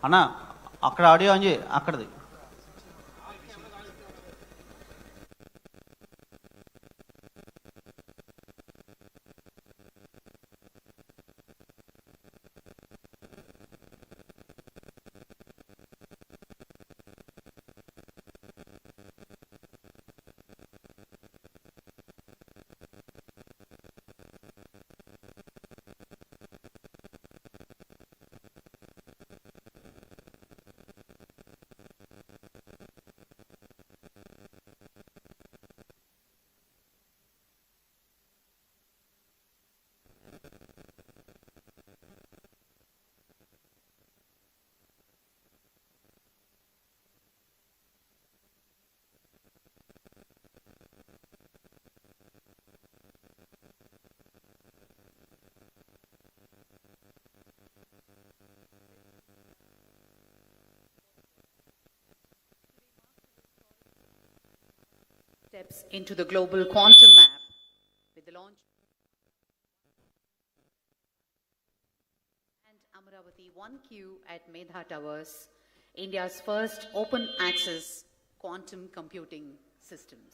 అన్న అక్కడ audio on చేయి, అక్కడది. Steps into the global quantum map with the launch and Amaravati 1Q at Medha Towers, India's first open access quantum computing systems.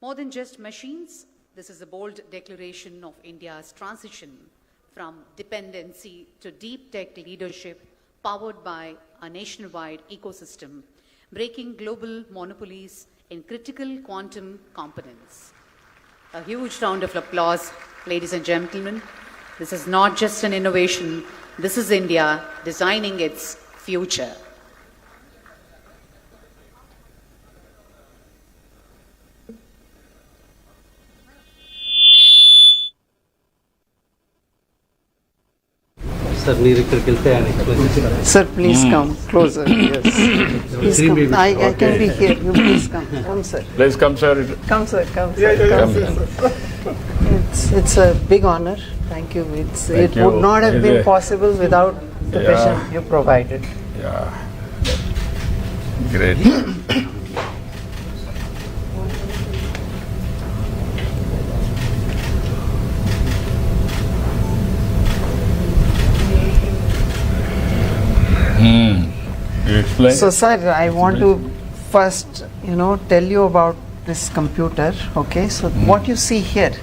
More than just machines, this is a bold declaration of India's transition from dependency to deep tech leadership powered by a nationwide ecosystem, breaking global monopolies in critical quantum components. A huge round of applause, ladies and gentlemen. This is not just an innovation, this is India designing its future. Sir, please come closer. Yes. Please come. I can be here. You please come. Come, sir. Please come, sir. Come, sir. Come, sir. It's a big honor. Thank you. It would not have been possible without the vision you provided. Yeah. Great. You explain? So, sir, I want to first, tell you about this computer. Okay, so what you see here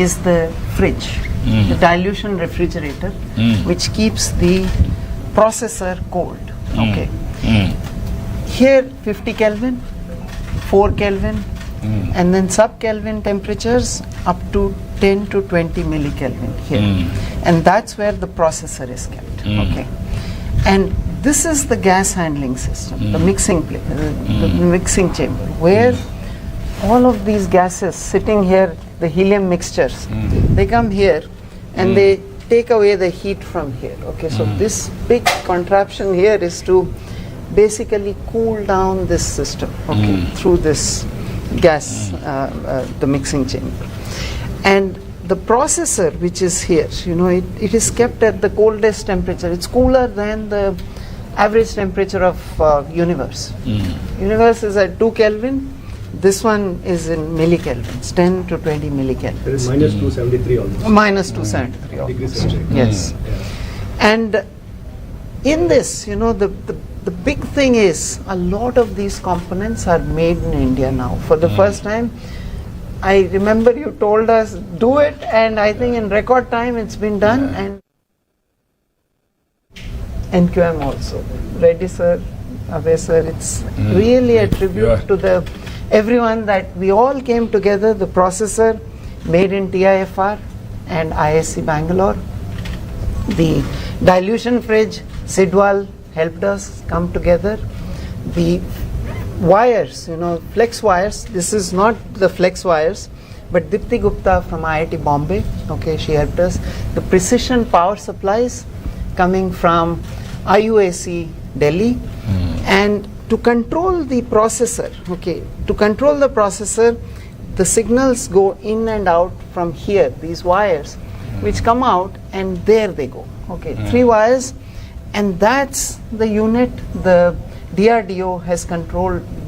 is the fridge, the dilution refrigerator, which keeps the processor cold. Okay. Here 50 Kelvin, 4 Kelvin, and then sub-Kelvin temperatures up to 10 to 20 millikelvin here. And that's where the processor is kept. Okay. And this is the gas handling system, the mixing chamber, where all of these gases sitting here, the helium mixtures, they come here and they take away the heat from here. Okay, so this big contraption here is to basically cool down this system, okay, through this gas, the mixing chamber. And the processor, which is here, it is kept at the coldest temperature. It's cooler than the average temperature of universe. Universe is at 2 Kelvin. This one is in millikelvins, 10 to 20 millikelvins. It is minus 273 almost. Minus 273 almost. Yes. Yeah. And in this, the big thing is a lot of these components are made in India now. For the first time, I remember you told us, do it, and I think in record time it's been done. And NQM also. Reddy sir, Abhay sir, it's really a tribute to everyone that we all came together. The processor made in TIFR and ISC Bangalore. The dilution fridge, Sidwal helped us come together. The wires, flex wires, this is not the flex wires, but Dipti Gupta from IIT Bombay, okay, she helped us. The precision power supplies coming from IUAC Delhi. And to control the processor, the signals go in and out from here, these wires, which come out and there they go. Okay, 3 wires, and that's the unit the DRDO has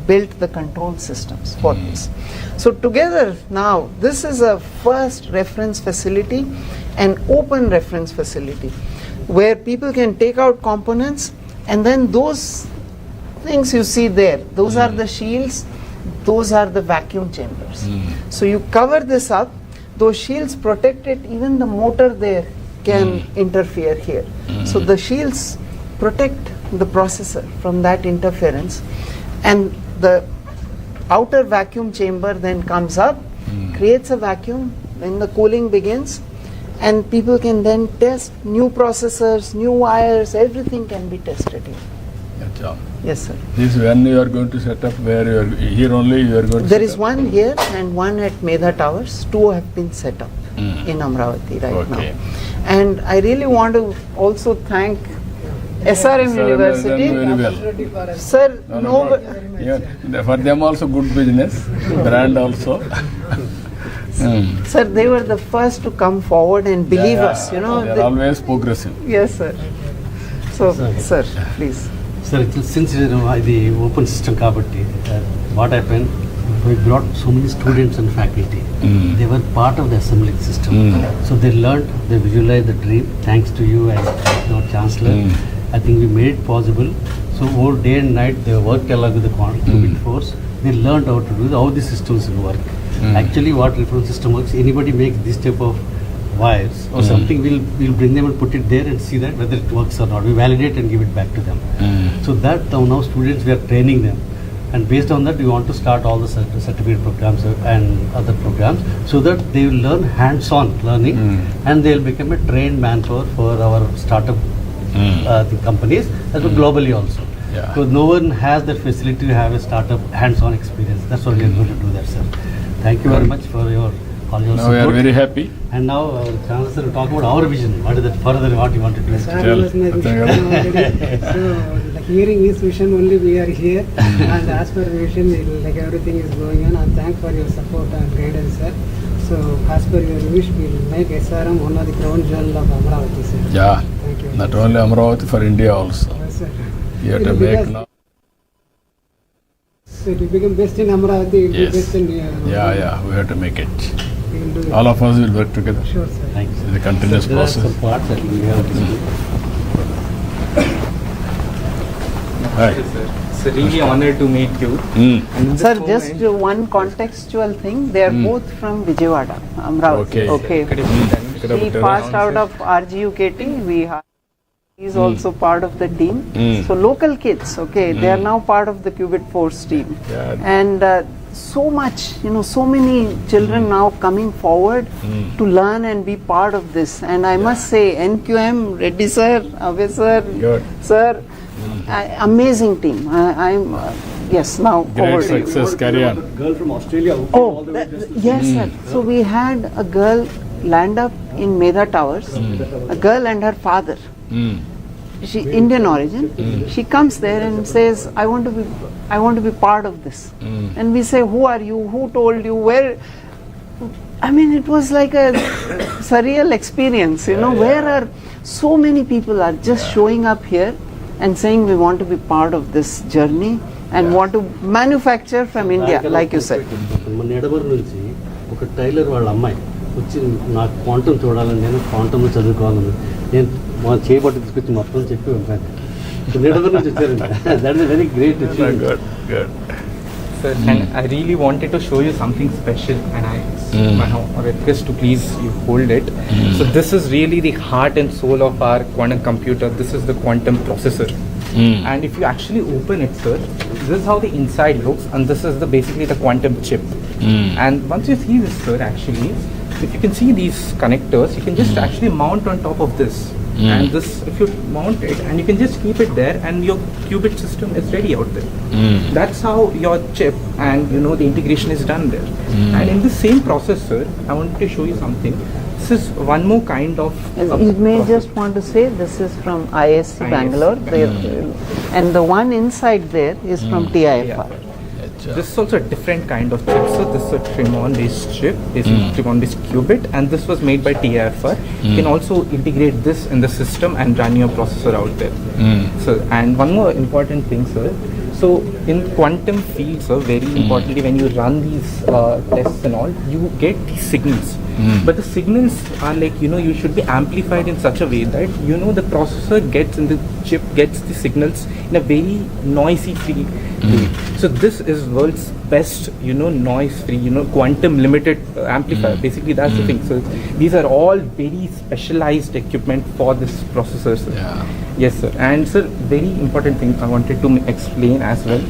built the control systems for this. So together now, this is a first reference facility, an open reference facility. where people can take out components, and then those things you see there, those are the shields, those are the vacuum chambers. So you cover this up, those shields protect it, even the motor there can interfere here. So the shields protect the processor from that interference, and the outer vacuum chamber then comes up, creates a vacuum, then the cooling begins, and people can then test new processors, new wires, everything can be tested here. Achha. Yes, sir. This when you are going to set up, where you are, here only you are going to There set is up? one here and one at Medha Towers. Two have been set up in Amravati right Okay. now. And I really want to also thank SRM University. Very well. Sir, no, Yeah, for them also good business, brand also. sir, they were the first to come forward and believe us, you know. They are they- always progressive. Yes, sir. So, sir, please. Sir, since the open system kabatti, what happened, we brought so many students and faculty. They were part of the assembling system. So they learned, they visualized the dream. Thanks to you and your Chancellor. I think we made it possible. So all day and night they worked along with the qubit force. They learned how to do how the systems will work. Actually, what reference system works, anybody makes this type of wires or something, we'll bring them and put it there and see that whether it works or not. We validate and give it back to them. So that now students, we are training them, and based on that we want to start all the certificate programs and other programs, so that they will learn hands-on learning and they will become a trained manpower for our startup the companies as well globally also. Yeah. So no one has that facility to have a startup hands-on experience. That's why we are going to do that, sir. Thank you very much for all your Now support. we are very happy. And now our Chancellor will talk about our vision. What is that further, what you want to do? Tell. Was my vision already. So, like hearing his vision only, we are here. And as per the vision, like everything is going on. I'm thankful for your support and guidance, sir. So, as per your wish, we will make SRM one of the crown jewel of Amaravati, sir. Yeah. Thank you. Not only Amaravati, for India also. Yes, sir. You have to make now. So, it will become best in Amaravati, it will Yes. be best in Yeah, we have to make it. We will do it. All of us will work together. Sure, sir. Thanks. It's a continuous There are process. some parts that we have to do. Hi. It's really honored to meet you. And in this Sir, moment- just one contextual thing. They are both from Vijayawada, Amravati. Okay. Could you please tell me? Could have He put passed out of RGUKT. He's also part of the team. So local kids, okay, they are now part of the Qubit Force team. Yeah. And so much, so many children now coming forward to learn and be part of this. And I must say, NQM, Reddy sir, Ave sir, Good. sir, amazing team. I'm yes, now Great over to you. success, carry on. Girl from Australia who came all the way just to Yes, sir. So we had a girl land up in Medha Towers, a girl and her father. She Indian origin. She comes there and says, I want to be part of this. And we say, who are you? Who told you? Where? I mean, it was like a surreal experience, where are so many people are just showing up here and saying we want to be part of this journey and want to manufacture from India, like you said. మన ఎడమరు నుంచి ఒక tailor వాళ్ళ అమ్మాయి వచ్చి నాకు quantum చూడాలని, నేను quantum చదువుకోవాలని, నేను మా చేయబట్టి తీసుకొచ్చి మొత్తం చెప్పి ఉంటాను. ఎడమరు నుంచి వచ్చారండి. That is very great achievement. Good. Sir, and I really wanted to show you something special, and I request to please you hold it. So this is really the heart and soul of our quantum computer. This is the quantum processor. And if you actually open it, sir, this is how the inside looks, and this is basically the quantum chip. And once you see this, sir, actually, if you can see these connectors, you can just actually mount on top of this. And this, if you mount it, and you can just keep it there, and your qubit system is ready out there. That's how your chip and the integration is done there. And in the same processor, I wanted to show you something. This is one more kind of. You may just want to say this is from ISC Bangalore, and the one inside there is from TIFR. This is also a different kind of chip. So this is a Tremon-based chip, Tremon-based qubit, and this was made by TIFR. You can also integrate this in the system and run your processor out there. So, and one more important thing, sir. So in quantum fields, sir, very importantly, when you run these tests and all, you get these signals. but the signals are like, you should be amplified in such a way that, the processor gets in the chip, gets the signals in a very noisy free way. So this is world's best, noise free, quantum limited amplifier. Basically, that's the thing. So these are all very specialized equipment for this processor, sir. Yeah. Yes, sir. And sir, very important thing I wanted to explain as well.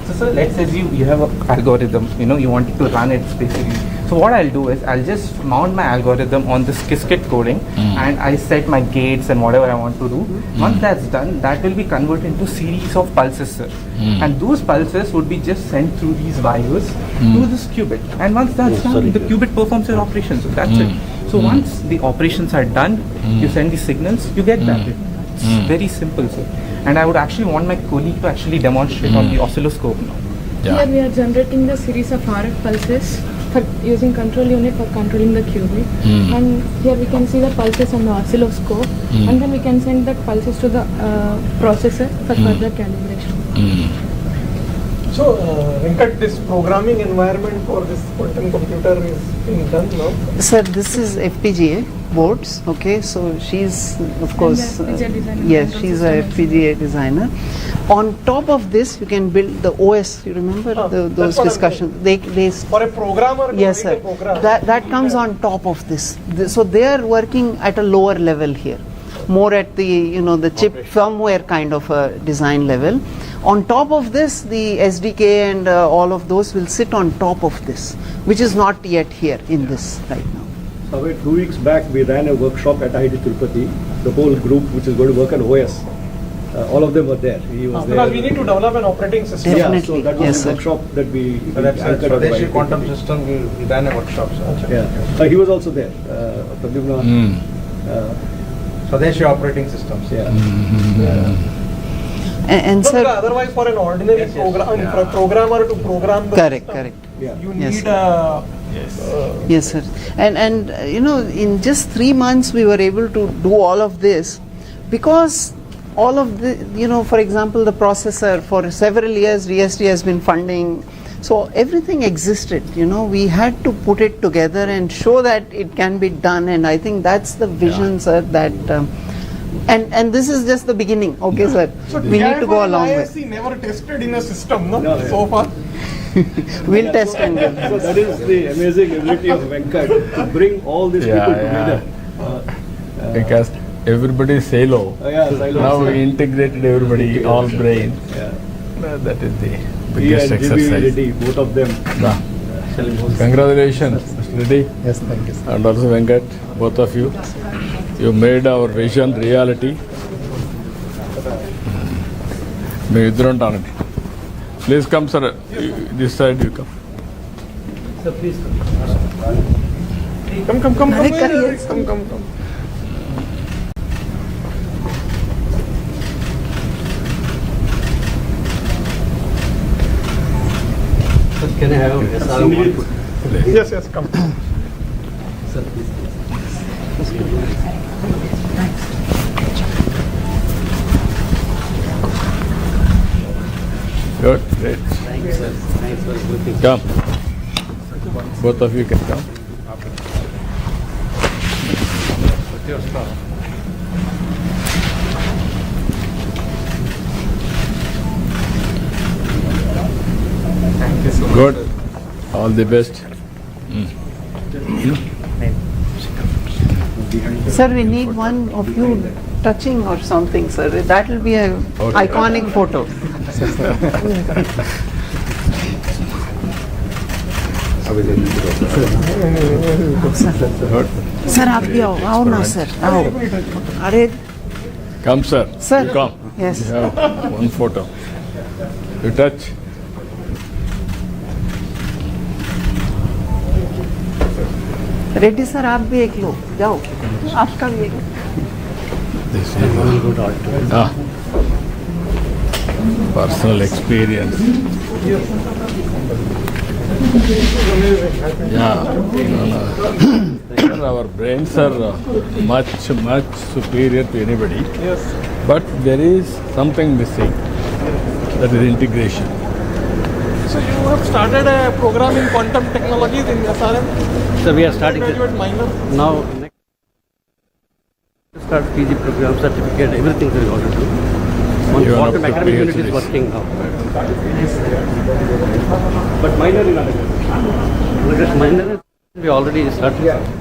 So sir, let's say you have an algorithm, you wanted to run it basically. So what I'll do is I'll just mount my algorithm on this Qiskit coding and I set my gates and whatever I want to do. Once that's done, that will be converted into series of pulses, sir. And those pulses would be just sent through these wires to this qubit. And once that's done, the qubit performs your operations. So that's it. So once the operations are done, you send the signals, you get that. It's very simple, sir. And I would actually want my colleague to actually demonstrate on the oscilloscope now. Here we are generating the series of RF pulses for using control unit for controlling the qubit. And here we can see the pulses on the oscilloscope, and then we can send that pulses to the processor for further calibration. So, Venkat, this programming environment for this quantum computer is being done now? Sir, this is FPGA boards, okay, so she's of course, FPGA designer, yes, control she's a system FPGA designer. On top of this, you can build the OS, you remember that's those what I'm discussions? They For a programmer to yes, write sir. a program. That comes on top of this. So they are working at a lower level here, more at the the chip firmware kind of a design level. On top of this, the SDK and all of those will sit on top of this, which is not yet here in this right now. So, 2 weeks back, we ran a workshop at IIT Tirupati. The whole group, which is going to work on OS, all of them were there. He was there. Because we need to develop an operating system. Definitely. Yeah, so that was Yes, a sir. workshop that we That's anchored on Swadeshi IIT. quantum system. We ran a workshop. Yeah, he was also there. Pradyumna, Swadeshi operating systems. yeah. And So, sir, otherwise, for an ordinary for a programmer to program the correct, system, correct. Yeah. you Yes, need sir. Yes, sir. And in just 3 months we were able to do all of this because all of the for example the processor for several years DST has been funding, so everything existed. We had to put it together and show that it can be done, and I think that's the vision, sir. That and this is just the beginning. Okay, sir. We need to go a long way. ISC never tested in a system, No, so far. We'll test and go. So that is the amazing ability of Venkat to bring all these people together. Because everybody is silo. Silos. Now we integrated everybody, all brain. Yeah. That is the He biggest and GB exercise. Reddy, both of them. Yeah. Congratulations, Mr. Reddy. Yes, thank you. And also Venkat, both of you. You made our vision reality. May Idron Tanati. Please come, sir. This side you come. So please Come. Come. Can I have SR one? Yes, come. Sir, please. Good, great. Thank you, sir. Thanks for everything. Come. Both of you can come. Thank you so much. Good. All the best. Sir, we need one of you touching or something, sir. That will be a iconic photo. Sir, आप भी आओ ना sir, आओ. अरे Come, sir. Sir. You come. Yes. You have one photo. You touch. Reddy sir आप भी एक लो, जाओ. आपका भी एक. This is personal experience. Yeah. Our brains are much superior to anybody. Yes. But there is something missing. That is integration. So you have started a program in quantum technologies in SRM? So we are starting now. Next, start PG program, certificate, everything we want to do. One You quantum want to academic unit PhD. is working now. But minor in undergrad. Just minor, we already started.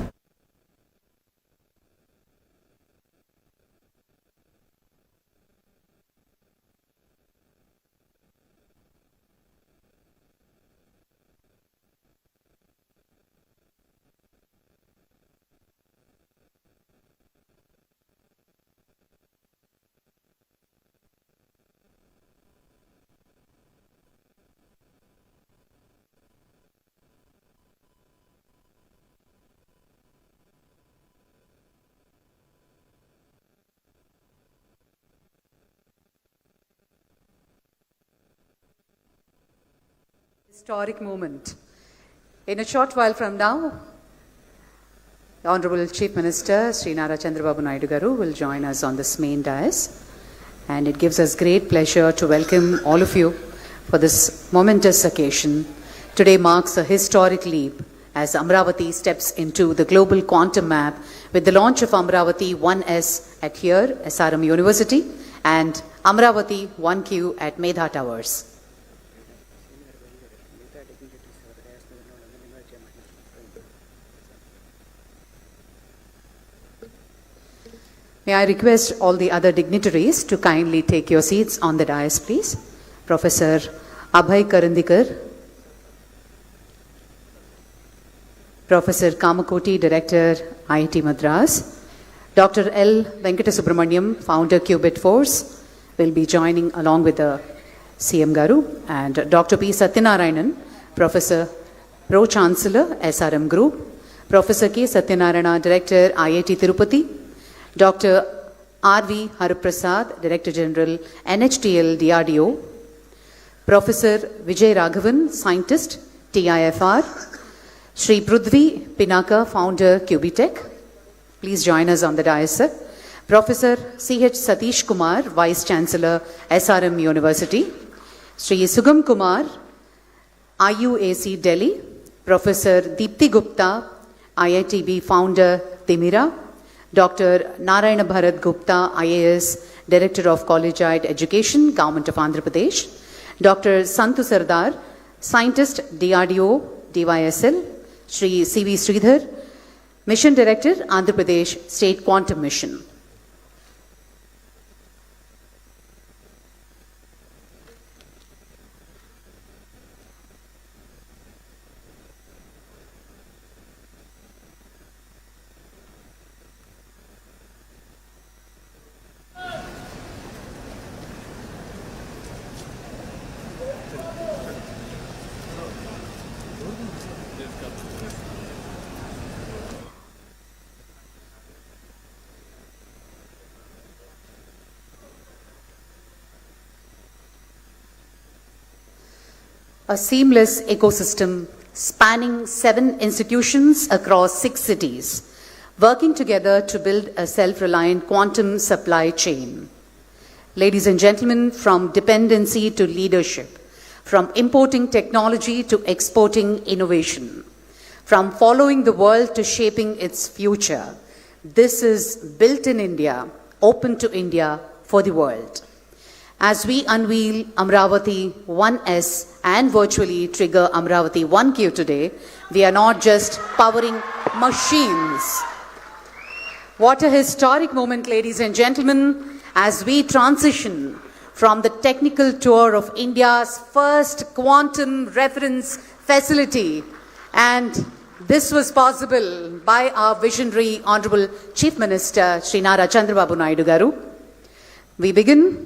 Historic moment. In a short while from now, the Honorable Chief Minister, Sri Nara Chandrababu Naidu Garu, will join us on this main dais. And it gives us great pleasure to welcome all of you for this momentous occasion. Today marks a historic leap as Amaravati steps into the global quantum map with the launch of Amaravati 1S at here, SRM University, and Amaravati 1Q at Medha Towers. May I request all the other dignitaries to kindly take your seats on the dais, please. Professor Abhay Karandikar, Professor Kamakoti, Director, IIT Madras, Dr. L. Venkata Founder, Qubit Force, will be joining along with the CM Garu, and Dr. P. Satyanarayanan, Professor Pro Chancellor, SRM Group, Professor K. Satyanarayana, Director, IIT Tirupati, Dr. R.V. Hariprasad, Director General, NHTL DRDO, Professor Vijay Raghavan, Scientist, TIFR, Sri Prudvi Pinaka, Founder, QBTech. Please join us on the dais, sir. Professor C.H. Satish Kumar, Vice Chancellor, SRM University, Sri Sugam Kumar, IUAC Delhi, Professor Deepthi Gupta, IITB Founder, Timira, Dr. Narayana Bharat Gupta, IAS, Director of Collegiate Education, Government of Andhra Pradesh, Dr. Santu Sardar, Scientist, DRDO, DYSL, Sri C.V. Sridhar, Mission Director, Andhra Pradesh State Quantum Mission. A seamless ecosystem spanning 7 institutions across 6 cities, working together to build a self-reliant quantum supply chain. Ladies and gentlemen, from dependency to leadership, from importing technology to exporting innovation, from following the world to shaping its future, this is built in India, open to India for the world. As we unveil Amaravati 1S and virtually trigger Amaravati 1Q today, we are not just powering machines. What a historic moment, ladies and gentlemen, as we transition from the technical tour of India's first quantum reference facility. And this was possible by our visionary Honorable Chief Minister, Sri Nara Chandrababu Naidu Garu. We begin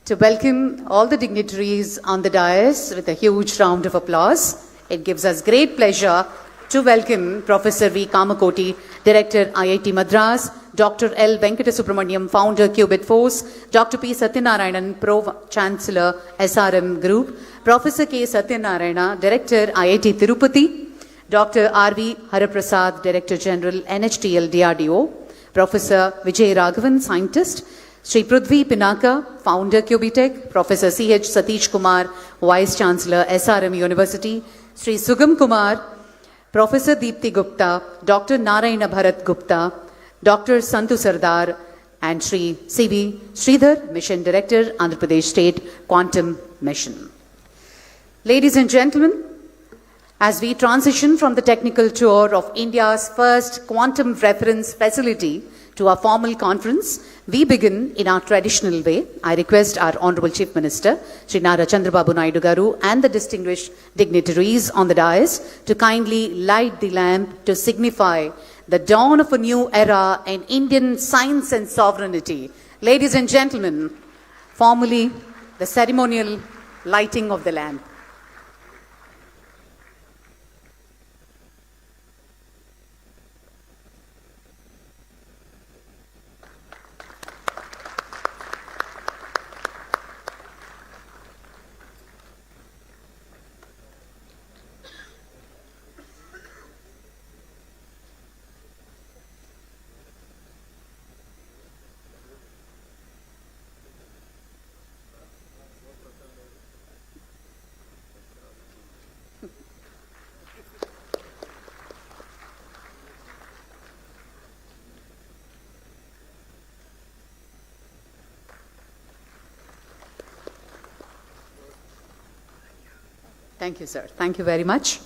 to welcome all the dignitaries on the dais with a huge round of applause. It gives us great pleasure to welcome Professor V. Kamakoti, Director, IIT Madras, Dr. L. Venkata Founder, Qubit Force, Dr. P. Satyanarayanan, Pro Chancellor, SRM Group, Professor K. Satyanarayana, Director, IIT Tirupati, Dr. R.V. Hariprasad, Director General, NHTL DRDO, Professor Vijay Raghavan, Scientist, Sri Prudvi Pinaka, Founder, QBTech, Professor C.H. Satish Kumar, Vice Chancellor, SRM University, Sri Sugam Kumar, Professor Deepthi Gupta, Dr. Nara Gupta, Dr. Santu Sardar, and Sri C.V. Sridhar, Mission Director, Andhra Pradesh State Quantum Mission. Ladies and gentlemen, as we transition from the technical tour of India's first quantum reference facility to our formal conference, we begin in our traditional way. I request our Honorable Chief Minister, Sri Nara Chandrababu Naidu Garu, and the distinguished dignitaries on the dais to kindly light the lamp to signify the dawn of a new era in Indian science and sovereignty. Ladies and gentlemen, formally the ceremonial lighting of the lamp. Thank you, sir. Thank you very much.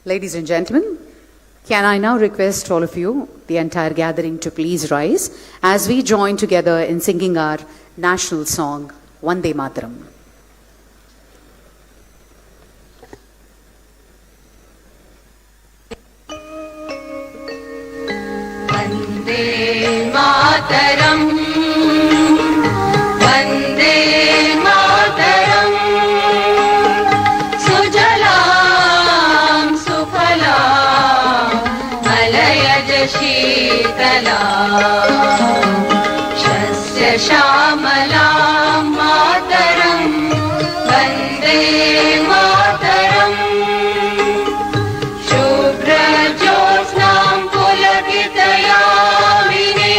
Ladies and gentlemen, can I now request all of you, the entire gathering, to please rise as we join together in singing our national song, Vande Mataram. Vande Mataram. Vande Mataram, Sujalam Sufalam, Malayaj Sheetalam, Shasya Shamalam Mataram, Vande Mataram, Shubhra Jyotsnam Pulakitayamini,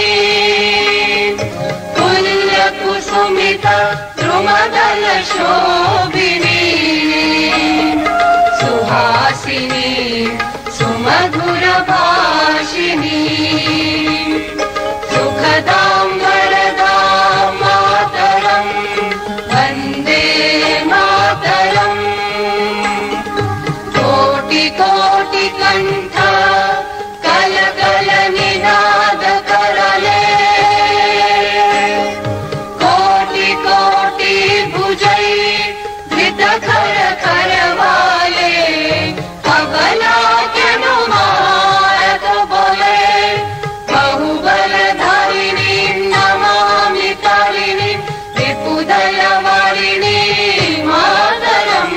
Sumita Drumadala Shobhini, Suhasini Sumadhura Bhashini, Sukhadam Varadam Mataram, Vande Mataram, Koti Koti Kantha Kala Kala Ninada Karale, खर खर वाले अबला के नुमात बोले बहुबल धारिणी नमामि कालिनी विपुदल वारिणी मातरम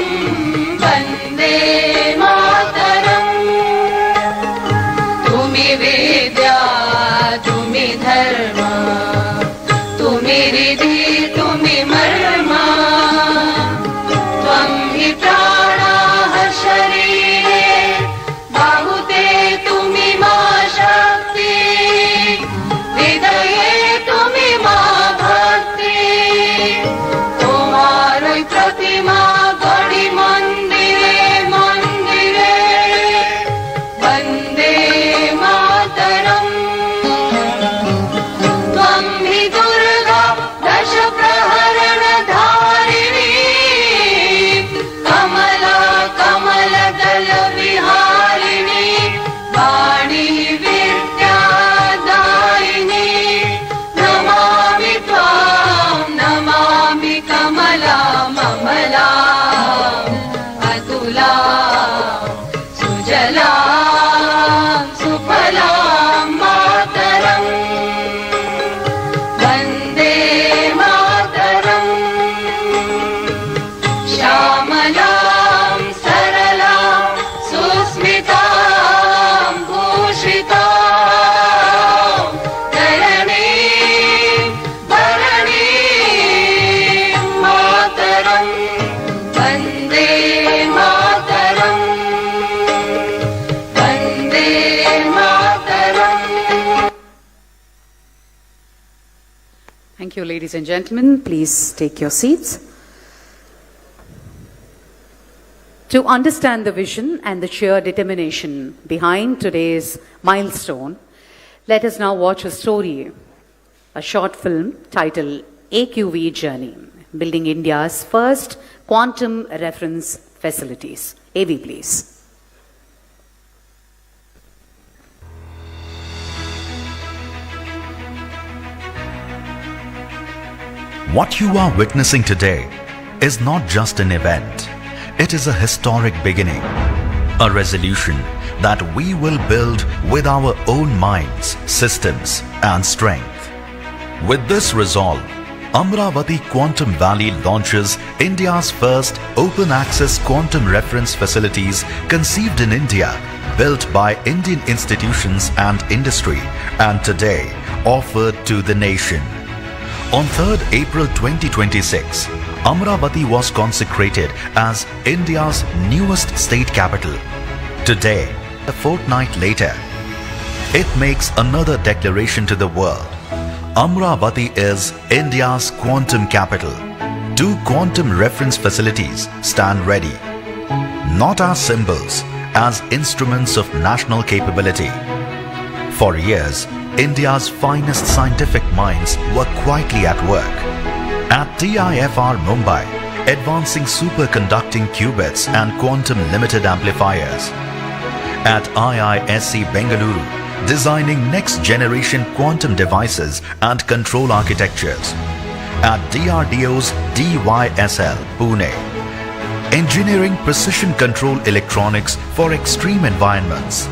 वंदे मातरम तुमि विद्या तुमि धर्म तुमि रिधि तुमि मर्मा प्राणाः शरीरे बाहुते तुमि मा शक्ति हृदये तुमि मा भक्ति तुम्हारी प्रतिमा गढ़ी मंदिरे मंदिरे वंदे मातरम त्वं हि दुर्गा दश प्रहरण धारिणी कमला कमल दल विहारिणी वाणी विद्यादायिनी नमामि त्वां नमामि कमला ममला अतुला सुजला सुफला मातरं वन्दे मातरम् श्यामलां सरलां सुस्मितां भूषितां धरणीं भरणीं मातरं वन्दे मातरं Vande Mataram. Thank you, ladies and gentlemen. Please take your seats. To understand the vision and the sheer determination behind today's milestone, let us now watch a story, a short film titled AQV Journey, Building India's First Quantum Reference Facilities. AV, please. What you are witnessing today is not just an event. It is a historic beginning, a resolution that we will build with our own minds, systems, and strength. With this resolve, Amaravati Quantum Valley launches India's first open access quantum reference facilities conceived in India, built by Indian institutions and industry, and today offered to the nation. On 3rd April 2026, Amaravati was consecrated as India's newest state capital. Today, a fortnight later, it makes another declaration to the world. Amaravati is India's quantum capital. 2 quantum reference facilities stand ready, not as symbols, as instruments of national capability. For years, India's finest scientific minds were quietly at work. At TIFR Mumbai, advancing superconducting qubits and quantum limited amplifiers. At IISc Bengaluru, designing next-generation quantum devices and control architectures. At DRDO's DYSL, Pune, engineering precision control electronics for extreme environments.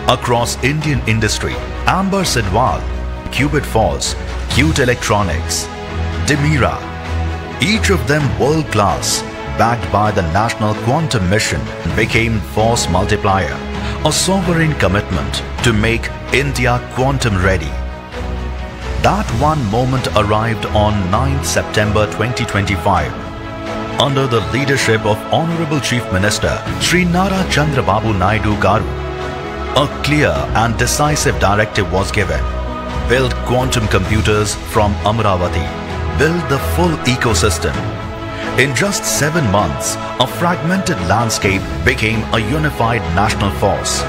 Across Indian industry, Amber Sidwal, Qubit Falls, Qt Electronics, Demira, each of them world-class, backed by the National Quantum Mission, became force multiplier, a sovereign commitment to make India quantum ready. That one moment arrived on 9th September 2025 under the leadership of Honorable Chief Minister Sri Nara Chandrababu Naidu Garu. A clear and decisive directive was given. Build quantum computers from Amaravati. Build the full ecosystem. In just 7 months, a fragmented landscape became a unified national force.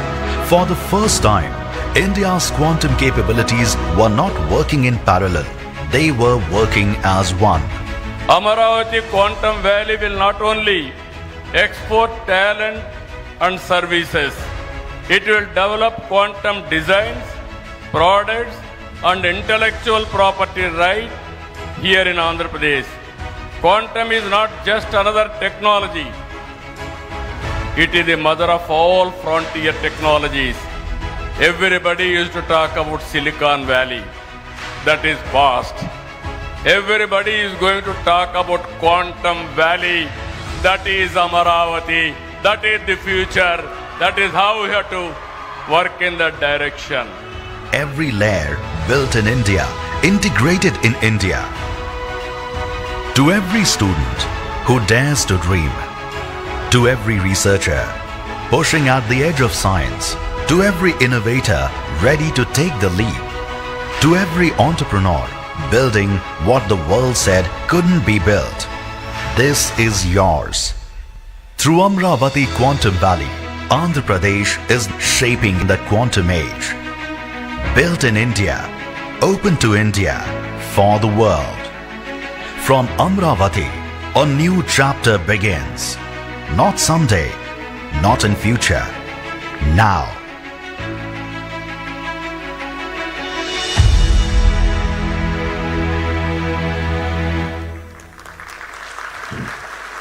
For the first time, India's quantum capabilities were not working in parallel. They were working as one. Amaravati Quantum Valley will not only export talent and services, it will develop quantum designs, products, and intellectual property right here in Andhra Pradesh. Quantum is not just another technology. It is the mother of all frontier technologies. Everybody used to talk about Silicon Valley. That is past. Everybody is going to talk about Quantum Valley. That is Amaravati. That is the future. That is how we have to work in that direction. Every layer built in India, integrated in India. To every student who dares to dream, to every researcher pushing at the edge of science, to every innovator ready to take the leap, to every entrepreneur building what the world said couldn't be built. This is yours. Through Amaravati Quantum Valley, Andhra Pradesh is shaping the quantum age. Built in India, open to India, for the world. From Amaravati, a new chapter begins. Not someday, not in future, now.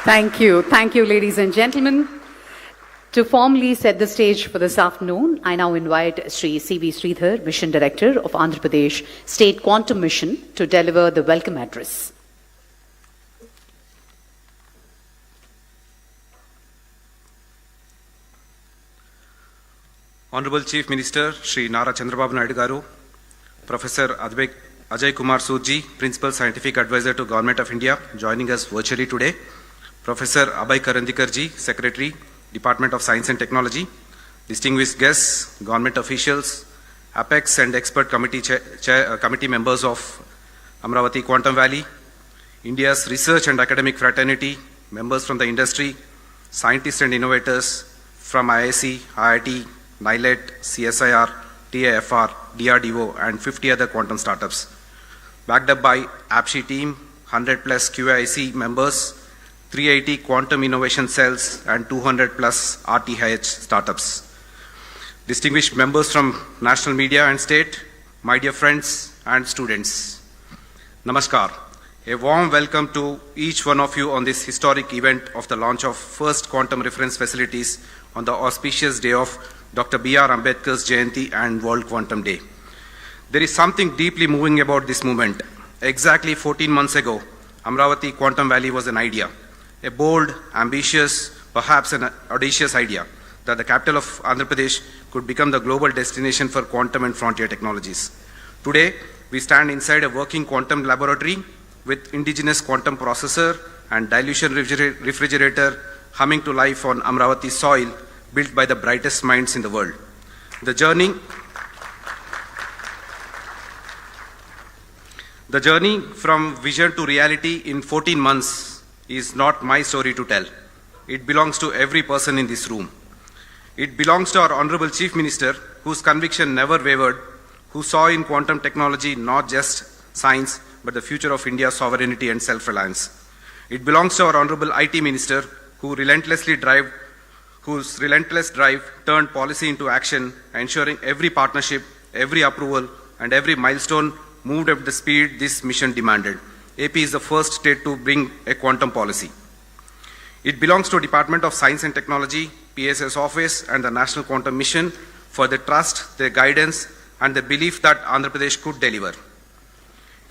Thank you. Thank you, ladies and gentlemen. To formally set the stage for this afternoon, I now invite Sri C.V. Sridhar, Mission Director of Andhra Pradesh State Quantum Mission, to deliver the welcome address. Honorable Chief Minister Sri Nara Chandrababu Naidu Garu, Professor Ajay Kumar Surji, Principal Scientific Advisor to Government of India, joining us virtually today, Professor Abhay Karandikarji, Secretary, Department of Science and Technology, distinguished guests, government officials, Apex and expert committee members of Amaravati Quantum Valley, India's research and academic fraternity, members from the industry, scientists and innovators from IIC, IIT, NILET, CSIR, TIFR, DRDO, and 50 other quantum startups. Backed up by AppShe team, 100 plus QIC members, 380 quantum innovation cells, and 200 plus RTH startups. Distinguished members from national media and state, my dear friends and students, Namaskar. A warm welcome to each one of you on this historic event of the launch of first quantum reference facilities on the auspicious day of Dr. B.R. Ambedkar's Jayanti and World Quantum Day. There is something deeply moving about this movement. Exactly 14 months ago, Amaravati Quantum Valley was an idea, a bold, ambitious, perhaps an audacious idea that the capital of Andhra Pradesh could become the global destination for quantum and frontier technologies. Today, we stand inside a working quantum laboratory with indigenous quantum processor and dilution refrigerator humming to life on Amaravati soil, built by the brightest minds in the world. The journey from vision to reality in 14 months is not my story to tell. It belongs to every person in this room. It belongs to our Honorable Chief Minister, whose conviction never wavered, who saw in quantum technology not just science, but the future of India's sovereignty and self-reliance. It belongs to our Honorable IT Minister, whose relentless drive turned policy into action, ensuring every partnership, every approval, and every milestone moved at the speed this mission demanded. AP is the first state to bring a quantum policy. It belongs to Department of Science and Technology, PSS Office, and the National Quantum Mission for their trust, their guidance, and the belief that Andhra Pradesh could deliver.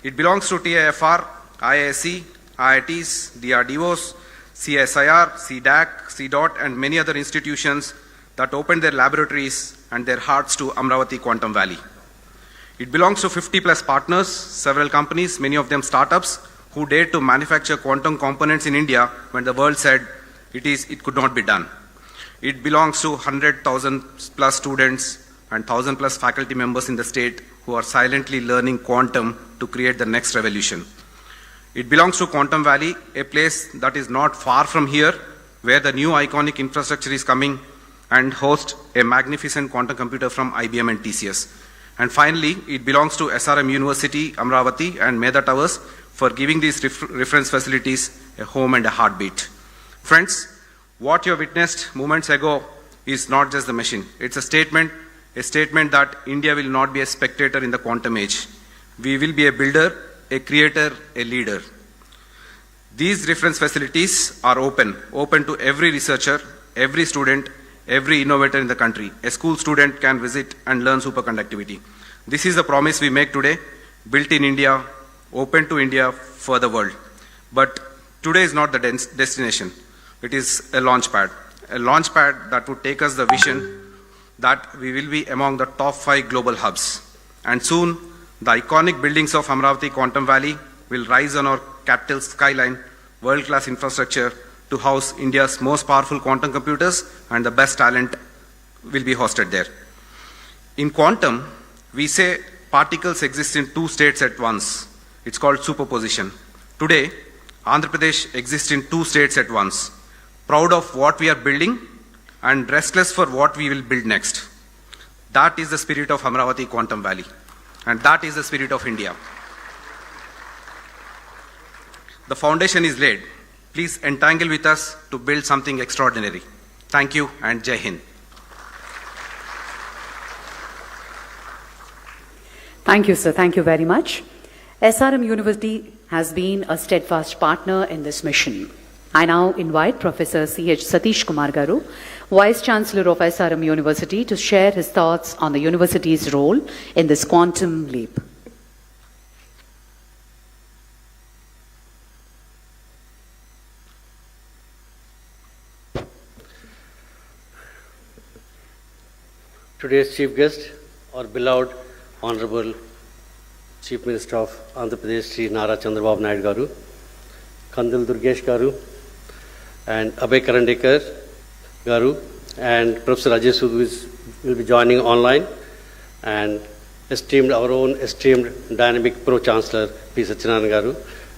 It belongs to TIFR, IISc, IITs, DRDOs, CSIR, CDAC, CDOT, and many other institutions that opened their laboratories and their hearts to Amaravati Quantum Valley. It belongs to 50 plus partners, several companies, many of them startups, who dared to manufacture quantum components in India when the world said it could not be done. It belongs to 100,000 plus students and 1,000 plus faculty members in the state who are silently learning quantum to create the next revolution. It belongs to Quantum Valley, a place that is not far from here, where the new iconic infrastructure is coming and host a magnificent quantum computer from IBM and TCS. And finally, it belongs to SRM University, Amaravati, and Medha Towers for giving these reference facilities a home and a heartbeat. Friends, what you witnessed moments ago is not just the machine. It's a statement that India will not be a spectator in the quantum age. We will be a builder, a creator, a leader. These reference facilities are open to every researcher, every student, every innovator in the country. A school student can visit and learn superconductivity. This is the promise we make today, built in India, open to India for the world. But today is not the destination. It is a launch pad that would take us the vision that we will be among the top 5 global hubs. And soon, the iconic buildings of Amaravati Quantum Valley will rise on our capital skyline, world-class infrastructure to house India's most powerful quantum computers, and the best talent will be hosted there. In quantum, we say particles exist in 2 states at once. It's called superposition. Today, Andhra Pradesh exists in 2 states at once, proud of what we are building and restless for what we will build next. That is the spirit of Amaravati Quantum Valley, and that is the spirit of India. The foundation is laid. Please entangle with us to build something extraordinary. Thank you, and Jai Hind. Thank you, sir. Thank you very much. SRM University has been a steadfast partner in this mission. I now invite Professor C.H. Satish Kumar Garu, Vice Chancellor of SRM University, to share his thoughts on the university's role in this quantum leap. Today's chief guest, our beloved Honorable Chief Minister of Andhra Pradesh, Sri Nara Chandrababu Naidu Garu, Kandil Durgesh Garu, and Abhay Karandikar Garu, and Professor Ajay Sood will be joining online, and our own esteemed dynamic Pro-Chancellor P. Satyanarayana Garu,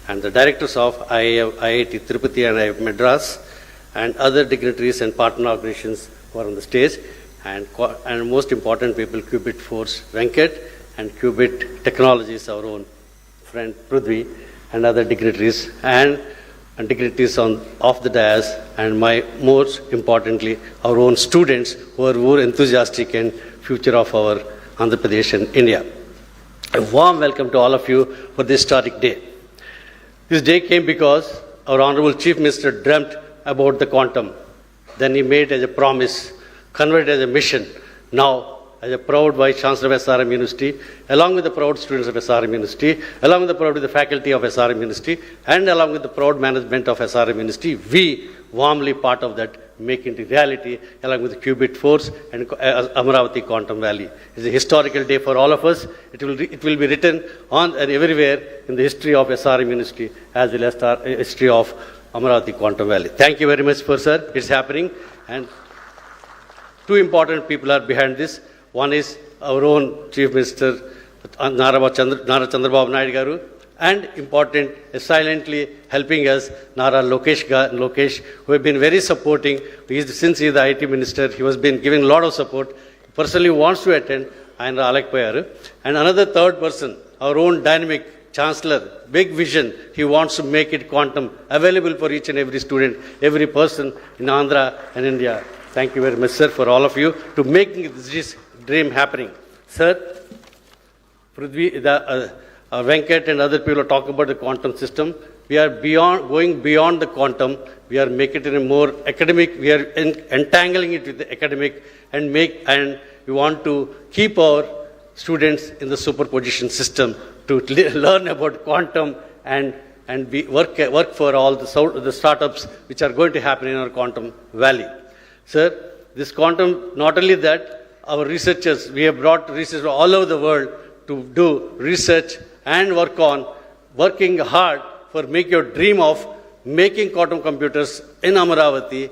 and the directors of IIT Tirupati and IIT Madras, and other dignitaries and partner organizations who are on the stage, and most important people, Qubit Force Venkat, and Qubit Technologies, our own friend Prithvi, and other dignitaries, and dignitaries off the dais, and most importantly, our own students who are more enthusiastic and future of our Andhra Pradesh and India. A warm welcome to all of you for this historic day. This day came because our Honorable Chief Minister dreamt about the quantum. Then he made as a promise, converted as a mission. Now, as a proud Vice Chancellor of SRM University, along with the proud students of SRM University, along with the proud faculty of SRM University, and along with the proud management of SRM University, we warmly part of that, make it reality, along with the Qubit Force and Amaravati Quantum Valley. It's a historical day for all of us. It will be written on and everywhere in the history of SRM University, as well as the history of Amaravati Quantum Valley. Thank you very much, sir. It's happening, and two important people are behind this. One is our own Chief Minister, Nara Chandrababu Naidu Garu, and important, silently helping us, Nara Lokesh, who have been very supporting. Since he is the IT Minister, he has been giving a lot of support. Personally wants to attend, and Alek Payaru. And another third person, our own dynamic Chancellor, big vision. He wants to make it quantum available for each and every student, every person in Andhra and India. Thank you very much, sir, for all of you to making this dream happening. Sir, Prithvi, Venkat and other people are talking about the quantum system. We are going beyond the quantum. We are making it in a more academic. We are entangling it with the academic and we want to keep our students in the superposition system to learn about quantum and work for all the startups which are going to happen in our quantum valley. Sir, this quantum, not only that, our researchers, we have brought researchers all over the world to do research and working hard for make your dream of making quantum computers in Amaravati,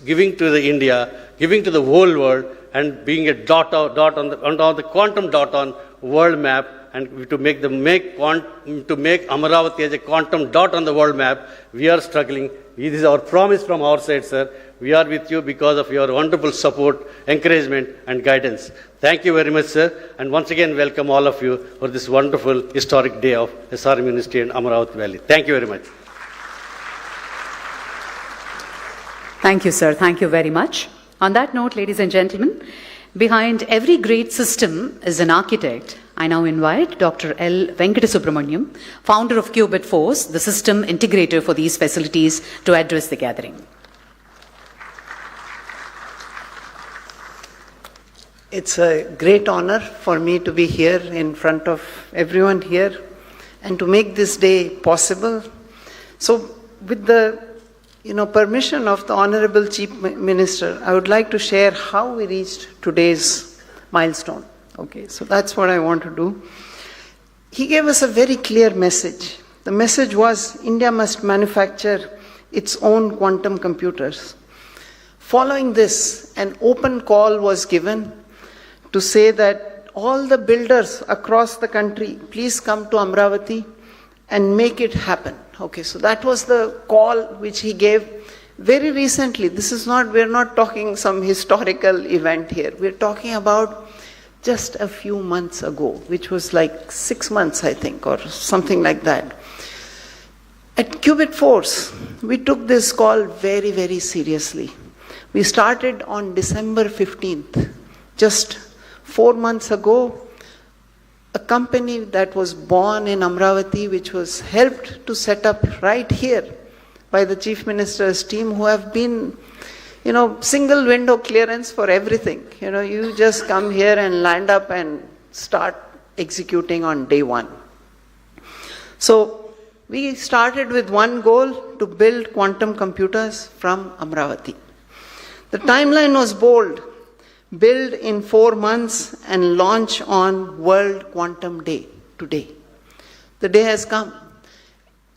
giving to the India, giving to the whole world, and being a dot on the quantum dot on world map, and to make Amaravati as a quantum dot on the world map. We are struggling. This is our promise from our side, sir. We are with you because of your wonderful support, encouragement, and guidance. Thank you very much, sir. And once again, welcome all of you for this wonderful historic day of SRM University and Amaravati Valley. Thank you very much. Thank you, sir. Thank you very much. On that note, ladies and gentlemen, behind every great system is an architect. I now invite Dr. L. Venkatasubramaniam, founder of Qubit Force, the system integrator for these facilities, to address the gathering. It's a great honor for me to be here in front of everyone here and to make this day possible. So with the permission of the Honorable Chief Minister, I would like to share how we reached today's milestone. Okay, so that's what I want to do. He gave us a very clear message. The message was India must manufacture its own quantum computers. Following this, an open call was given to say that all the builders across the country, please come to Amaravati and make it happen. Okay, so that was the call which he gave very recently. We're not talking some historical event here. We're talking about just a few months ago, which was like 6 months, I think, or something like that. At Qubit Force, we took this call very, very seriously. We started on December 15th, just 4 months ago. A company that was born in Amaravati, which was helped to set up right here by the Chief Minister's team, who have been, single window clearance for everything. You just come here and land up and start executing on day one. So we started with one goal: to build quantum computers from Amaravati. The timeline was bold: build in 4 months and launch on World Quantum Day today. The day has come.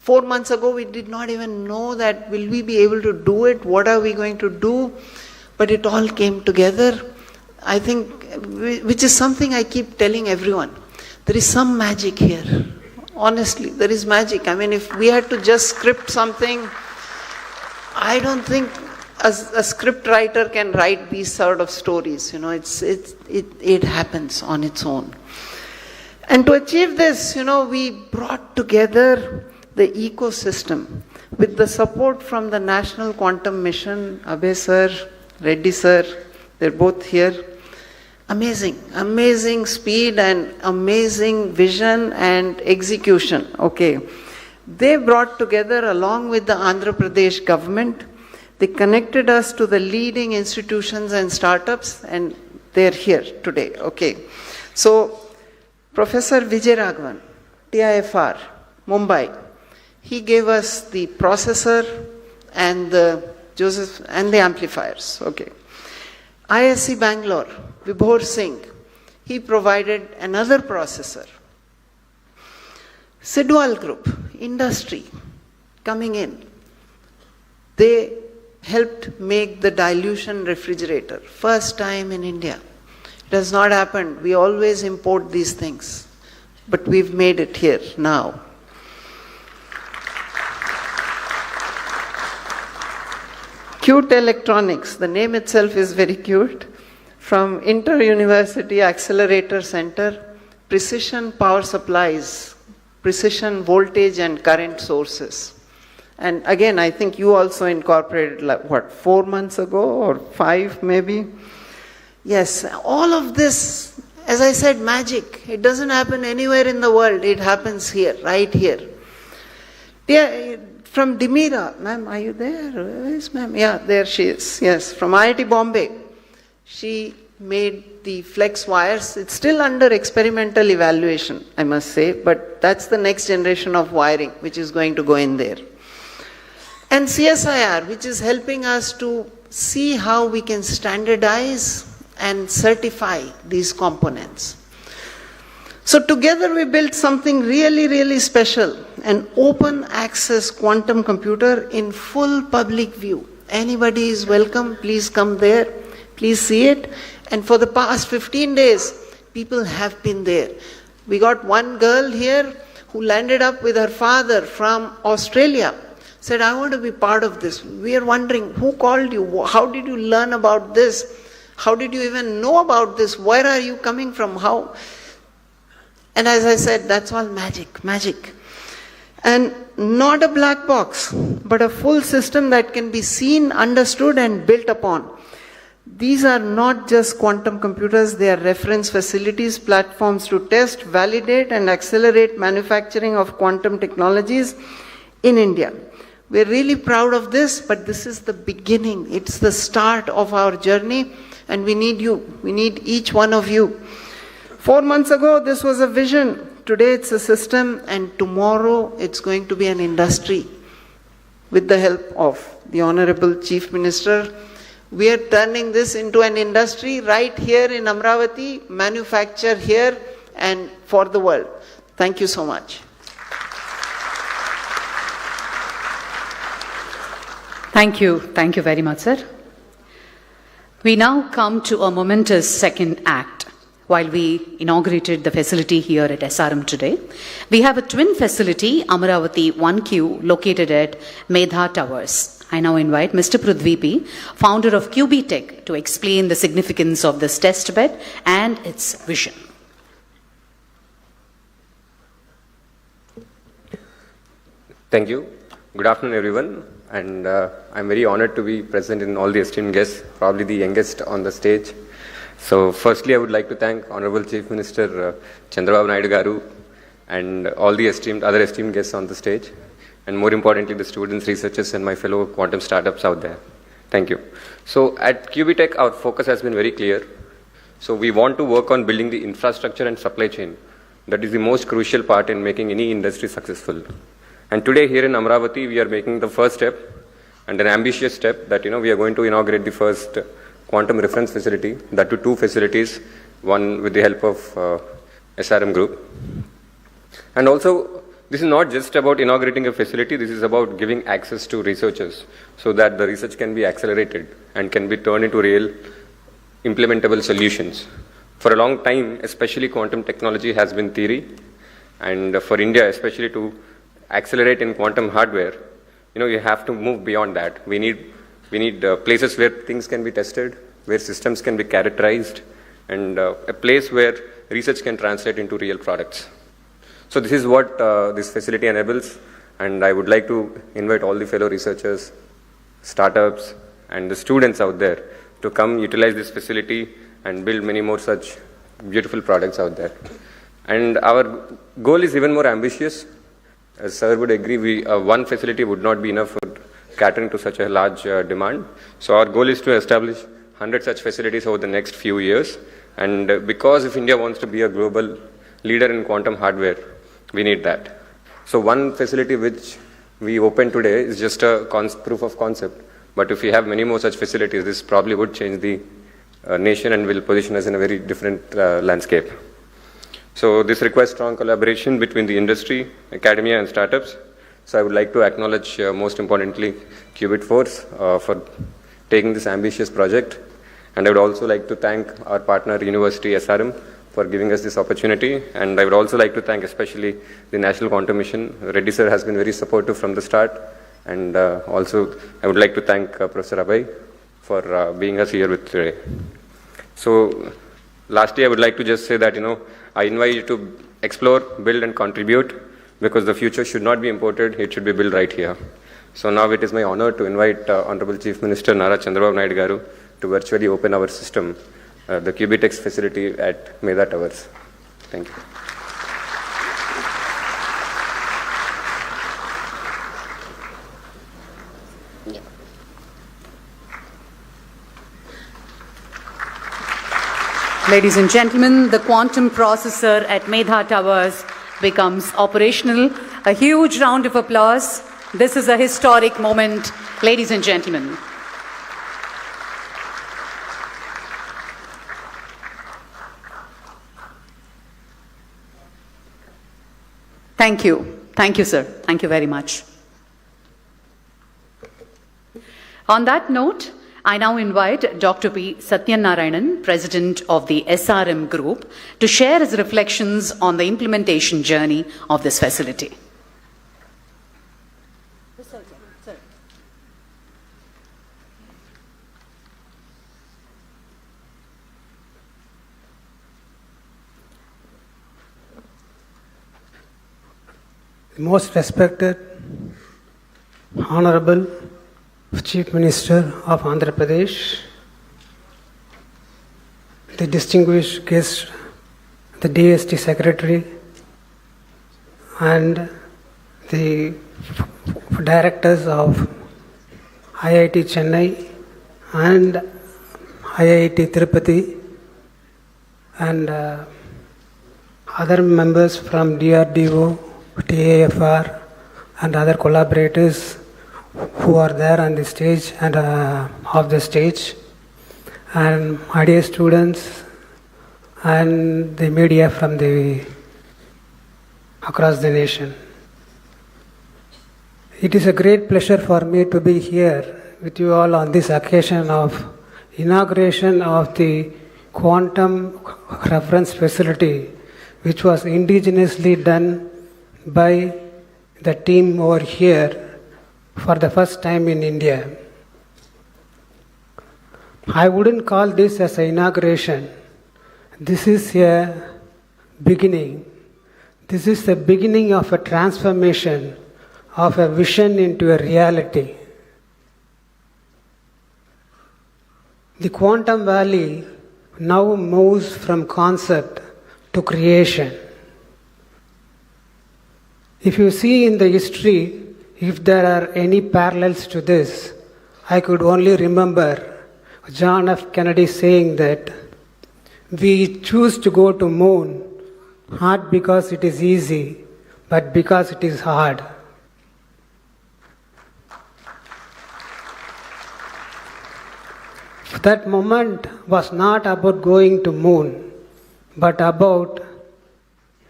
4 months ago, we did not even know that will we be able to do it, what are we going to do, but it all came together. I think, which is something I keep telling everyone, there is some magic here. Honestly, there is magic. I mean, if we had to just script something, I don't think a script writer can write these sort of stories. It happens on its own. And to achieve this, we brought together the ecosystem with the support from the National Quantum Mission, Abhay sir, Reddy sir, they're both here. Amazing speed and amazing vision and execution. Okay. They brought together, along with the Andhra Pradesh government, they connected us to the leading institutions and startups, and they're here today. Okay. So, Professor Vijay Raghavan, TIFR, Mumbai, he gave us the processor and the amplifiers. Okay. ISC Bangalore, Vibhor Singh, he provided another processor. Sidwal Group, industry, coming in. They helped make the dilution refrigerator. First time in India. It has not happened. We always import these things. But we've made it here now. Cute Electronics, the name itself is very cute. From Inter-University Accelerator Center, precision power supplies, precision voltage and current sources. And again, I think you also incorporated, 4 months ago or 5 maybe? Yes, all of this, as I said, magic. It doesn't happen anywhere in the world. It happens here, right here. Yeah, from Dimira, ma'am, are you there? Where is ma'am? Yeah, there she is. Yes, from IIT Bombay. She made the flex wires. It's still under experimental evaluation, I must say, but that's the next generation of wiring which is going to go in there. And CSIR, which is helping us to see how we can standardize and certify these components. So together we built something really, really special, an open access quantum computer in full public view. Anybody is welcome, please come there, please see it. And for the past 15 days, people have been there. We got one girl here who landed up with her father from Australia, said, I want to be part of this. We are wondering, who called you? How did you learn about this? How did you even know about this? Where are you coming from? How? And as I said, that's all magic. And not a black box, but a full system that can be seen, understood, and built upon. These are not just quantum computers, they are reference facilities, platforms to test, validate, and accelerate manufacturing of quantum technologies in India. We're really proud of this, but this is the beginning. It's the start of our journey, and we need you. We need each one of you. 4 months ago, this was a vision. Today, it's a system, and tomorrow, it's going to be an industry. With the help of the Honorable Chief Minister, we are turning this into an industry right here in Amaravati, manufacture here and for the world. Thank you so much. Thank you very much, sir. We now come to a momentous second act. While we inaugurated the facility here at SRM today, we have a twin facility, Amaravati 1Q, located at Medha Towers. I now invite Mr. Prithvi P., founder of QB Tech, to explain the significance of this test bed and its vision. Thank you. Good afternoon, everyone. And I'm very honored to be present in all the esteemed guests, probably the youngest on the stage. So firstly, I would like to thank Honorable Chief Minister Chandrababu Naidu Garu and all the other esteemed guests on the stage, and more importantly, the students, researchers, and my fellow quantum startups out there. Thank you. So at QB Tech, our focus has been very clear. So we want to work on building the infrastructure and supply chain. That is the most crucial part in making any industry successful. And today here in Amaravati, we are making the first step and an ambitious step that, we are going to inaugurate the first quantum reference facility, that to 2 facilities, one with the help of SRM Group. And also, this is not just about inaugurating a facility, this is about giving access to researchers so that the research can be accelerated and can be turned into real implementable solutions. For a long time, especially quantum technology has been theory, and for India, especially to accelerate in quantum hardware, you have to move beyond that. We need We need places where things can be tested, where systems can be characterized, and a place where research can translate into real products. So this is what this facility enables, and I would like to invite all the fellow researchers, startups, and the students out there to come utilize this facility and build many more such beautiful products out there. And our goal is even more ambitious. As sir would agree, one facility would not be enough for catering to such a large demand. So our goal is to establish 100 such facilities over the next few years. And because if India wants to be a global leader in quantum hardware, we need that. So one facility which we opened today is just a proof of concept. But if we have many more such facilities, this probably would change the nation and will position us in a very different landscape. So this requires strong collaboration between the industry, academia, and startups. So I would like to acknowledge, most importantly, Qubit Force for taking this ambitious project. And I would also like to thank our partner, University SRM, for giving us this opportunity. And I would also like to thank especially the National Quantum Mission. Reddy sir has been very supportive from the start. And also, I would like to thank Professor Abhay for being us here with today. So, lastly, I would like to just say that, I invite you to explore, build, and contribute, because the future should not be imported, it should be built right here. So now it is my honor to invite Honorable Chief Minister Nara Chandrababu Naidu Garu to virtually open our system, the Qubitex facility at Medha Towers. Thank you. Ladies and gentlemen, the quantum processor at Medha Towers becomes operational. A huge round of applause. This is a historic moment, ladies and gentlemen. Thank you. Thank you, sir. Thank you very much. On that note, I now invite Dr. P. Satyanarayanan, President of the SRM Group, to share his reflections on the implementation journey of this facility. Most respected, Honorable Chief Minister of Andhra Pradesh, the distinguished guest, the DST Secretary, and the directors of IIT Chennai and IIT Tirupati, and other members from DRDO, TAFR, and other collaborators who are there on the stage and off the stage, and my dear students and the media from across the nation. It is a great pleasure for me to be here with you all on this occasion of inauguration of the quantum reference facility, which was indigenously done by the team over here for the first time in India. I wouldn't call this as an inauguration. This is a beginning. This is the beginning of a transformation of a vision into a reality. The Quantum Valley now moves from concept to creation. If you see in the history, if there are any parallels to this, I could only remember John F. Kennedy saying that we choose to go to moon not because it is easy, but because it is hard. That moment was not about going to moon, but about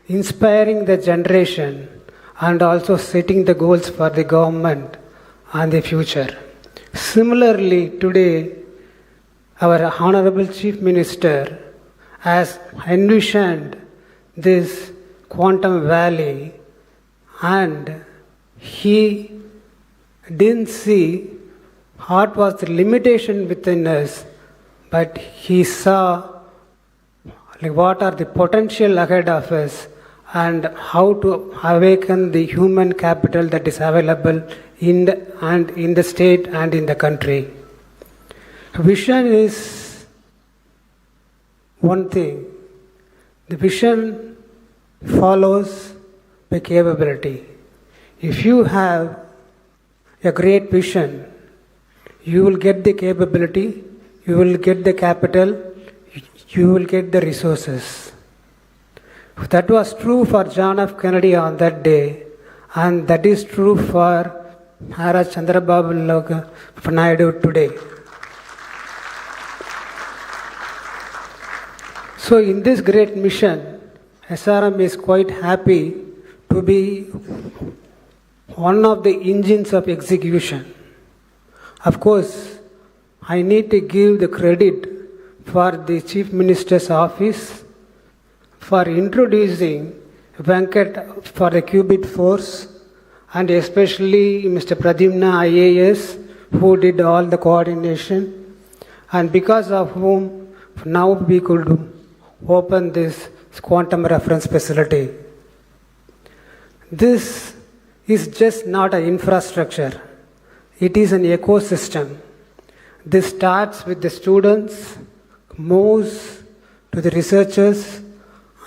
inspiring the generation and also setting the goals for the government and the future. Similarly, today, our Honorable Chief Minister has envisioned this Quantum Valley, and he didn't see what was the limitation within us, but he saw like what are the potential ahead of us and how to awaken the human capital that is available in the state and in the country. Vision is one thing. The vision follows by capability. If you have a great vision, you will get the capability, you will get the capital, you will get the resources. That was true for John F. Kennedy on that day, and that is true for Chandrababu Naidu today. So in this great mission, SRM is quite happy to be one of the engines of execution. Of course, I need to give the credit for the Chief Minister's office for introducing Venkat for the Qubit Force, and especially Mr. Pradyumna IAS, who did all the coordination, and because of whom now we could open this quantum reference facility. This is just not an infrastructure, it is an ecosystem. This starts with the students, moves to the researchers,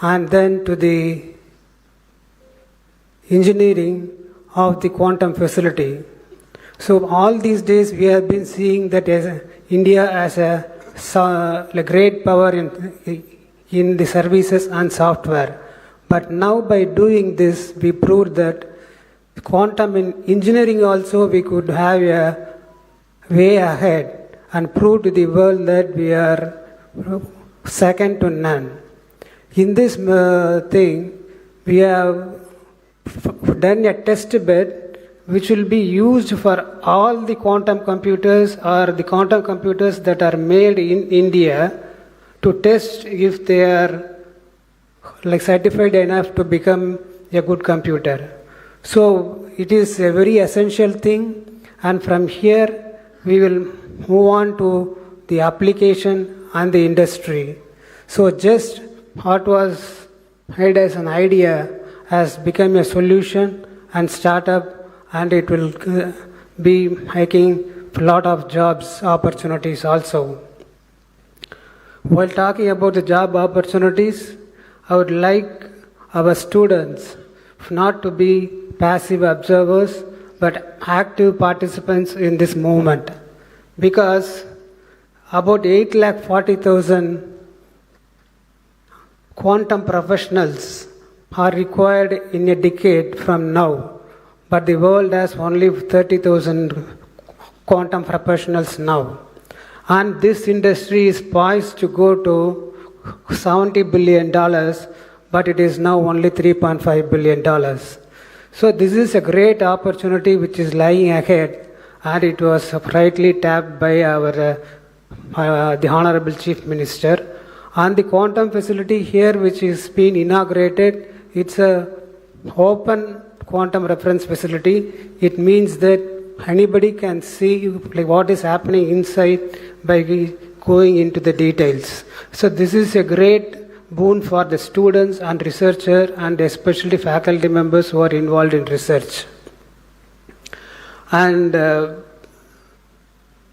and then to the engineering of the quantum facility. So all these days we have been seeing that as India as a great power in the services and software. But now by doing this, we proved that quantum in engineering also we could have a way ahead and prove to the world that we are second to none. In this thing, we have done a test bed which will be used for all the quantum computers or the quantum computers that are made in India to test if they are certified enough to become a good computer. So it is a very essential thing, and from here we will move on to the application and the industry. So just what was made as an idea has become a solution and startup, and it will be making a lot of jobs opportunities also. While talking about the job opportunities, I would like our students not to be passive observers but active participants in this movement, because about 840,000 quantum professionals are required in a decade from now, but the world has only 30,000 quantum professionals now. And this industry is poised to go to $70 billion, but it is now only $3.5 billion. So this is a great opportunity which is lying ahead, and it was rightly tapped by our the Honorable Chief Minister. And the quantum facility here which is being inaugurated, it's a open quantum reference facility. It means that anybody can see what is happening inside by going into the details. So this is a great boon for the students and researchers, and especially faculty members who are involved in research. And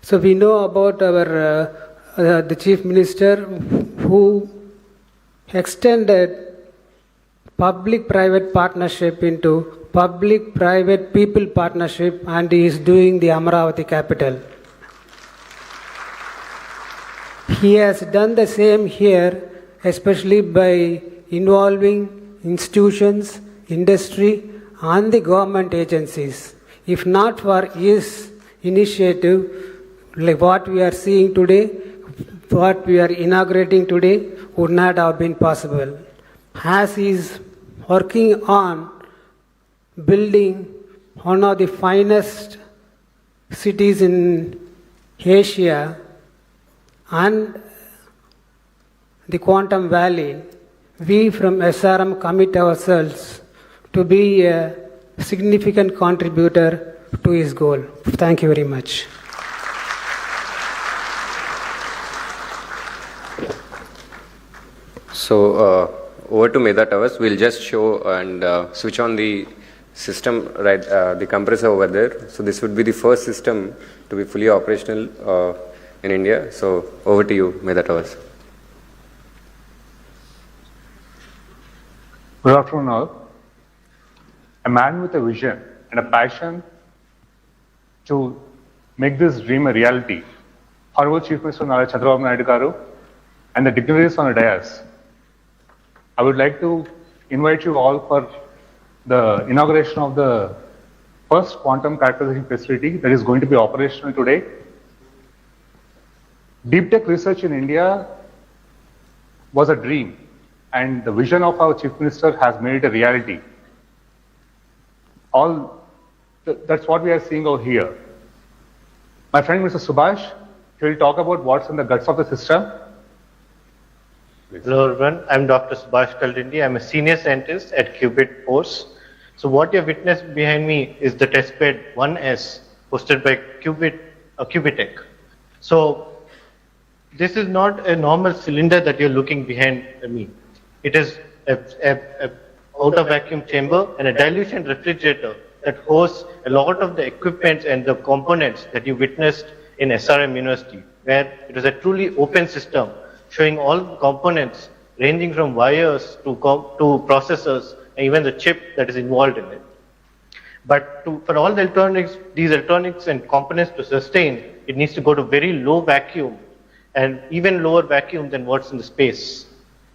so we know about our the Chief Minister who extended public-private partnership into public-private-people partnership, and he is doing the Amaravati capital. He has done the same here, especially by involving institutions, industry, and the government agencies. If not for his initiative, like what we are seeing today, what we are inaugurating today, would not have been possible. As he is working on building one of the finest cities in Asia and the Quantum Valley, we from SRM commit ourselves to be a significant contributor to his goal. Thank you very much. So over to Medha Towers. We'll just show and switch on the system, right, the compressor over there. So this would be the first system to be fully operational in India. So over to you, Medha Towers. Good afternoon all. A man with a vision and a passion to make this dream a reality. Honorable Chief Minister Nara Chandrababu Naidu Garu and the dignitaries on the dais. I would like to invite you all for the inauguration of the first quantum characterization facility that is going to be operational today. Deep tech research in India was a dream, and the vision of our Chief Minister has made it a reality. That's what we are seeing over here. My friend Mr. Subhash, he will talk about what's in the guts of the system. Please. Hello everyone, I'm Dr. Subhash Kaldindi. I'm a senior scientist at Qubit Force. So what you have witnessed behind me is the testbed 1S hosted by Qubitech. So this is not a normal cylinder that you're looking behind me. It is a outer vacuum chamber and a dilution refrigerator that hosts a lot of the equipment and the components that you witnessed in SRM University, where it was a truly open system showing all the components ranging from wires to processors and even the chip that is involved in it. But for all the electronics, these electronics and components to sustain, it needs to go to very low vacuum and even lower vacuum than what's in the space,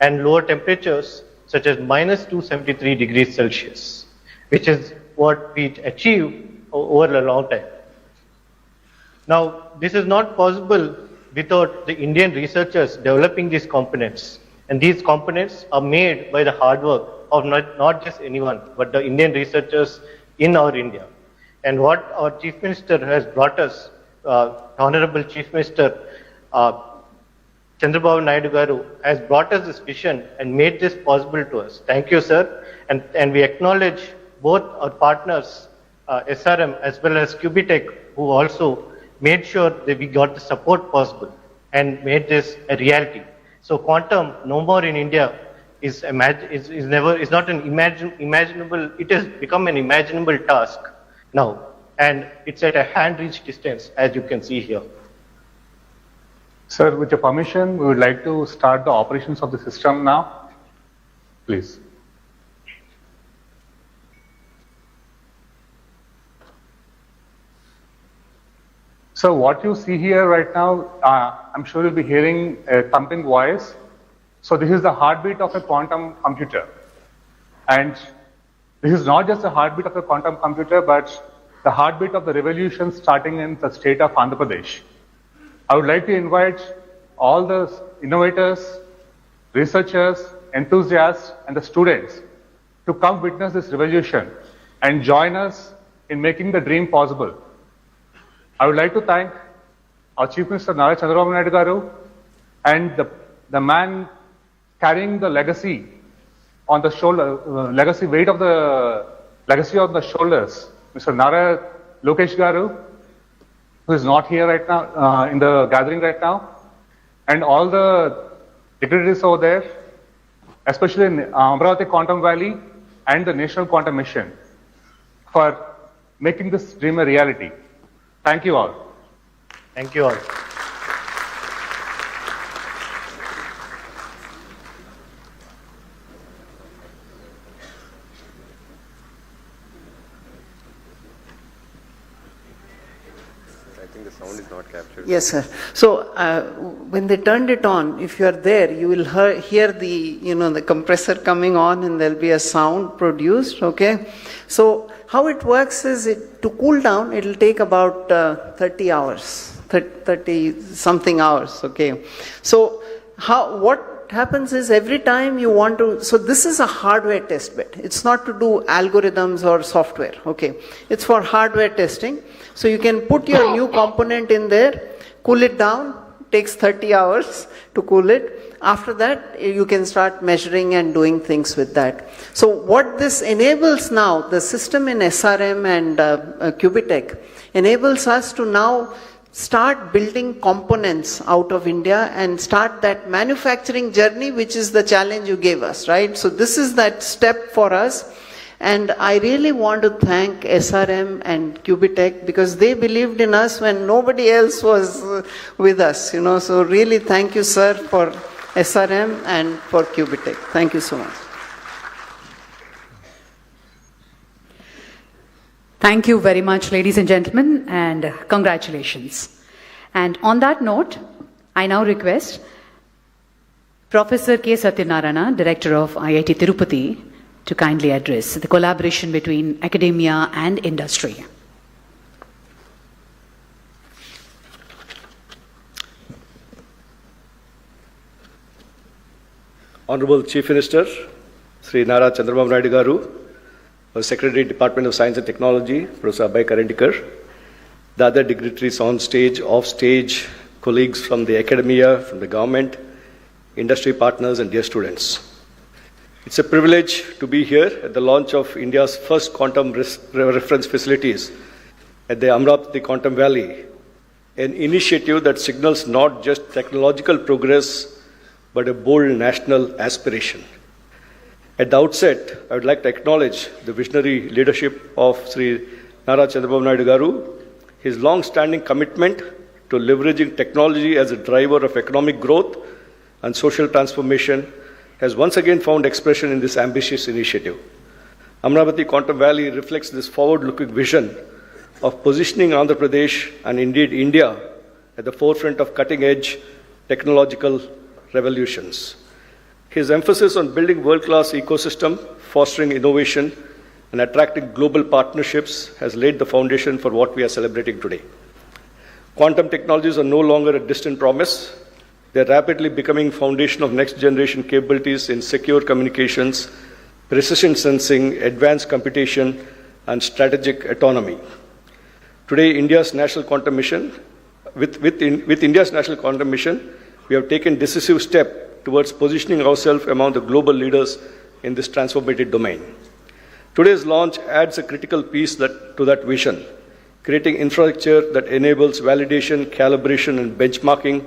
and lower temperatures such as minus 273 degrees Celsius, which is what we achieve over a long time. Now, this is not possible without the Indian researchers developing these components. And these components are made by the hard work of not just anyone, but the Indian researchers in our India. And what our Chief Minister has brought us, Honorable Chief Minister Chandrababu Naidu Garu has brought us this vision and made this possible to us. Thank you, sir. And we acknowledge both our partners, SRM as well as Qubitech, who also made sure that we got the support possible and made this a reality. So quantum, no more in India, is not an imaginable. It has become an imaginable task now, and it's at a hand-reach distance, as you can see here. Sir, with your permission, we would like to start the operations of the system now. Please. So what you see here right now, I'm sure you'll be hearing a thumping voice. So this is the heartbeat of a quantum computer. And this is not just the heartbeat of a quantum computer, but the heartbeat of the revolution starting in the state of Andhra Pradesh. I would like to invite all the innovators, researchers, enthusiasts, and the students to come witness this revolution and join us in making the dream possible. I would like to thank our Chief Minister Nara Chandrababu Naidu Garu and the man carrying the legacy on the shoulder, weight of the legacy on the shoulders, Mr. Nara Lokesh Garu, who is not here right now in the gathering right now, and all the dignitaries over there, especially in Amaravati Quantum Valley and the National Quantum Mission, for making this dream a reality. Thank you all. Thank you all. Sound is not captured. Yes, sir. So when they turned it on, if you are there, you will hear the the compressor coming on, and there'll be a sound produced. Okay. So how it works is, to cool down, it will take about 30 hours, 30 something hours. Okay. So what happens is, every time you want to, so this is a hardware test bed. It's not to do algorithms or software. Okay. It's for hardware testing. So you can put your new component in there, cool it down, takes 30 hours to cool it. After that, you can start measuring and doing things with that. So what this enables now, the system in SRM and Qubitech enables us to now start building components out of India and start that manufacturing journey, which is the challenge you gave us, right? So this is that step for us. And I really want to thank SRM and Cubitech because they believed in us when nobody else was with us, you know. So really thank you, sir, for SRM and for Cubitech. Thank you so much. Thank you very much, ladies and gentlemen, and congratulations. And on that note, I now request Professor K. Satyanarayana, Director of IIT Tirupati, to kindly address the collaboration between academia and industry. Honorable Chief Minister, Sri Nara Chandrababu Naidu Garu, Secretary, Department of Science and Technology, Professor Abhay Karandikar, the other dignitaries on stage, off stage, colleagues from the academia, from the government, industry partners, and dear students. It's a privilege to be here at the launch of India's first quantum reference facilities at the Amaravati Quantum Valley, an initiative that signals not just technological progress, but a bold national aspiration. At the outset, I would like to acknowledge the visionary leadership of Sri Nara Chandrababu Naidu Garu, his long-standing commitment to leveraging technology as a driver of economic growth and social transformation has once again found expression in this ambitious initiative. Amaravati Quantum Valley reflects this forward-looking vision of positioning Andhra Pradesh and indeed India at the forefront of cutting-edge technological revolutions. His emphasis on building world-class ecosystem, fostering innovation, and attracting global partnerships has laid the foundation for what we are celebrating today. Quantum technologies are no longer a distant promise. They are rapidly becoming foundation of next-generation capabilities in secure communications, precision sensing, advanced computation, and strategic autonomy. Today, India's national quantum mission, with India's national quantum mission, we have taken decisive step towards positioning ourselves among the global leaders in this transformative domain. Today's launch adds a critical piece to that vision, creating infrastructure that enables validation, calibration, and benchmarking,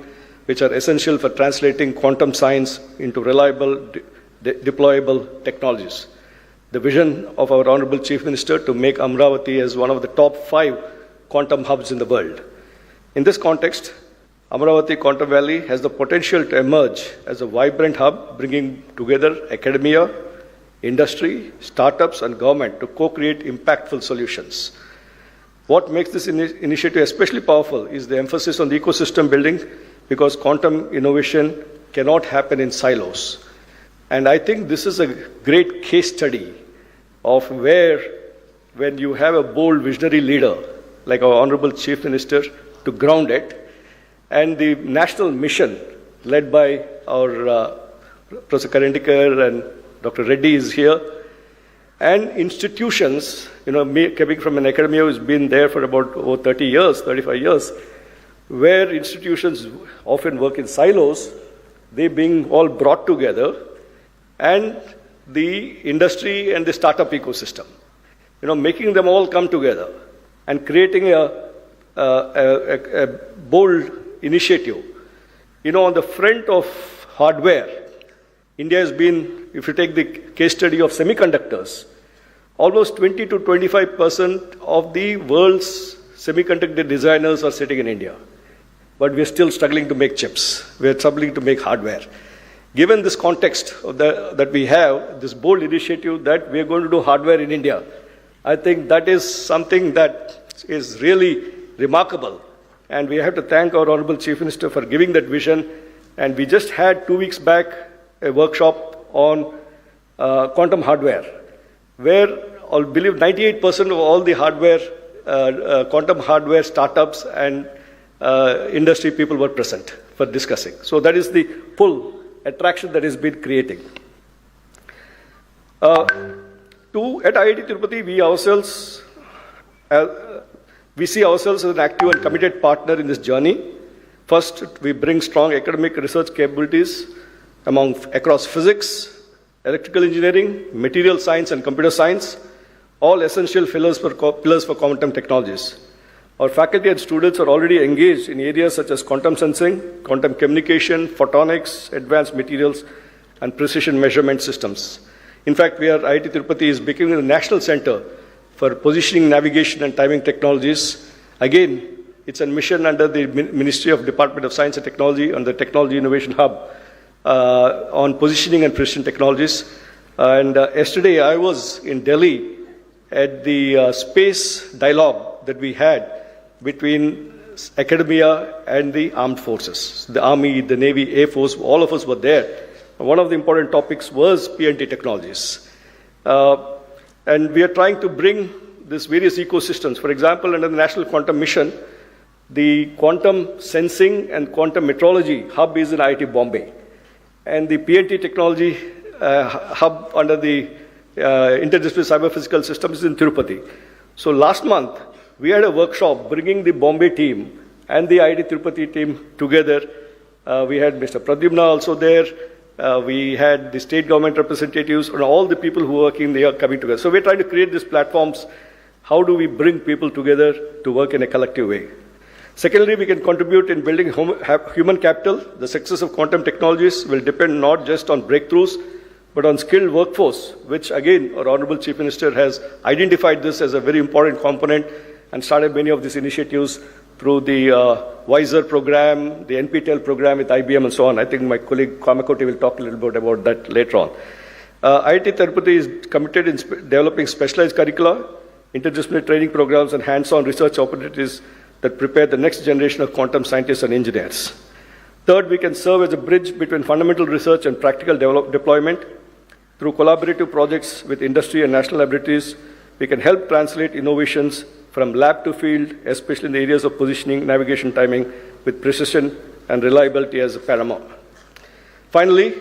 which are essential for translating quantum science into reliable, deployable technologies. The vision of our Honorable Chief Minister to make Amaravati as one of the top 5 quantum hubs in the world. In this context, Amaravati Quantum Valley has the potential to emerge as a vibrant hub, bringing together academia, industry, startups, and government to co-create impactful solutions. What makes this initiative especially powerful is the emphasis on the ecosystem building, because quantum innovation cannot happen in silos. And I think this is a great case study of where, when you have a bold visionary leader, like our Honorable Chief Minister, to ground it, and the national mission led by our Professor Karandikar and Dr. Reddy is here, and institutions, me coming from an academia who's been there for about over 30 years, 35 years, where institutions often work in silos, they being all brought together, and the industry and the startup ecosystem, making them all come together and creating a bold initiative. On the front of hardware, India has been, if you take the case study of semiconductors, almost 20 to 25% of the world's semiconductor designers are sitting in India. But we're still struggling to make chips. We're struggling to make hardware. Given this context that we have, this bold initiative that we're going to do hardware in India, I think that is something that is really remarkable. And we have to thank our Honorable Chief Minister for giving that vision. And we just had 2 weeks back a workshop on quantum hardware, where I believe 98% of all the hardware, quantum hardware startups and industry people were present for discussing. So that is the pull attraction that has been creating. At IIT Tirupati, we see ourselves as an active and committed partner in this journey. First, we bring strong academic research capabilities across physics, electrical engineering, material science, and computer science, all essential pillars for quantum technologies. Our faculty and students are already engaged in areas such as quantum sensing, quantum communication, photonics, advanced materials, and precision measurement systems. In fact, IIT Tirupati is becoming a national center for positioning, navigation, and timing technologies. Again, it's a mission under the Ministry of Department of Science and Technology and the Technology Innovation Hub on positioning and precision technologies. And yesterday I was in Delhi at the space dialogue that we had between academia and the armed forces. The Army, the Navy, Air Force, all of us were there. One of the important topics was PNT technologies. And we are trying to bring these various ecosystems. For example, under the National Quantum Mission, the quantum sensing and quantum metrology hub is in IIT Bombay. And the PNT technology hub under the Interdisciplinary Cyber-Physical Systems is in Tirupati. So last month, we had a workshop bringing the Bombay team and the IIT Tirupati team together. We had Mr. Pradyumna also there. We had the state government representatives and all the people who are working there coming together. So we're trying to create these platforms. How do we bring people together to work in a collective way? Secondly, we can contribute in building human capital. The success of quantum technologies will depend not just on breakthroughs, but on skilled workforce, which again, our Honorable Chief Minister has identified this as a very important component and started many of these initiatives through the WISER program, the NPTEL program with IBM and so on. I think my colleague Kamakoti will talk a little bit about that later on. IIT Tirupati is committed in developing specialized curricula, interdisciplinary training programs, and hands-on research opportunities that prepare the next generation of quantum scientists and engineers. Third, we can serve as a bridge between fundamental research and practical deployment. Through collaborative projects with industry and national laboratories, we can help translate innovations from lab to field, especially in the areas of positioning, navigation, timing, with precision and reliability as paramount. Finally,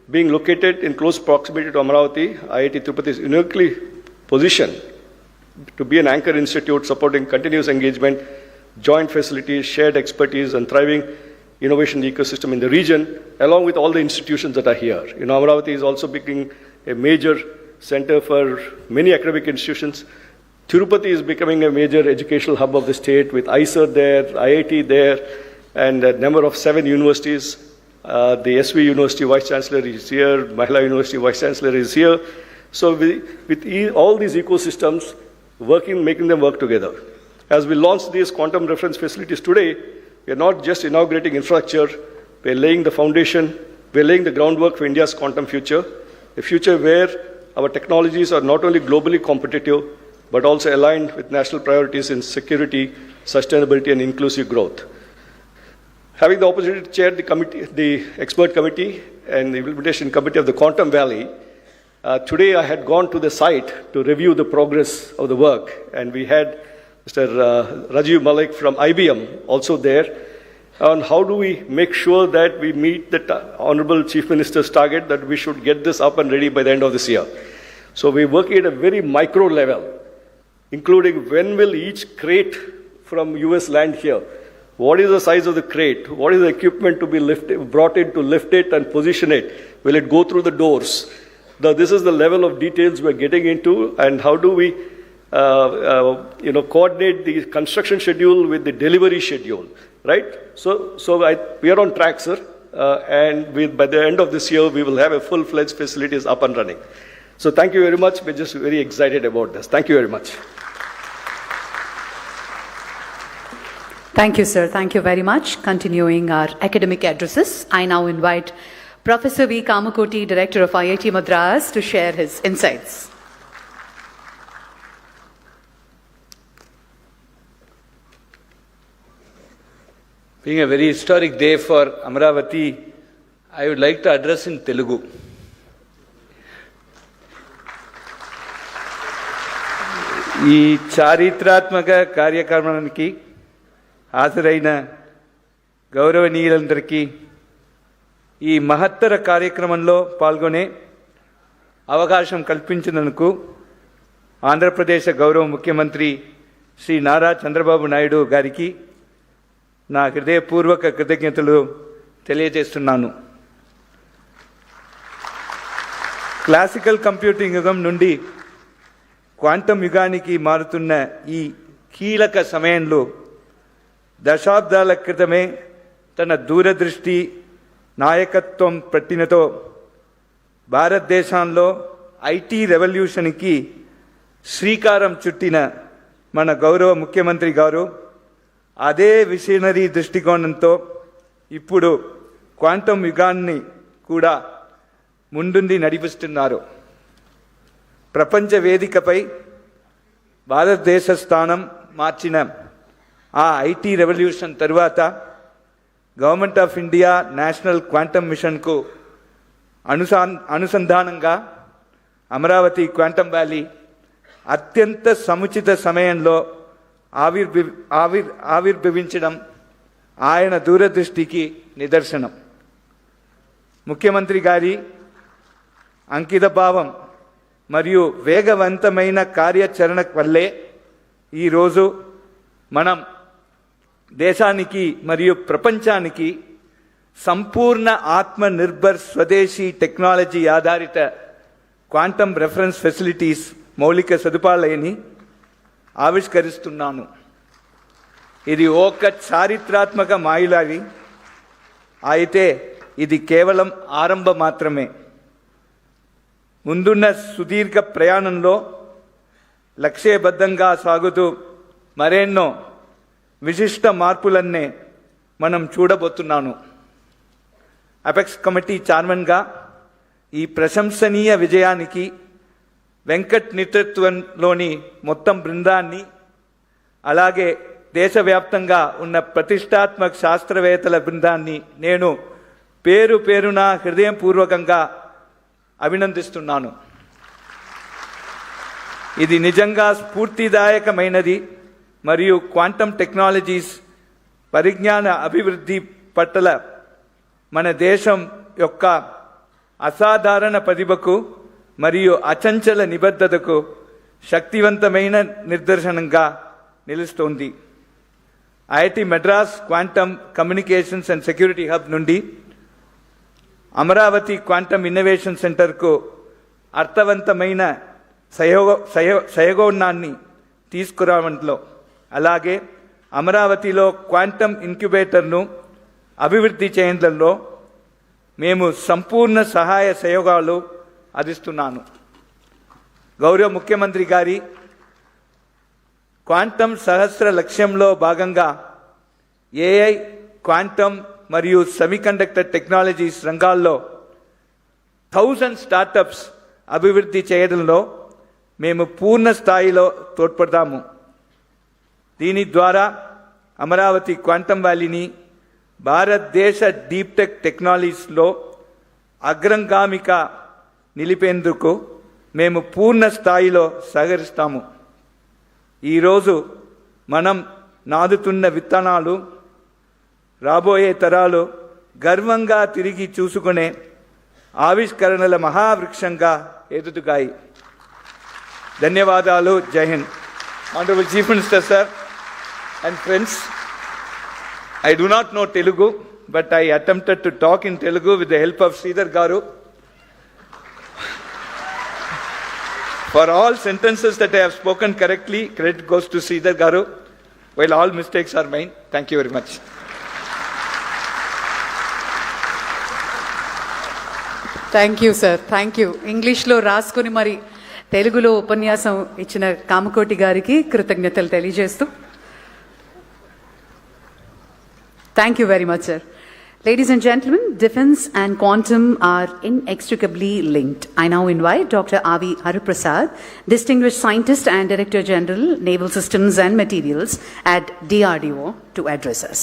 being located in close proximity to Amaravati, IIT Tirupati is uniquely positioned to be an anchor institute supporting continuous engagement, joint facilities, shared expertise, and thriving innovation ecosystem in the region, along with all the institutions that are here. Amaravati is also becoming a major center for many academic institutions. Tirupati is becoming a major educational hub of the state with ISER there, IIT there, and a number of 7 universities. The SV University Vice Chancellor is here, Mahila University Vice Chancellor is here. So with all these ecosystems, making them work together. As we launch these quantum reference facilities today, we are not just inaugurating infrastructure, we are laying the foundation, we are laying the groundwork for India's quantum future, a future where our technologies are not only globally competitive, but also aligned with national priorities in security, sustainability, and inclusive growth. Having the opportunity to chair the expert committee and the implementation committee of the Quantum Valley, today I had gone to the site to review the progress of the work, and we had Mr. Rajiv Malik from IBM also there on how do we make sure that we meet the Honorable Chief Minister's target that we should get this up and ready by the end of this year. So we're working at a very micro level, including when will each crate from US land here, what is the size of the crate, what is the equipment to be brought in to lift it and position it, will it go through the doors. Now, this is the level of details we're getting into, and how do we coordinate the construction schedule with the delivery schedule, right? So we are on track, sir, and by the end of this year, we will have a full-fledged facilities up and running. So thank you very much. We're just very excited about this. Thank you very much. Thank you, sir. Thank you very much. Continuing our academic addresses, I now invite Professor V. Kamakoti, Director of IIT Madras, to share his insights. Being a very historic day for Amaravati, I would like to address in Telugu. ఈ చారిత్రాత్మక కార్యక్రమానికి హాజరైన గౌరవనీయులందరికీ ఈ మహత్తర కార్యక్రమంలో పాల్గొనే అవకాశం కల్పించినందుకు ఆంధ్రప్రదేశ్ గౌరవ ముఖ్యమంత్రి శ్రీ నారా చంద్రబాబు నాయుడు గారికి నా హృదయపూర్వక కృతజ్ఞతలు తెలియజేస్తున్నాను. క్లాసికల్ కంప్యూటింగ్ యుగం నుండి క్వాంటమ్ యుగానికి మారుతున్న ఈ కీలక సమయంలో దశాబ్దాల క్రితమే తన దూరదృష్టి నాయకత్వం పట్టినతో భారతదేశంలో ఐటీ రెవల్యూషన్కి శ్రీకారం చుట్టిన మన గౌరవ ముఖ్యమంత్రి గారు అదే విషనరీ దృష్టికోణంతో ఇప్పుడు క్వాంటమ్ యుగాన్ని కూడా ముందుండి నడిపిస్తున్నారు. ప్రపంచ వేదికపై భారతదేశ స్థానం మార్చిన ఆ ఐటీ రెవల్యూషన్ తరువాత government of India national quantum మిషన్కు అనుసంధానంగా అమరావతి క్వాంటమ్ వ్యాలీ అత్యంత సముచిత సమయంలో ఆవిర్భవించడం ఆయన దూరదృష్టికి నిదర్శనం. ముఖ్యమంత్రి గారి అంకితభావం మరియు వేగవంతమైన కార్యాచరణ వల్లే ఈరోజు మనం దేశానికి మరియు ప్రపంచానికి సంపూర్ణ ఆత్మనిర్భర్ స్వదేశీ టెక్నాలజీ ఆధారిత క్వాంటమ్ రెఫరెన్స్ ఫెసిలిటీస్ మౌలిక సదుపాయాలని ఆవిష్కరిస్తున్నాను. ఇది ఒక చారిత్రాత్మక మైలురాయి అయితే ఇది కేవలం ఆరంభం మాత్రమే. ముందున్న సుదీర్ఘ ప్రయాణంలో లక్ష్యబద్ధంగా సాగుతూ మరెన్నో విశిష్ట మార్పులన్నే మనం చూడబోతున్నాను. అపెక్స్ కమిటీ చైర్మన్గా ఈ ప్రశంసనీయ విజయానికి వెంకట్ నేతృత్వంలోని మొత్తం బృందాన్ని, అలాగే దేశవ్యాప్తంగా ఉన్న ప్రతిష్టాత్మక శాస్త్రవేత్తల బృందాన్ని నేను పేరు పేరున హృదయపూర్వకంగా అభినందిస్తున్నాను. ఇది నిజంగా స్ఫూర్తిదాయకమైనది మరియు క్వాంటమ్ టెక్నాలజీస్ పరిజ్ఞాన అభివృద్ధి పట్ల మన దేశం యొక్క అసాధారణ ప్రతిభకు మరియు అచంచల నిబద్ధతకు శక్తివంతమైన నిదర్శనంగా నిలుస్తోంది. IIT Madras quantum communications and security hub నుండి అమరావతి క్వాంటమ్ ఇన్నోవేషన్ సెంటర్కు అర్థవంతమైన సహయోగాన్ని తీసుకురావడంలో, అలాగే అమరావతిలో క్వాంటమ్ ఇంక్యుబేటర్ను అభివృద్ధి చేయడంలో మేము సంపూర్ణ సహాయ సహయోగాలు అందిస్తున్నాను. గౌరవ ముఖ్యమంత్రి గారి క్వాంటమ్ సహస్ర లక్ష్యంలో భాగంగా ఏఐ, క్వాంటమ్ మరియు సెమీకండక్టర్ టెక్నాలజీస్ రంగాల్లో 1000 స్టార్టప్స్ అభివృద్ధి చేయడంలో మేము పూర్ణ స్థాయిలో తోడ్పడతాము. దీని ద్వారా అమరావతి క్వాంటమ్ వ్యాలీని భారతదేశ డీప్ టెక్ టెక్నాలజీస్లో అగ్రగామిక నిలిపేందుకు మేము పూర్ణ స్థాయిలో సహకరిస్తాము. ఈరోజు మనం నాదుతున్న విత్తనాలు రాబోయే తరాలు గర్వంగా తిరిగి చూసుకునే ఆవిష్కరణల మహావృక్షంగా ఎదుగుతాయి. ధన్యవాదాలు. జై Hind. Honorable Chief Minister, sir, and friends, I do not know Telugu, but I attempted to talk in Telugu with the help of Sridhar Garu. For all sentences that I have spoken correctly, credit goes to Sridhar Garu, while all mistakes are mine. Thank you very much. Thank you sir, thank you. ఇంగ్లీష్లో రాసుకుని మరి తెలుగులో ఉపన్యాసం ఇచ్చిన కామకోటి గారికి కృతజ్ఞతలు తెలియజేస్తూ thank you very much sir. Ladies and gentlemen, defense and quantum are inextricably linked. I now invite Dr. Avi Hariprasad, Distinguished Scientist and Director General, Naval Systems and Materials at DRDO, to address us.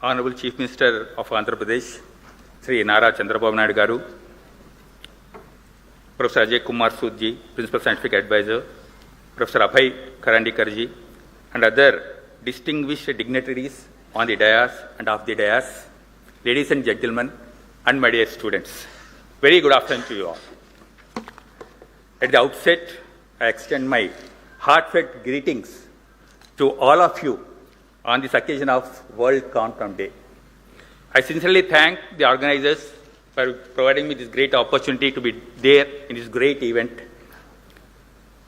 Honorable Chief Minister of Andhra Pradesh, Sri Nara Chandrababu Naidu Garu, Professor Ajay Kumar Sudji, Principal Scientific Advisor, Professor Abhay Karandikar ji, and other distinguished dignitaries on the dais and off the dais, ladies and gentlemen, and my dear students, very good afternoon to you all. At the outset, I extend my heartfelt greetings to all of you on this occasion of World Quantum Day. I sincerely thank the organizers for providing me this great opportunity to be there in this great event.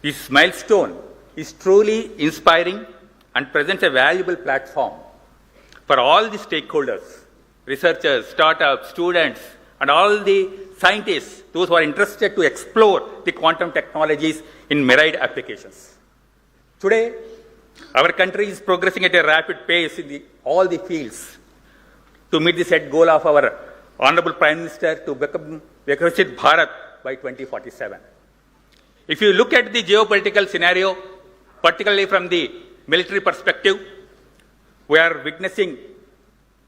This milestone is truly inspiring and presents a valuable platform for all the stakeholders, researchers, startups, students, and all the scientists, those who are interested to explore the quantum technologies in myriad applications. Today, our country is progressing at a rapid pace in all the fields to meet the set goal of our Honorable Prime Minister to become Viksit Bharat by 2047. If you look at the geopolitical scenario, particularly from the military perspective, we are witnessing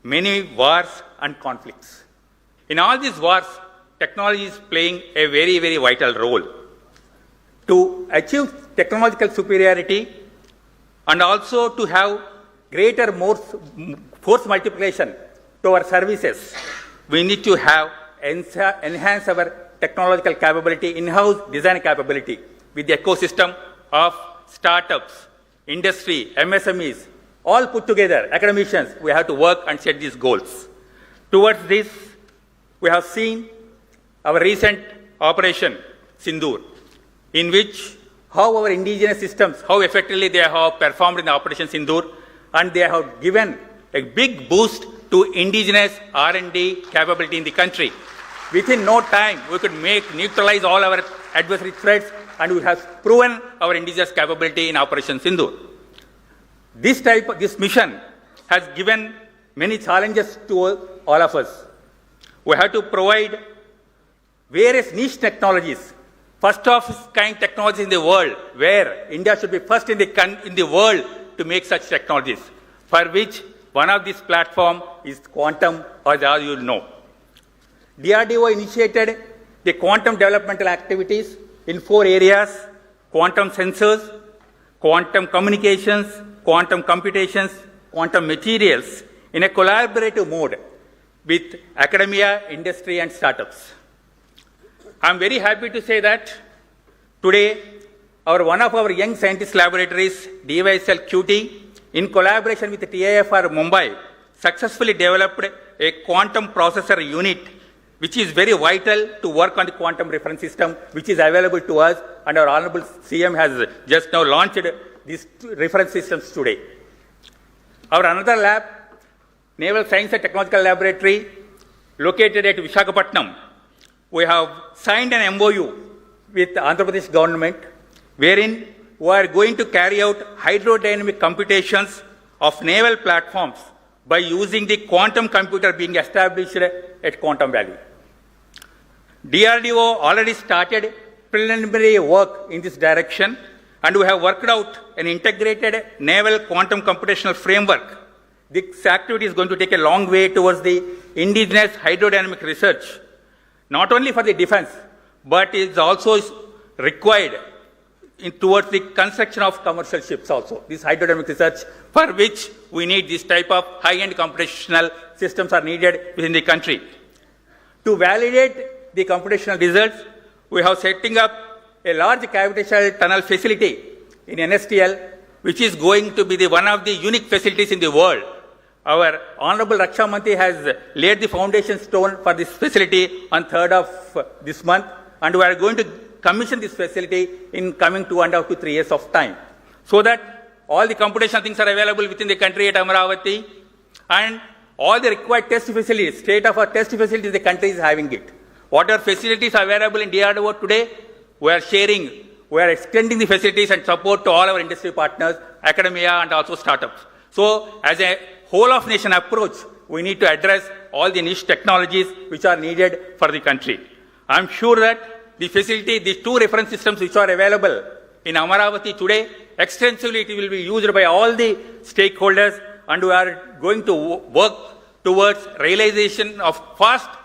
many wars and conflicts. In all these wars, technology is playing a very, very vital role. To achieve technological superiority and also to have greater force multiplication to our services, we need to have enhance our technological capability, in-house design capability with the ecosystem of startups, industry, MSMEs, all put together, academicians, we have to work and set these goals. Towards this, we have seen our recent Operation Sindoor, in which how our indigenous systems, how effectively they have performed in the Operation Sindoor, and they have given a big boost to indigenous R&D capability in the country. Within no time, we could neutralize all our adversary threats, and we have proven our indigenous capability in Operation Sindoor. This mission has given many challenges to all of us. We have to provide various niche technologies, first of its kind technologies in the world, where India should be first in the world to make such technologies, for which one of these platforms is quantum, as all you know. DRDO initiated the quantum developmental activities in 4 areas: quantum sensors, quantum communications, quantum computations, quantum materials, in a collaborative mode with academia, industry, and startups. I am very happy to say that today, one of our young scientist laboratories, DYSL QT, in collaboration with TIFR Mumbai, successfully developed a quantum processor unit, which is very vital to work on the quantum reference system, which is available to us, and our Honorable CM has just now launched these reference systems today. Our another lab, Naval Science and Technological Laboratory, located at Visakhapatnam, we have signed an MOU with the Andhra Pradesh government, wherein we are going to carry out hydrodynamic computations of naval platforms by using the quantum computer being established at Quantum Valley. DRDO already started preliminary work in this direction, and we have worked out an integrated naval quantum computational framework. This activity is going to take a long way towards the indigenous hydrodynamic research, not only for the defense, but it is also required towards the construction of commercial ships also. This hydrodynamic research, for which we need this type of high-end computational systems are needed within the country. To validate the computational results, we have setting up a large gravitational tunnel facility in NSTL, which is going to be one of the unique facilities in the world. Our Honorable Raksha Mantri has laid the foundation stone for this facility on 3rd of this month, and we are going to commission this facility in coming 2.5 to 3 years of time, so that all the computational things are available within the country at Amaravati, and all the required test facilities, state-of-art test facilities, the country is having it. Whatever facilities are available in DRDO today, we are sharing, we are extending the facilities and support to all our industry partners, academia, and also startups. So, as a whole of nation approach, we need to address all the niche technologies which are needed for the country. I am sure that the facility, these 2 reference systems which are available in Amaravati today, extensively it will be used by all the stakeholders, and we are going to work towards realization of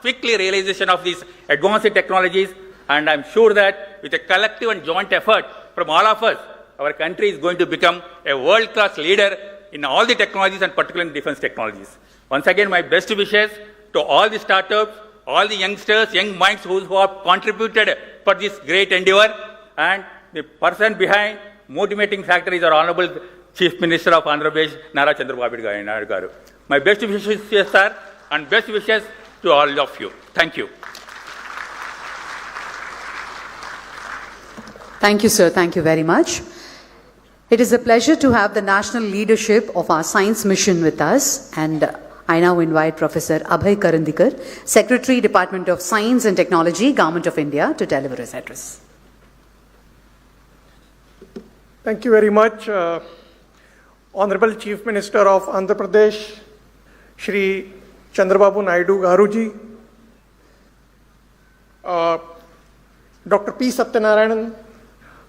quickly realization of these advanced technologies, and I am sure that with a collective and joint effort from all of us, our country is going to become a world-class leader in all the technologies, and particularly in defense technologies. Once again, my best wishes to all the startups, all the youngsters, young minds who have contributed for this great endeavor, and the person behind motivating factor is our Honorable Chief Minister of Andhra Pradesh, Nara Chandrababu Garu. My best wishes, sir, and best wishes to all of you. Thank you. Thank you, sir. Thank you very much. It is a pleasure to have the national leadership of our science mission with us, and I now invite Professor Abhay Karandikar, Secretary, Department of Science and Technology, Government of India, to deliver his address. Thank you very much, Honorable Chief Minister of Andhra Pradesh, Shri Chandrababu Naidu Garuji, Dr. P. Satyanarayanan,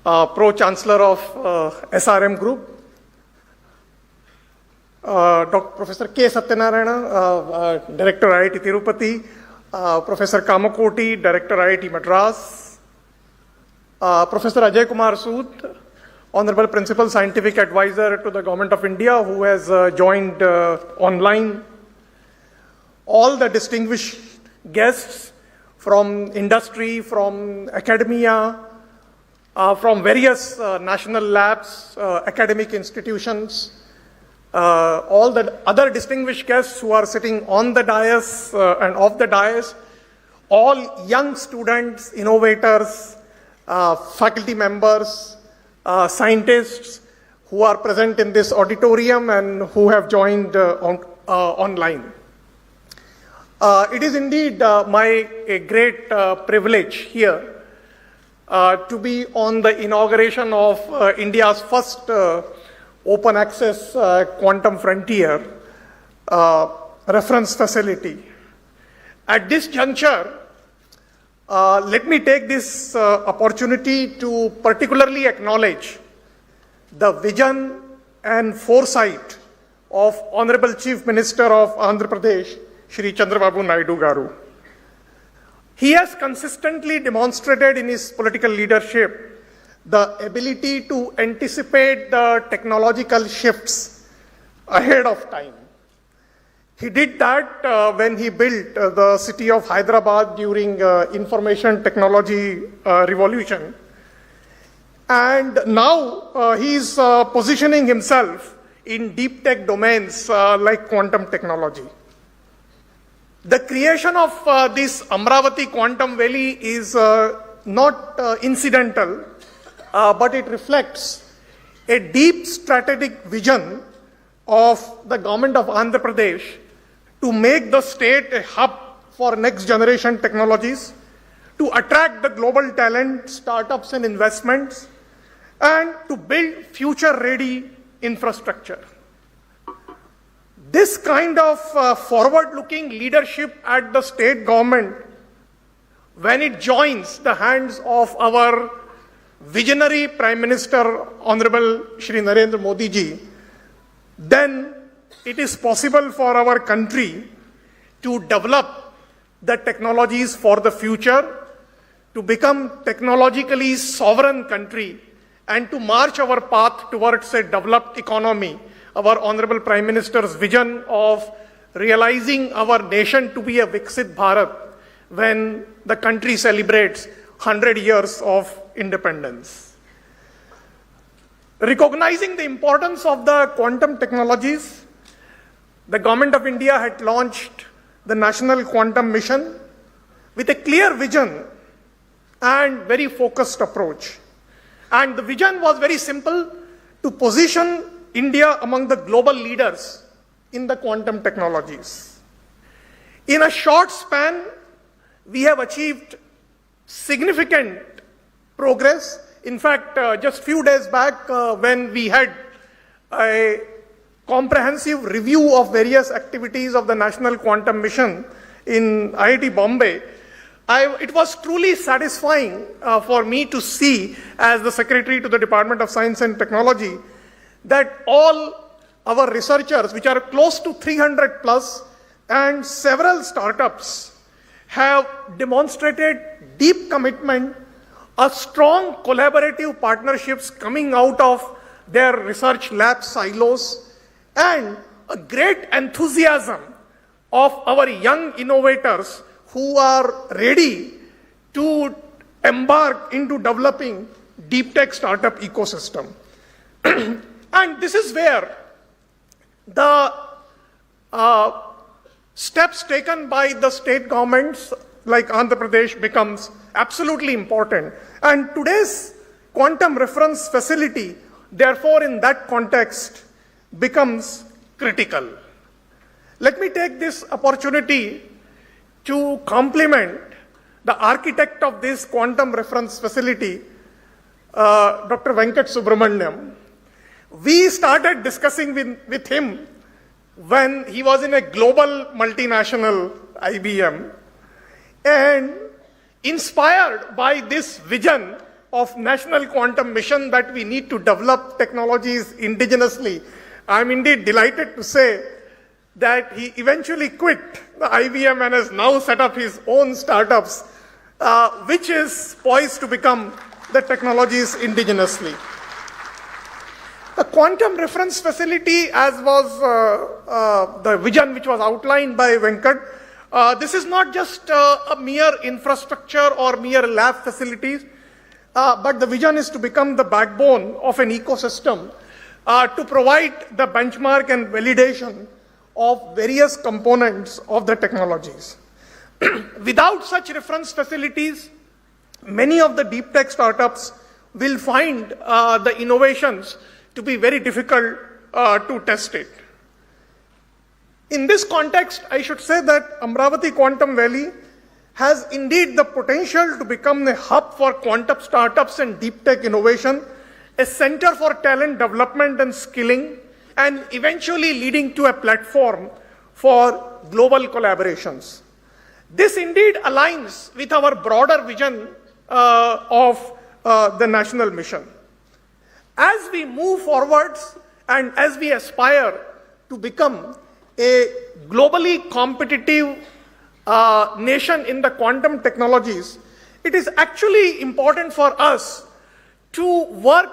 Pro-Chancellor of SRM Group, Professor K. Satyanarayana, Director IIT Tirupati, Professor Kamakoti, Director IIT Madras, Professor Ajay Kumar Sood, Honorable Principal Scientific Advisor to the Government of India, who has joined online, all the distinguished guests from industry, from academia, from various national labs, academic institutions, all the other distinguished guests who are sitting on the dais and off the dais, all young students, innovators, faculty members, scientists who are present in this auditorium and who have joined online. It is indeed a great privilege here to be on the inauguration of India's first open access quantum frontier reference facility. At this juncture, let me take this opportunity to particularly acknowledge the vision and foresight of Honorable Chief Minister of Andhra Pradesh, Shri Chandrababu Naidu Garu. He has consistently demonstrated in his political leadership the ability to anticipate the technological shifts ahead of time. He did that when he built the city of Hyderabad during information technology revolution. And now he is positioning himself in deep tech domains like quantum technology. The creation of this Amaravati Quantum Valley is not incidental, but it reflects a deep strategic vision of the government of Andhra Pradesh to make the state a hub for next generation technologies, to attract the global talent, startups and investments, and to build future ready infrastructure. This kind of forward-looking leadership at the state government, when it joins the hands of our visionary Prime Minister, Honorable Shri Narendra Modi ji, then it is possible for our country to develop the technologies for the future, to become technologically sovereign country, and to march our path towards a developed economy. Our Honorable Prime Minister's vision of realizing our nation to be a Viksit Bharat when the country celebrates 100 years of independence. Recognizing the importance of the quantum technologies, the Government of India had launched the National Quantum Mission with a clear vision and very focused approach. And the vision was very simple: to position India among the global leaders in the quantum technologies. In a short span, we have achieved significant progress. In fact, just few days back, when we had a comprehensive review of various activities of the National Quantum Mission in IIT Bombay, it was truly satisfying for me to see, as the Secretary to the Department of Science and Technology, that all our researchers, which are close to 300 plus, and several startups have demonstrated deep commitment, a strong collaborative partnerships coming out of their research lab silos, and a great enthusiasm of our young innovators who are ready to embark into developing deep tech startup ecosystem. And this is where the steps taken by the state governments like Andhra Pradesh becomes absolutely important. And today's quantum reference facility, therefore, in that context, becomes critical. Let me take this opportunity to compliment the architect of this quantum reference facility, Dr. Venkat Subramaniam. We started discussing with him when he was in a global multinational IBM, and inspired by this vision of national quantum mission that we need to develop technologies indigenously, I am indeed delighted to say that he eventually quit the IBM and has now set up his own startups, which is poised to become the technologies indigenously. The quantum reference facility, as was the vision which was outlined by Venkat, this is not just a mere infrastructure or mere lab facilities, but the vision is to become the backbone of an ecosystem to provide the benchmark and validation of various components of the technologies. Without such reference facilities, many of the deep tech startups will find the innovations to be very difficult to test it. In this context, I should say that Amaravati Quantum Valley has indeed the potential to become a hub for quantum startups and deep tech innovation, a center for talent development and skilling, and eventually leading to a platform for global collaborations. This indeed aligns with our broader vision of the national mission. As we move forwards and as we aspire to become a globally competitive nation in the quantum technologies, it is actually important for us to work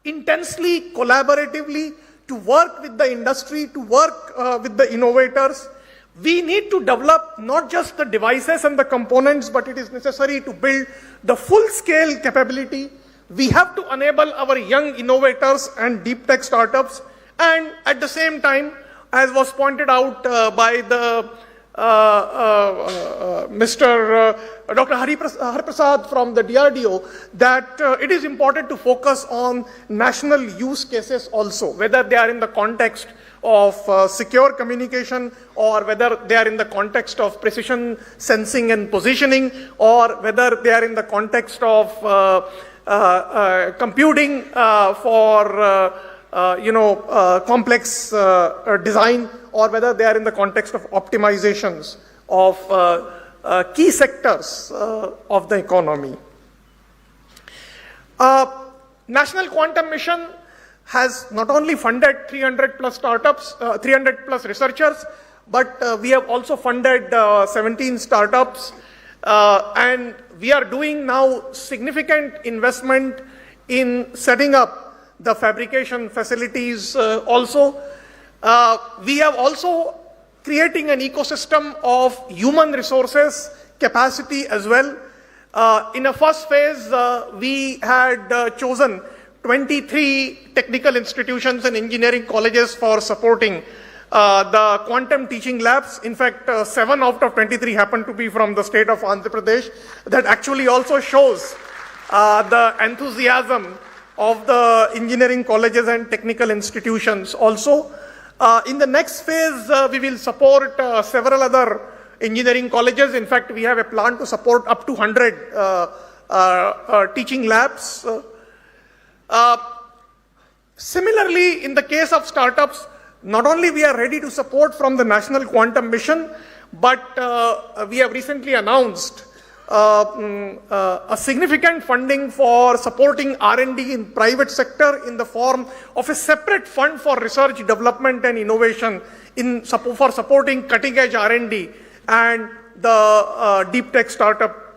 intensely, collaboratively, to work with the industry, to work with the innovators. We need to develop not just the devices and the components, but it is necessary to build the full-scale capability. We have to enable our young innovators and deep tech startups, and at the same time, as was pointed out by the Mr. Dr. Hariprasad from the DRDO, that it is important to focus on national use cases also, whether they are in the context of secure communication, or whether they are in the context of precision sensing and positioning, or whether they are in the context of computing for complex design, or whether they are in the context of optimizations of key sectors of the economy. National Quantum Mission has not only funded 300 plus startups, 300 plus researchers, but we have also funded 17 startups, and we are doing now significant investment in setting up the fabrication facilities also. We are also creating an ecosystem of human resources capacity as well. In a first phase, we had chosen 23 technical institutions and engineering colleges for supporting the quantum teaching labs. In fact, 7 out of 23 happen to be from the state of Andhra Pradesh. That actually also shows the enthusiasm of the engineering colleges and technical institutions also. In the next phase, we will support several other engineering colleges. In fact, we have a plan to support up to 100 teaching labs. Similarly, in the case of startups, not only we are ready to support from the National Quantum Mission, but we have recently announced a significant funding for supporting R&D in private sector in the form of a separate fund for research, development and innovation for supporting cutting edge R&D and the deep tech startup.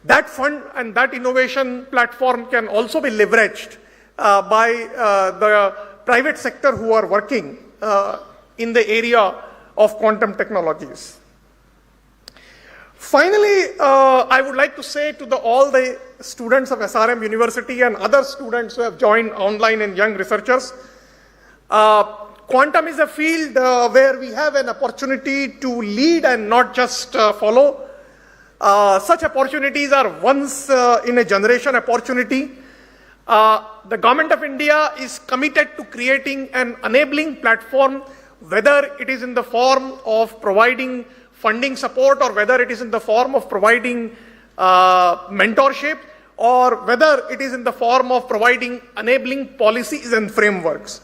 That fund and that innovation platform can also be leveraged by the private sector who are working in the area of quantum technologies. Finally, I would like to say to all the students of SRM University and other students who have joined online and young researchers, quantum is a field where we have an opportunity to lead and not just follow. Such opportunities are once in a generation opportunity. The Government of India is committed to creating an enabling platform, whether it is in the form of providing funding support or whether it is in the form of providing mentorship or whether it is in the form of providing enabling policies and frameworks.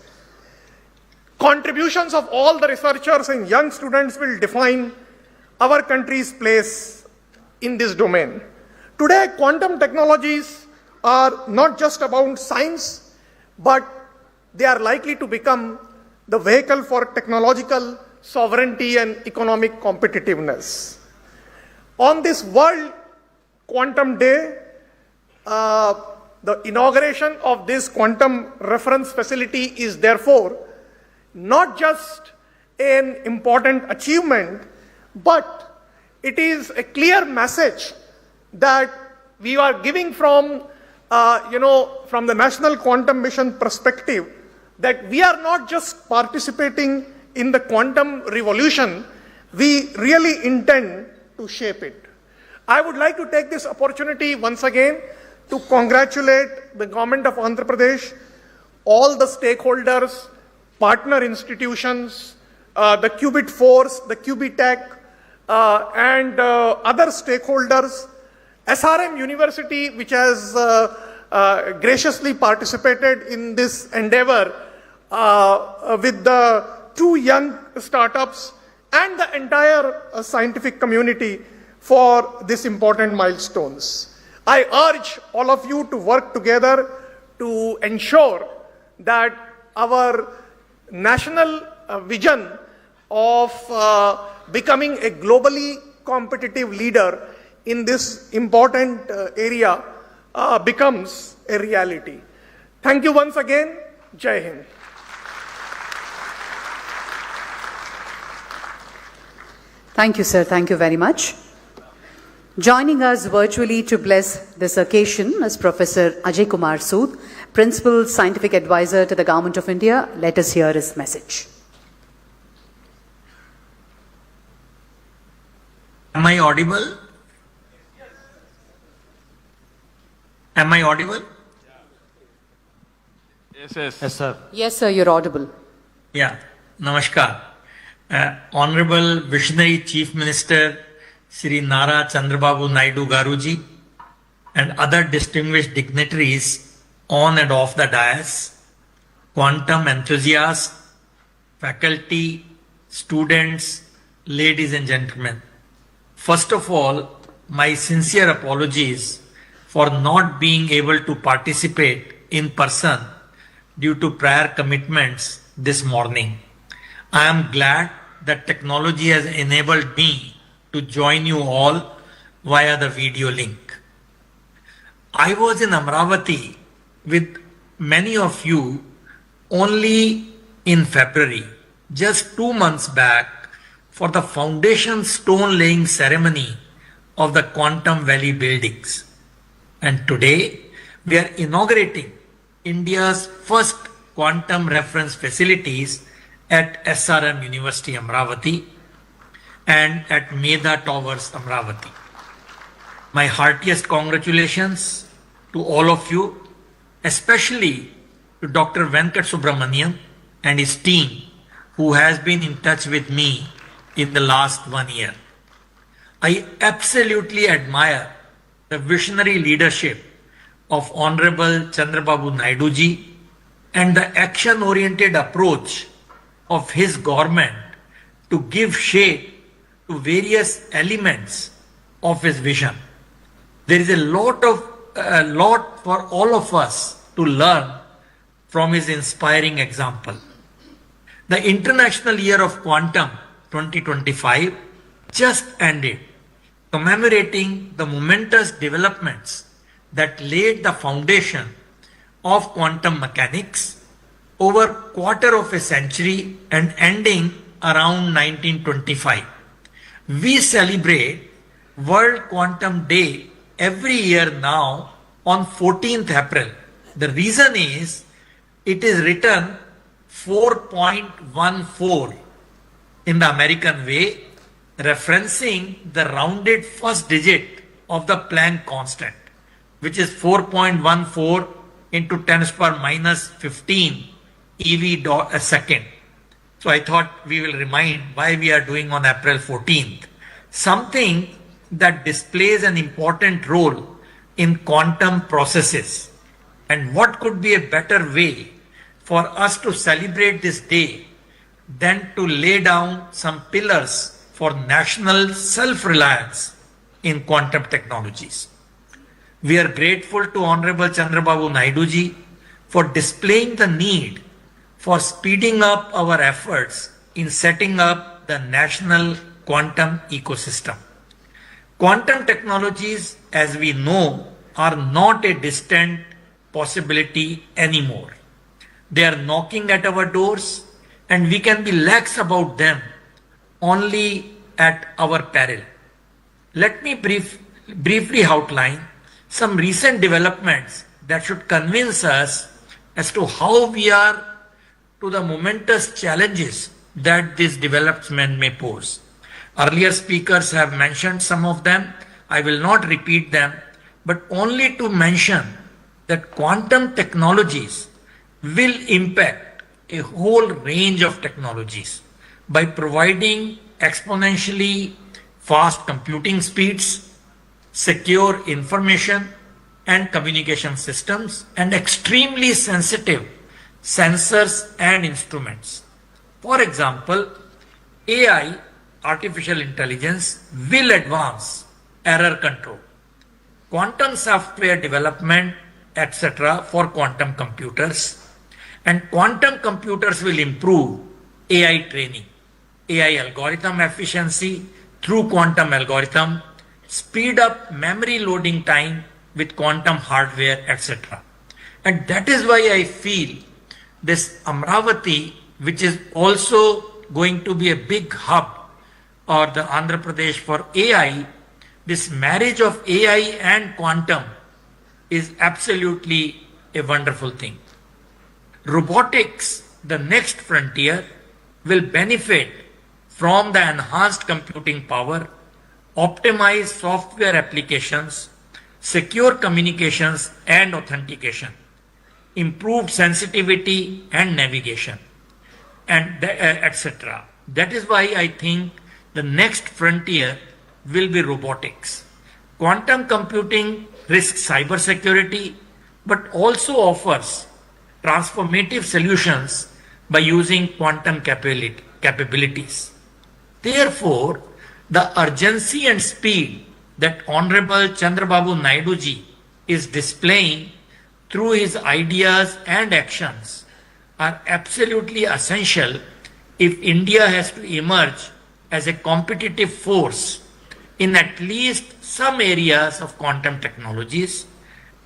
Contributions of all the researchers and young students will define our country's place in this domain. Today, quantum technologies are not just about science, but they are likely to become the vehicle for technological sovereignty and economic competitiveness. On this World Quantum Day, the inauguration of this quantum reference facility is therefore not just an important achievement, but it is a clear message that we are giving from the National Quantum Mission perspective, that we are not just participating in the quantum revolution, we really intend to shape it. I would like to take this opportunity once again to congratulate the government of Andhra Pradesh, all the stakeholders, partner institutions, the Qubit Force, the Qubitech, and other stakeholders, SRM University, which has graciously participated in this endeavor with the 2 young startups and the entire scientific community for these important milestones. I urge all of you to work together to ensure that our national vision of becoming a globally competitive leader in this important area becomes a reality. Thank you once again. Jai Hind. Thank you, sir. Thank you very much. Joining us virtually to bless this occasion is Professor Ajay Kumar Sood, Principal Scientific Advisor to the Government of India. Let us hear his message. Am I audible? Am I audible? Yes, sir. Yes, sir, you're audible. Yeah, namaskar. Honorable Visionary Chief Minister Shri Nara Chandrababu Naidu Garuji and other distinguished dignitaries on and off the dais, quantum enthusiasts, faculty, students, ladies and gentlemen. First of all, my sincere apologies for not being able to participate in person due to prior commitments this morning. I am glad that technology has enabled me to join you all via the video link. I was in Amaravati with many of you only in February, just 2 months back, for the foundation stone laying ceremony of the Quantum Valley buildings. And today we are inaugurating India's first quantum reference facilities at SRM University Amaravati and at Medha Towers Amaravati. My heartiest congratulations to all of you, especially to Dr. Venkat Subramaniam and his team who has been in touch with me in the last 1 year. I absolutely admire the visionary leadership of Honorable Chandrababu Naidu ji and the action-oriented approach of his government to give shape to various elements of his vision. There is a lot for all of us to learn from his inspiring example. The International Year of Quantum 2025 just ended, commemorating the momentous developments that laid the foundation of quantum mechanics over a quarter of a century and ending around 1925. We celebrate World Quantum Day every year now on 14th April. The reason is it is written 4.14 in the American way, referencing the rounded first digit of the Planck constant, which is 4.14 into 10 to the power minus 15 EV a second. So I thought we will remind why we are doing on April 14th. Something that displays an important role in quantum processes. And what could be a better way for us to celebrate this day than to lay down some pillars for national self-reliance in quantum technologies. We are grateful to Honorable Chandrababu Naidu ji for displaying the need for speeding up our efforts in setting up the national quantum ecosystem. Quantum technologies, as we know, are not a distant possibility anymore. They are knocking at our doors, and we can be lax about them only at our peril. Let me briefly outline some recent developments that should convince us as to how we are to the momentous challenges that this development may pose. Earlier speakers have mentioned some of them. I will not repeat them, but only to mention that quantum technologies will impact a whole range of technologies by providing exponentially fast computing speeds, secure information and communication systems, and extremely sensitive sensors and instruments. For example, AI, artificial intelligence, will advance error control, quantum software development, etc. for quantum computers, and quantum computers will improve AI training, AI algorithm efficiency through quantum algorithm, speed up memory loading time with quantum hardware, etc. And that is why I feel this Amaravati, which is also going to be a big hub, or the Andhra Pradesh for AI, this marriage of AI and quantum is absolutely a wonderful thing. Robotics, the next frontier, will benefit from the enhanced computing power, optimized software applications, secure communications and authentication, improved sensitivity and navigation, and etc. That is why I think the next frontier will be robotics. Quantum computing risks cybersecurity, but also offers transformative solutions by using quantum capabilities. Therefore, the urgency and speed that Honorable Chandrababu Naidu ji is displaying through his ideas and actions are absolutely essential if India has to emerge as a competitive force in at least some areas of quantum technologies,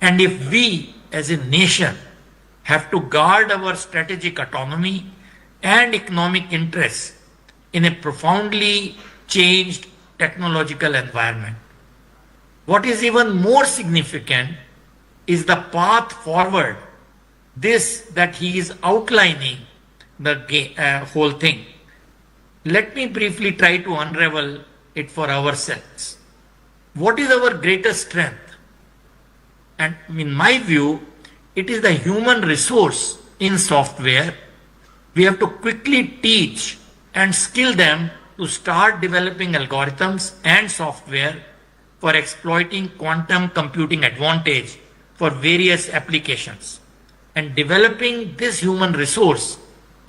and if we as a nation have to guard our strategic autonomy and economic interests in a profoundly changed technological environment. What is even more significant is the path forward, that he is outlining the whole thing. Let me briefly try to unravel it for ourselves. What is our greatest strength? And in my view, it is the human resource in software. We have to quickly teach and skill them to start developing algorithms and software for exploiting quantum computing advantage for various applications. And developing this human resource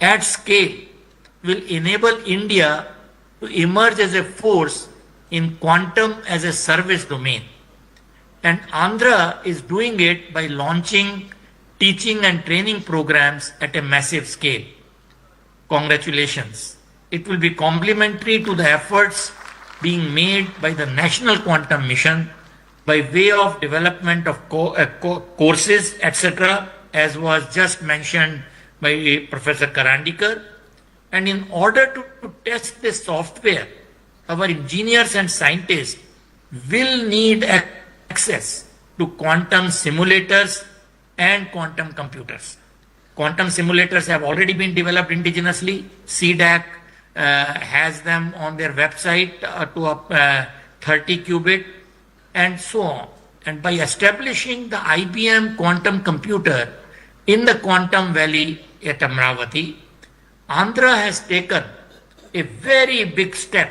at scale will enable India to emerge as a force in quantum as a service domain. And Andhra is doing it by launching teaching and training programs at a massive scale. Congratulations. It will be complementary to the efforts being made by the National Quantum Mission by way of development of courses, etc., as was just mentioned by Professor Karandikar. And in order to test this software, our engineers and scientists will need access to quantum simulators and quantum computers. Quantum simulators have already been developed indigenously. CDAC has them on their website to 30 qubit and so on. And by establishing the IBM quantum computer in the Quantum Valley at Amaravati, Andhra has taken a very big step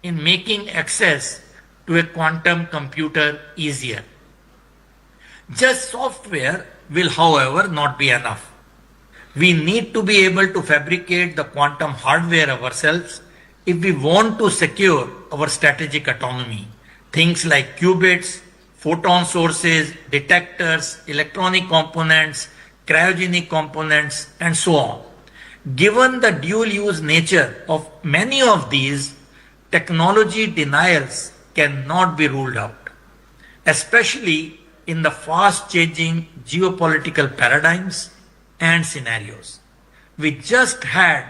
in making access to a quantum computer easier. Just software will, however, not be enough. We need to be able to fabricate the quantum hardware ourselves if we want to secure our strategic autonomy. Things like qubits, photon sources, detectors, electronic components, cryogenic components, and so on. Given the dual-use nature of many of these, technology denials cannot be ruled out, especially in the fast-changing geopolitical paradigms and scenarios. We just had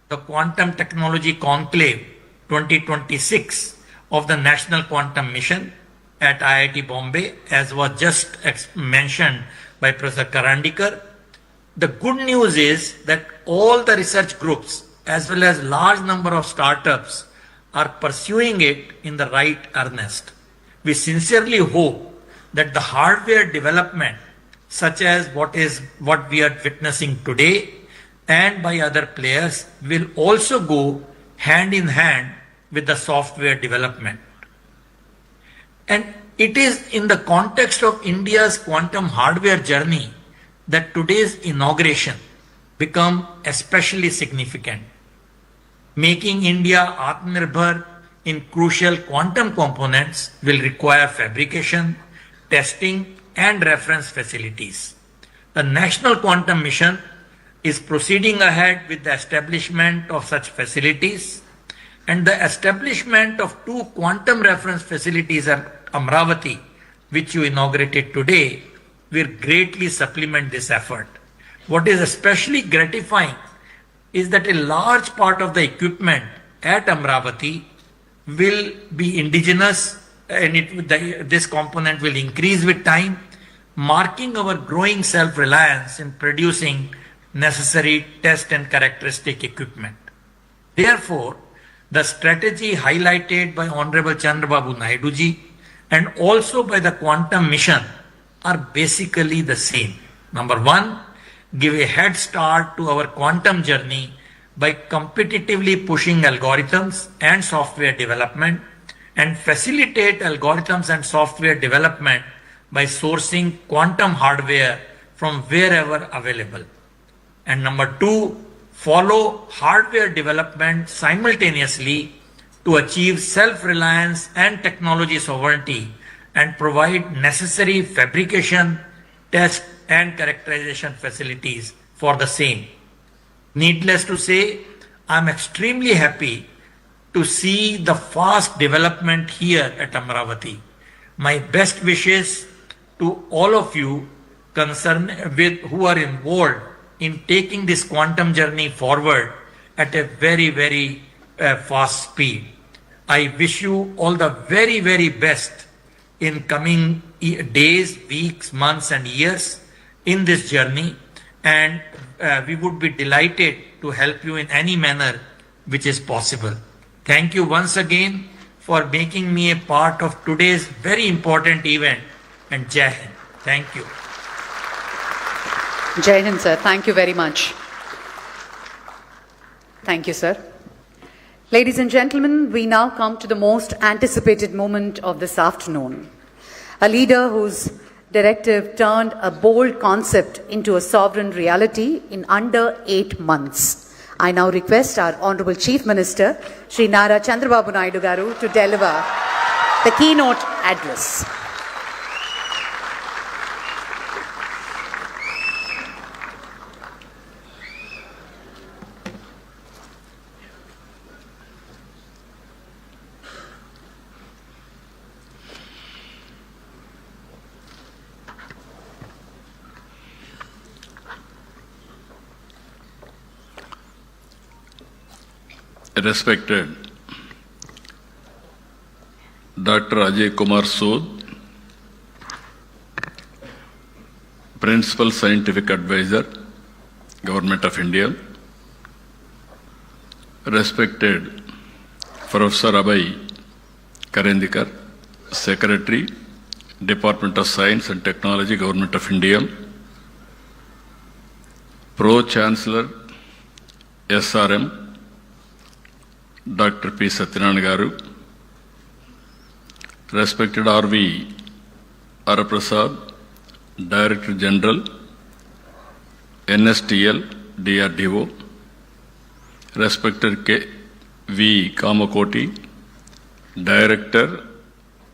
the Quantum Technology Conclave 2026 of the National Quantum Mission at IIT Bombay, as was just mentioned by Professor Karandikar. The good news is that all the research groups as well as large number of startups are pursuing it in the right earnest. We sincerely hope that the hardware development, such as what we are witnessing today and by other players, will also go hand in hand with the software development. And it is in the context of India's quantum hardware journey that today's inauguration become especially significant. Making India Atmanirbhar in crucial quantum components will require fabrication, testing, and reference facilities. The National Quantum Mission is proceeding ahead with the establishment of such facilities, and the establishment of 2 quantum reference facilities at Amaravati, which you inaugurated today, will greatly supplement this effort. What is especially gratifying is that a large part of the equipment at Amaravati will be indigenous, and this component will increase with time, marking our growing self-reliance in producing necessary test and characteristic equipment. Therefore, the strategy highlighted by Honorable Chandrababu Naidu ji and also by the Quantum Mission are basically the same. Number 1, give a head start to our quantum journey by competitively pushing algorithms and software development, and facilitate algorithms and software development by sourcing quantum hardware from wherever available. And number 2, follow hardware development simultaneously to achieve self-reliance and technology sovereignty and provide necessary fabrication, test, and characterization facilities for the same. Needless to say, I am extremely happy to see the fast development here at Amaravati. My best wishes to all of you who are involved in taking this quantum journey forward at a very, very fast speed. I wish you all the very, very best in coming days, weeks, months, and years in this journey, and we would be delighted to help you in any manner which is possible. Thank you once again for making me a part of today's very important event, and Jai Hind. Thank you. Jai Hind, sir. Thank you very much. Thank you, sir. Ladies and gentlemen, we now come to the most anticipated moment of this afternoon. A leader whose directive turned a bold concept into a sovereign reality in under 8 months. I now request our Honorable Chief Minister, Shri Nara Chandrababu Naidu Garu, to deliver the keynote address. Respected Dr. Ajay Kumar Sood, Principal Scientific Advisor, Government of India, Respected Professor Abhay Karandikar, Secretary, Department of Science and Technology, Government of India, Pro-Chancellor, SRM, Dr. P. Satyanarayana Garu, respected R.V. Araprasad, Director General, NSTL, DRDO, respected K.V. Kamakoti, Director,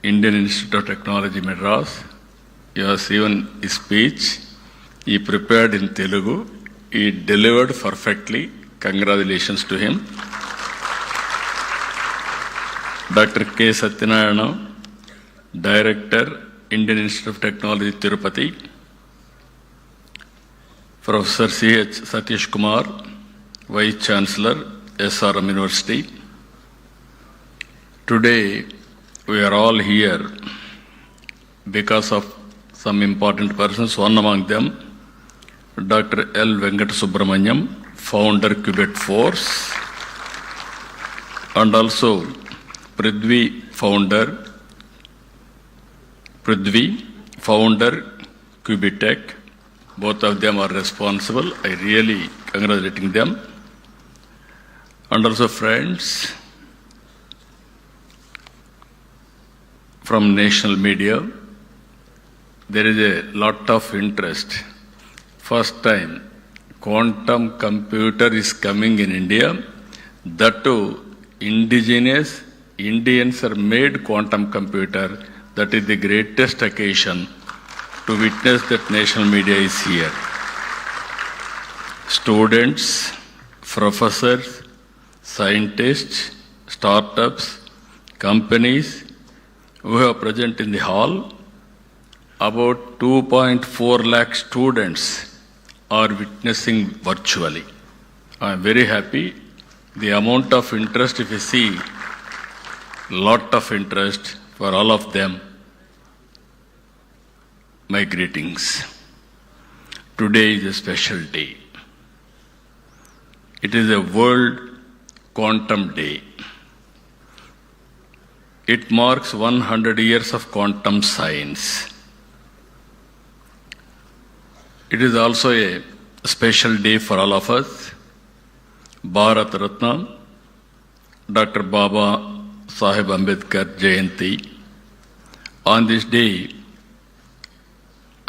Indian Institute of Technology, Madras. He has given his speech. He prepared in Telugu. He delivered perfectly. Congratulations to him. Dr. K. Satyanarayana, Director, Indian Institute of Technology, Tirupati. Professor C.H. Satish Kumar, Vice Chancellor, SRM University. Today, we are all here because of some important persons. One among them, Dr. L. Venkat Subramanyam, founder Qubit Force, and also Prithvi, founder Qubitech. Both of them are responsible. I really congratulating them. And also friends from national media. There is a lot of interest. First time quantum computer is coming in India. That too, indigenous Indians are made quantum computer. That is the greatest occasion to witness that national media is here. Students, professors, scientists, startups, companies who are present in the hall, about 2.4 lakh students are witnessing virtually. I am very happy. The amount of interest, if you see, lot of interest for all of them. My greetings. Today is a special day. It is a World Quantum Day. It marks 100 years of quantum science. It is also a special day for all of us. Bharat Ratna, Dr. Baba Sahib Ambedkar Jayanti. On this day,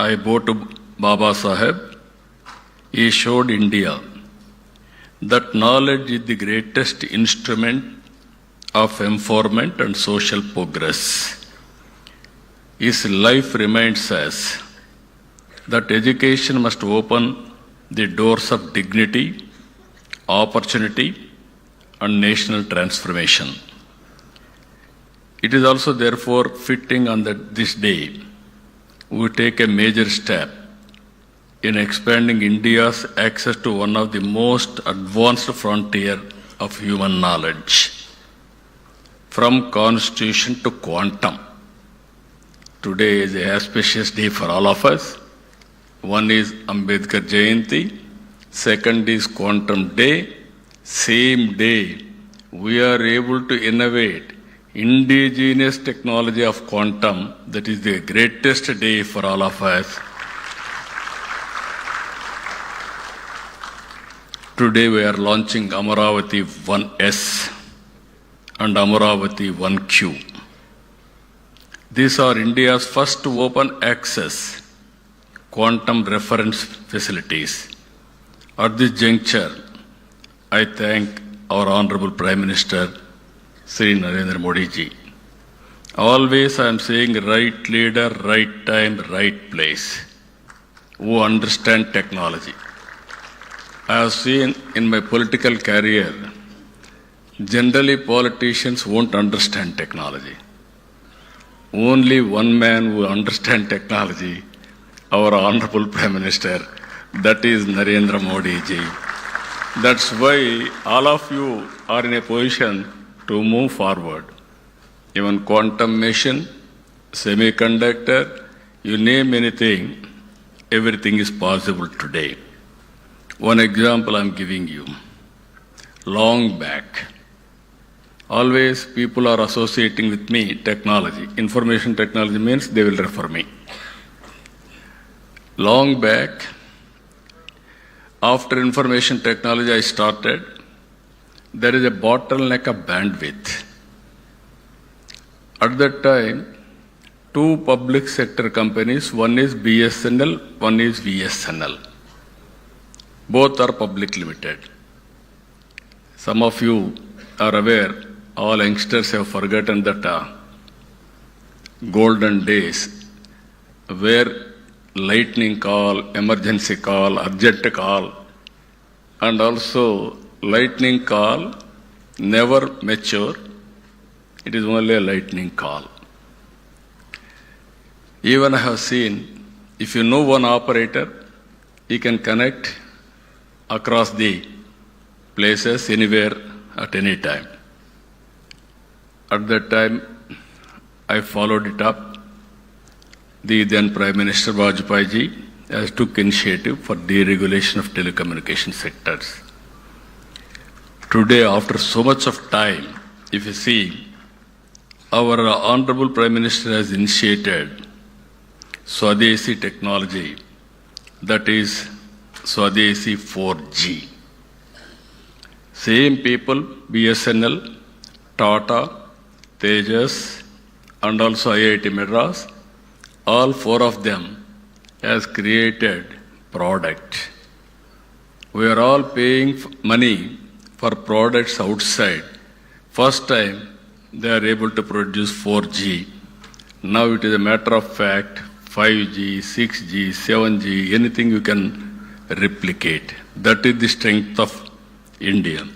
I bow to Baba Sahib. He showed India that knowledge is the greatest instrument of empowerment and social progress. His life reminds us that education must open the doors of dignity, opportunity, and national transformation. It is also therefore fitting on this day we take a major step in expanding India's access to one of the most advanced frontier of human knowledge, from constitution to quantum. Today is a auspicious day for all of us. One is Ambedkar Jayanti, second is Quantum Day. Same day, we are able to innovate indigenous technology of quantum. That is the greatest day for all of us. Today we are launching Amaravati 1S and Amaravati 1Q. These are India's first open access quantum reference facilities. At this juncture, I thank our Honorable Prime Minister, Sri Narendra Modi ji. Always I am saying right leader, right time, right place, who understand technology. I have seen in my political career, generally politicians won't understand technology. Only one man who understands technology, our Honorable Prime Minister, that is Narendra Modi ji. That's why all of you are in a position to move forward. Even quantum machine, semiconductor, you name anything, everything is possible today. One example I'm giving you. long back. Always people are associating with me technology. Information technology means they will refer me. Long back, after information technology I started, there is a bottleneck of bandwidth. At that time, two public sector companies, one is BSNL, one is VSNL. Both are public limited. Some of you are aware, all youngsters have forgotten that golden days where lightning call, emergency call, urgent call, and also lightning call never mature. It is only a lightning call. Even I have seen, if you know one operator, he can connect across the places anywhere at any time. At that time, I followed it up. The then Prime Minister Vajpayee ji has took initiative for deregulation of telecommunication sectors. Today, after so much of time, if you see, our Honorable Prime Minister has initiated Swadeshi technology, that is Swadeshi 4G. Same people, BSNL, Tata, Tejas, and also IIT Madras, all four of them has created product. We are all paying money for products outside. First time they are able to produce 4G. Now it is a matter of fact, 5G, 6G, 7G, anything you can replicate. That is the strength of India.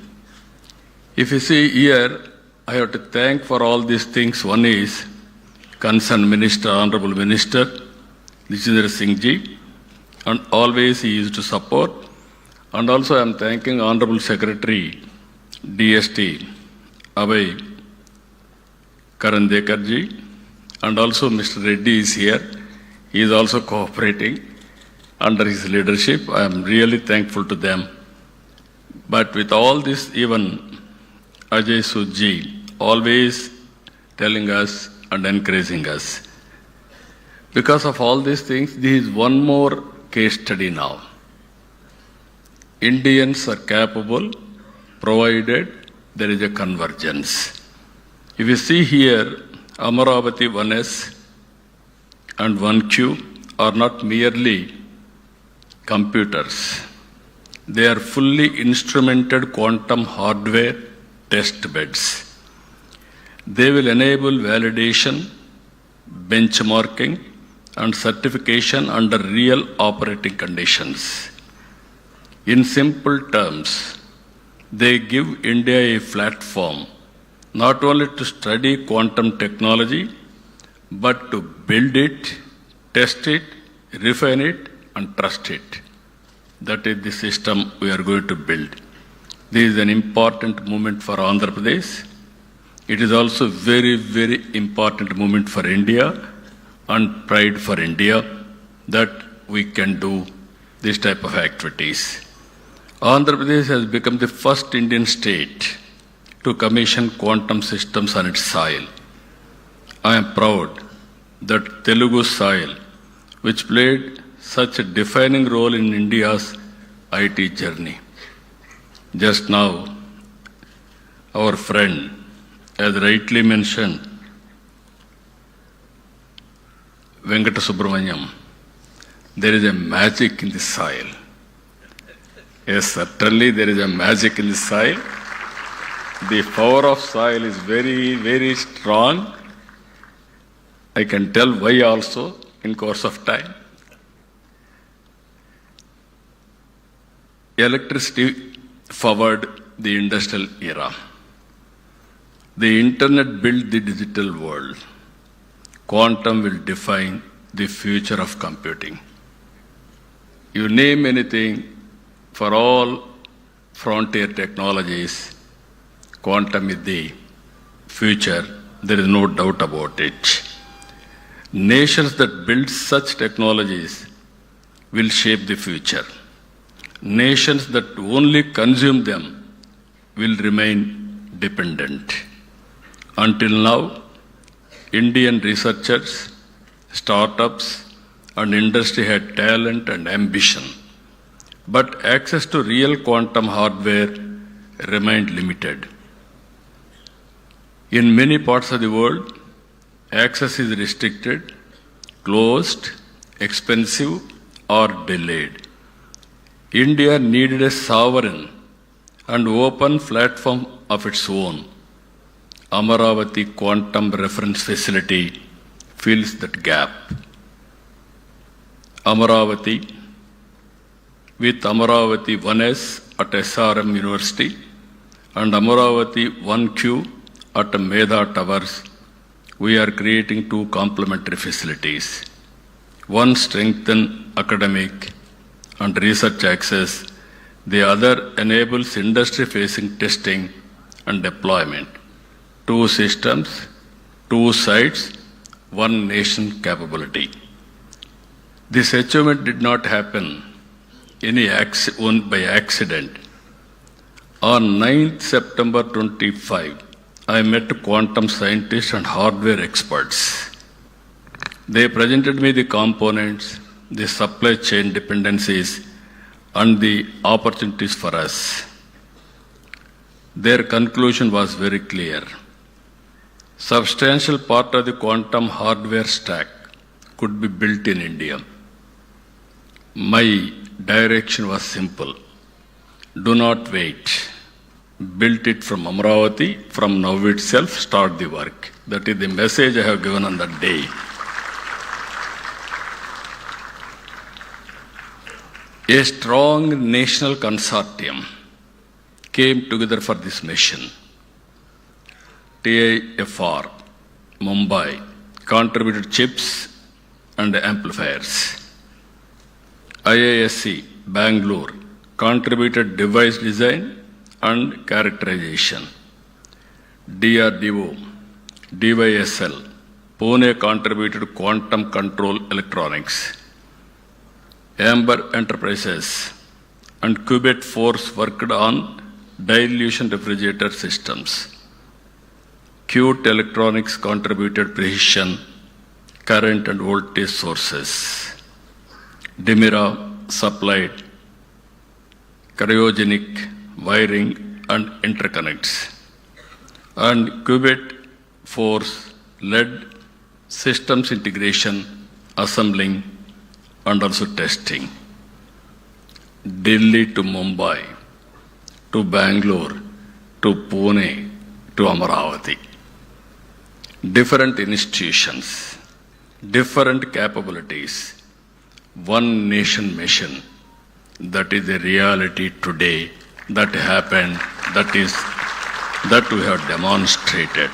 If you see here, I have to thank for all these things. One is concerned Minister, Honorable Minister, Nishindra Singh ji, and always he used to support. And also I am thanking Honorable Secretary, DST, Abhay Karandekar ji, and also Mr. Reddy is here. He is also cooperating under his leadership. I am really thankful to them. But with all this, even Ajay Suji always telling us and encouraging us. Because of all these things, this is one more case study now. Indians are capable, provided there is a convergence. If you see here, Amaravati 1S and 1Q are not merely computers. They are fully instrumented quantum hardware test beds. They will enable validation, benchmarking, and certification under real operating conditions. In simple terms, they give India a platform not only to study quantum technology, but to build it, test it, refine it, and trust it. That is the system we are going to build. This is an important moment for Andhra Pradesh. It is also very, very important moment for India and pride for India that we can do this type of activities. Andhra Pradesh has become the first Indian state to commission quantum systems on its soil. I am proud that Telugu soil, which played such a defining role in India's IT journey. Just now, our friend has rightly mentioned Venkata Subramaniam. There is a magic in the soil. Yes, certainly there is a magic in the soil. The power of soil is very, very strong. I can tell why also in course of time. Electricity forward the industrial era. The internet built the digital world. Quantum will define the future of computing. You name anything, for all frontier technologies, quantum is the future. There is no doubt about it. Nations that build such technologies will shape the future. Nations that only consume them will remain dependent. Until now, Indian researchers, startups, and industry had talent and ambition, but access to real quantum hardware remained limited. In many parts of the world, access is restricted, closed, expensive, or delayed. India needed a sovereign and open platform of its own. Amaravati Quantum Reference Facility fills that gap. Amaravati, with Amaravati 1S at SRM University and Amaravati 1Q at Medha Towers, we are creating two complementary facilities. One strengthens academic and research access, the other enables industry-facing testing and deployment. Two systems, two sites, one nation capability. This achievement did not happen by accident. On 9th September 25, I met quantum scientists and hardware experts. They presented me the components, the supply chain dependencies, and the opportunities for us. Their conclusion was very clear. Substantial part of the quantum hardware stack could be built in India. My direction was simple. Do not wait. Build it from Amaravati, from now itself, start the work. That is the message I have given on that day. A strong national consortium came together for this mission. TIFR, Mumbai, contributed chips and amplifiers. IISc, Bangalore, contributed device design and characterization. DRDO, DYSL, Pune contributed quantum control electronics. Amber Enterprises and Qubit Force worked on dilution refrigerator systems. Qt Electronics contributed precision, current and voltage sources. Dimira supplied cryogenic wiring and interconnects. And Qubit Force led systems integration, assembling, and also testing. Delhi to Mumbai, to Bangalore, to Pune, to Amaravati. Different institutions, different capabilities, one nation mission. That is the reality today. That happened. That we have demonstrated.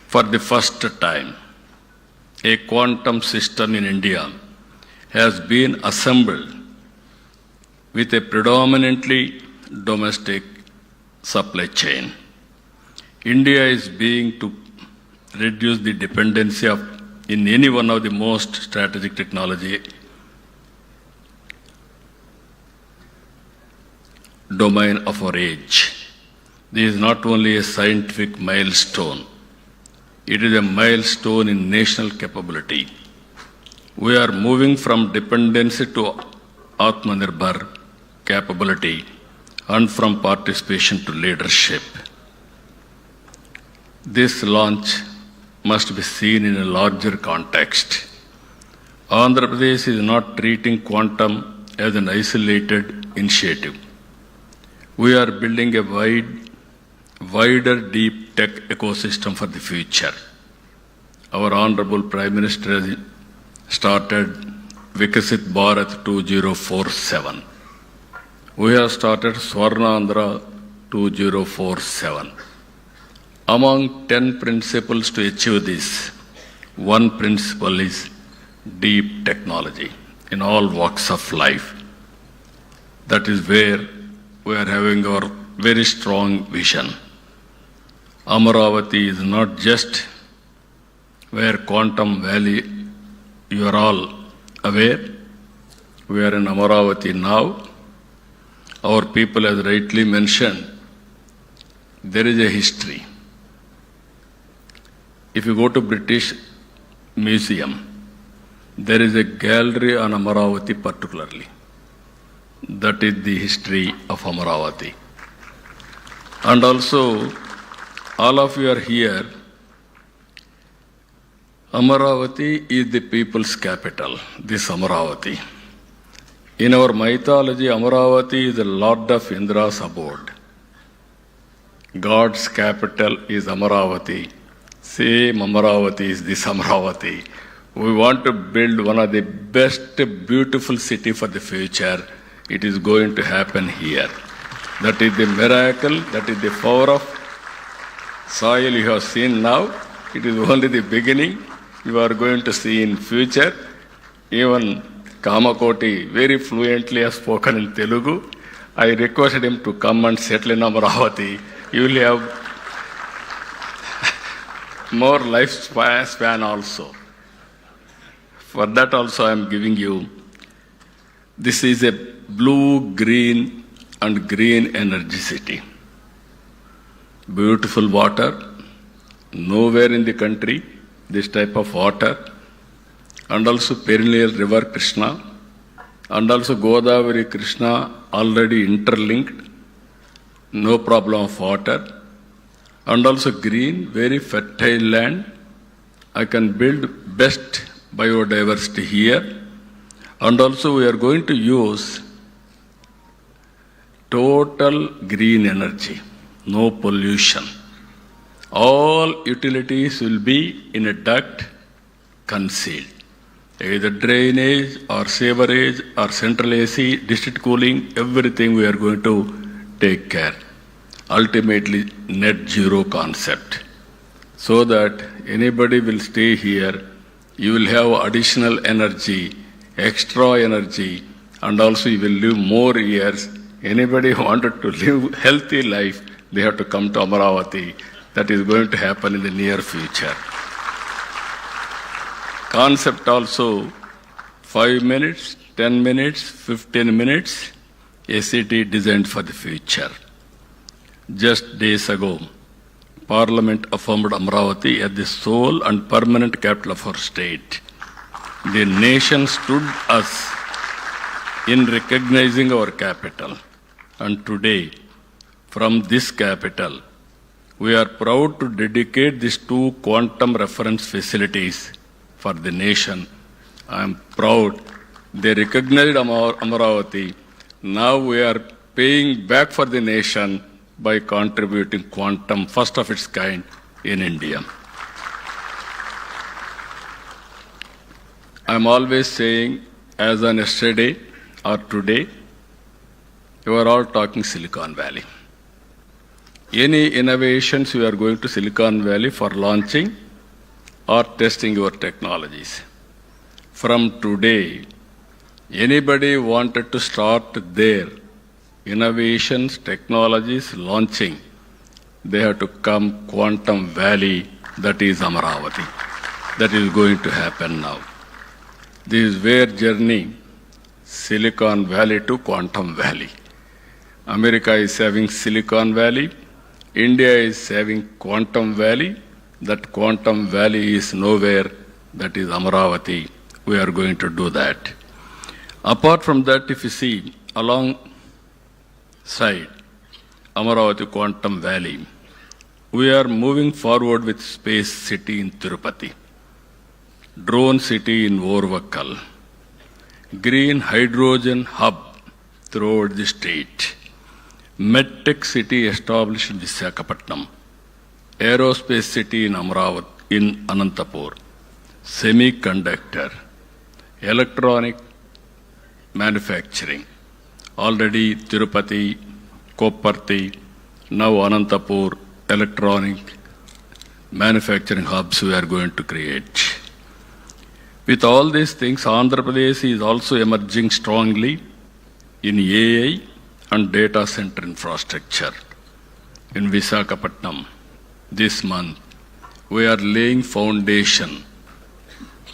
For the first time, a quantum system in India has been assembled with a predominantly domestic supply chain. India is being to reduce the dependency in any one of the most strategic technology domain of our age. This is not only a scientific milestone, it is a milestone in national capability. We are moving from dependency to Atmanirbhar capability and from participation to leadership. This launch must be seen in a larger context. Andhra Pradesh is not treating quantum as an isolated initiative. We are building a wider deep tech ecosystem for the future. Our Honorable Prime Minister has started Vikasit Bharat 2047. We have started Swarnandhra 2047. Among 10 principles to achieve this, one principle is deep technology in all walks of life. That is where we are having our very strong vision. Amaravati is not just where Quantum Valley, you are all aware. We are in Amaravati now. our people has rightly mentioned, there is a history. If you go to British Museum, there is a gallery on Amaravati particularly. That is the history of Amaravati. And also, all of you are here. Amaravati is the people's capital, this Amaravati. In our mythology, Amaravati is the Lord of Indra's abode. God's capital is Amaravati. Same Amaravati is this Amaravati. We want to build one of the best, beautiful city for the future. It is going to happen here. That is the miracle, that is the power of soil you have seen now. It is only the beginning. You are going to see in future. Even Kamakoti very fluently has spoken in Telugu. I requested him to come and settle in Amaravati. You will have more lifespan also. For that also I am giving you. This is a blue, green and green energy city. Beautiful water. Nowhere in the country this type of water. And also perennial river Krishna. And also Godavari Krishna already interlinked. No problem of water. And also green, very fertile land. I can build best biodiversity here. And also we are going to use total green energy, no pollution. All utilities will be in a duct concealed. Either drainage or sewerage or central AC, district cooling, everything we are going to take care. Ultimately, net zero concept. So that anybody will stay here, you will have additional energy, extra energy, and also you will live more years. Anybody who wanted to live healthy life, they have to come to Amaravati. That is going to happen in the near future. Concept also 5 minutes, 10 minutes, 15 minutes, a city designed for the future. Just days ago, Parliament affirmed Amaravati as the sole and permanent capital of our state. The nation stood us in recognizing our capital. And today, from this capital, we are proud to dedicate these 2 quantum reference facilities for the nation. I am proud they recognized Amaravati. Now we are paying back for the nation by contributing quantum, first of its kind in India. I am always saying, as on yesterday or today, you are all talking Silicon Valley. Any innovations you are going to Silicon Valley for launching or testing your technologies. From today, anybody wanted to start their innovations, technologies, launching, they have to come Quantum Valley, that is Amaravati. That is going to happen now. This is where journey, Silicon Valley to Quantum Valley. America is having Silicon Valley, India is having Quantum Valley. That Quantum Valley is nowhere, that is Amaravati. We are going to do that. Apart from that, if you see along side, Amaravati Quantum Valley, we are moving forward with Space City in Tirupati, Drone City in Orvakkal, Green Hydrogen Hub throughout the state, MedTech City established in Visakhapatnam, Aerospace City in Amaravati, in Anantapur, Semiconductor, Electronic Manufacturing, already Tirupati, Kopparthi, now Anantapur, electronic manufacturing hubs we are going to create. With all these things, Andhra Pradesh is also emerging strongly in AI and data center infrastructure. In Visakhapatnam, this month, we are laying foundation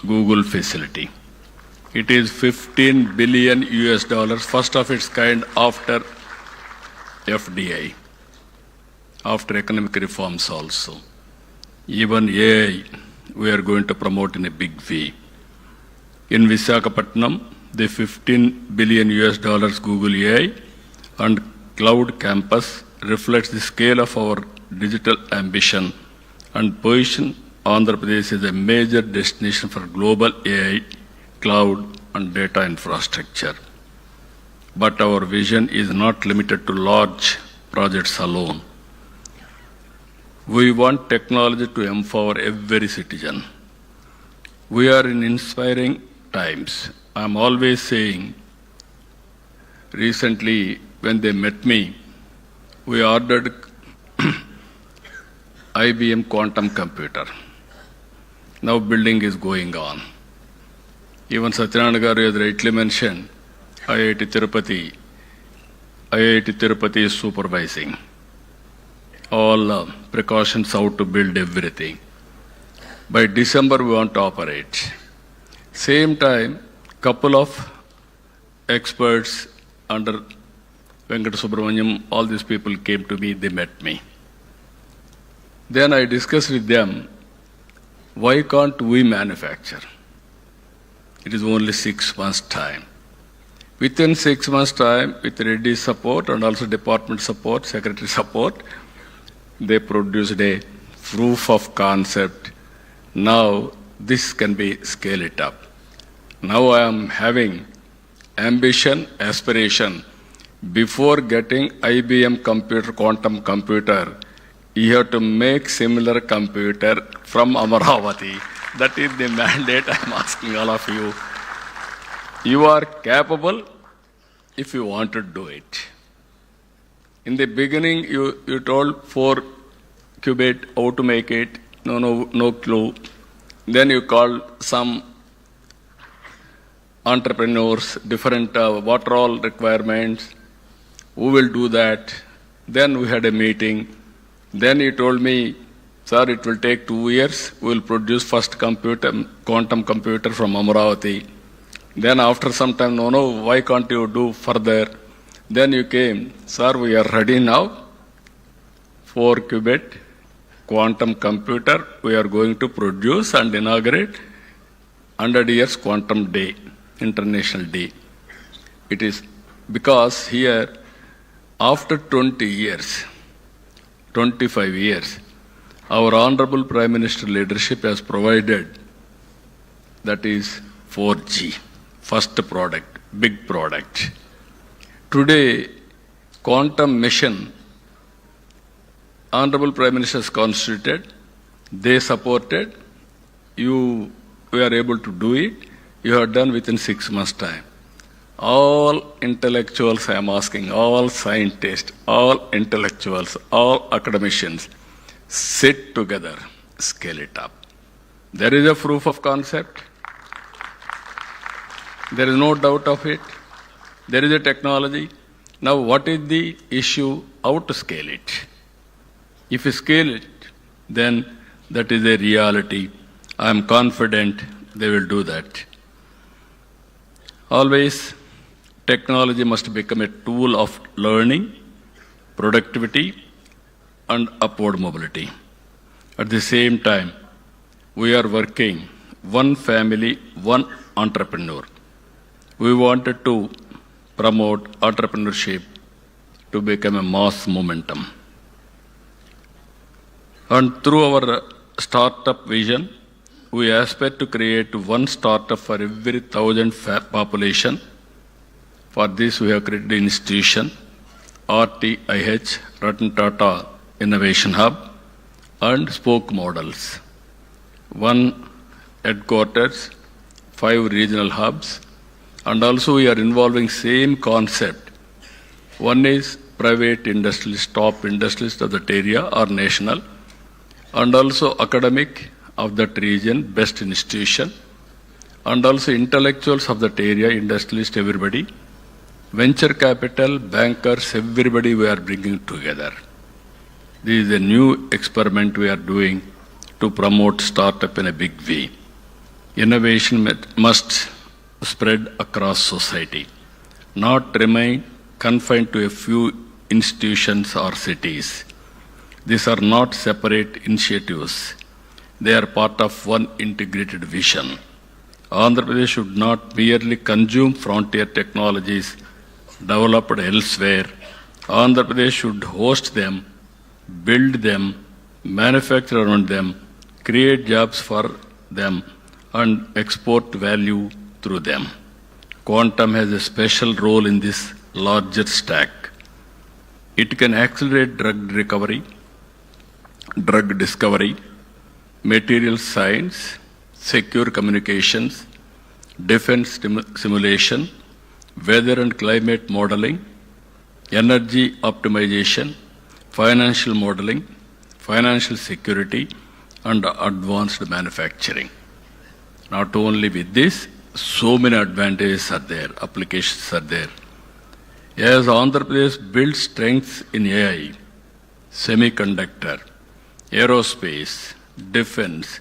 Google facility. It is $15 billion, first of its kind after FDI, after economic reforms also. Even AI, we are going to promote in a big way. In Visakhapatnam, the $15 billion Google AI and Cloud Campus reflects the scale of our digital ambition and position Andhra Pradesh as a major destination for global AI, cloud and data infrastructure. But our vision is not limited to large projects alone. We want technology to empower every citizen. We are in inspiring times. I'm always saying, recently when they met me, we ordered IBM quantum computer. Now building is going on. Even Satyanarayana Garu has rightly mentioned, IIT Tirupati is supervising all precautions how to build everything. By December we want to operate. Same time, couple of experts under Venkata Subramaniam, all these people came to me, they met me. Then I discussed with them, why can't we manufacture? It is only 6 months' time. Within 6 months' time, with ready support and also department support, secretary support, they produced a proof of concept. Now this can be scale it up. Now I am having ambition, aspiration. Before getting IBM computer, quantum computer, you have to make similar computer from Amaravati. That is the mandate I am asking all of you. You are capable if you want to do it. In the beginning, you told 4 qubit, how to make it, no clue. Then you called some entrepreneurs, different what are all requirements, who will do that. Then we had a meeting. Then he told me, sir, it will take 2 years. We will produce first quantum computer from Amaravati. Then after some time, no, why can't you do further? Then you came, sir, we are ready now. 4 qubit quantum computer we are going to produce and inaugurate 100 years quantum day, international day. It is because here, after 20 years, 25 years, our Honorable Prime Minister leadership has provided, that is 4G, first product, big product. Today, quantum mission, Honorable Prime Minister has constituted, they supported, we are able to do it, you have done within 6 months' time. All intellectuals, I am asking, all scientists, all intellectuals, all academicians, sit together, scale it up. There is a proof of concept. There is no doubt of it. There is a technology. Now what is the issue? How to scale it? If you scale it, then that is a reality. I am confident they will do that. Always, technology must become a tool of learning, productivity, and upward mobility. At the same time, we are working one family, one entrepreneur. We wanted to promote entrepreneurship to become a mass momentum. And through our startup vision, we aspire to create one startup for every 1,000 population. For this, we have created an institution, RTIH, Ratan Tata Innovation Hub, and spoke models. 1 headquarters, 5 regional hubs, and also we are involving same concept. One is private industrialist, top industrialist of that area or national, and also academic of that region, best institution, and also intellectuals of that area, industrialist, everybody, venture capital, bankers, everybody we are bringing together. This is a new experiment we are doing to promote startup in a big way. Innovation must spread across society, not remain confined to a few institutions or cities. These are not separate initiatives. They are part of one integrated vision. Andhra Pradesh should not merely consume frontier technologies developed elsewhere. Andhra Pradesh should host them, build them, manufacture around them, create jobs for them, and export value through them. Quantum has a special role in this larger stack. It can accelerate drug recovery, drug discovery, material science, secure communications, defense simulation, weather and climate modeling, energy optimization, financial modeling, financial security, and advanced manufacturing. Not only with this, so many advantages are there, applications are there. As Andhra Pradesh builds strengths in AI, semiconductor, aerospace, defense,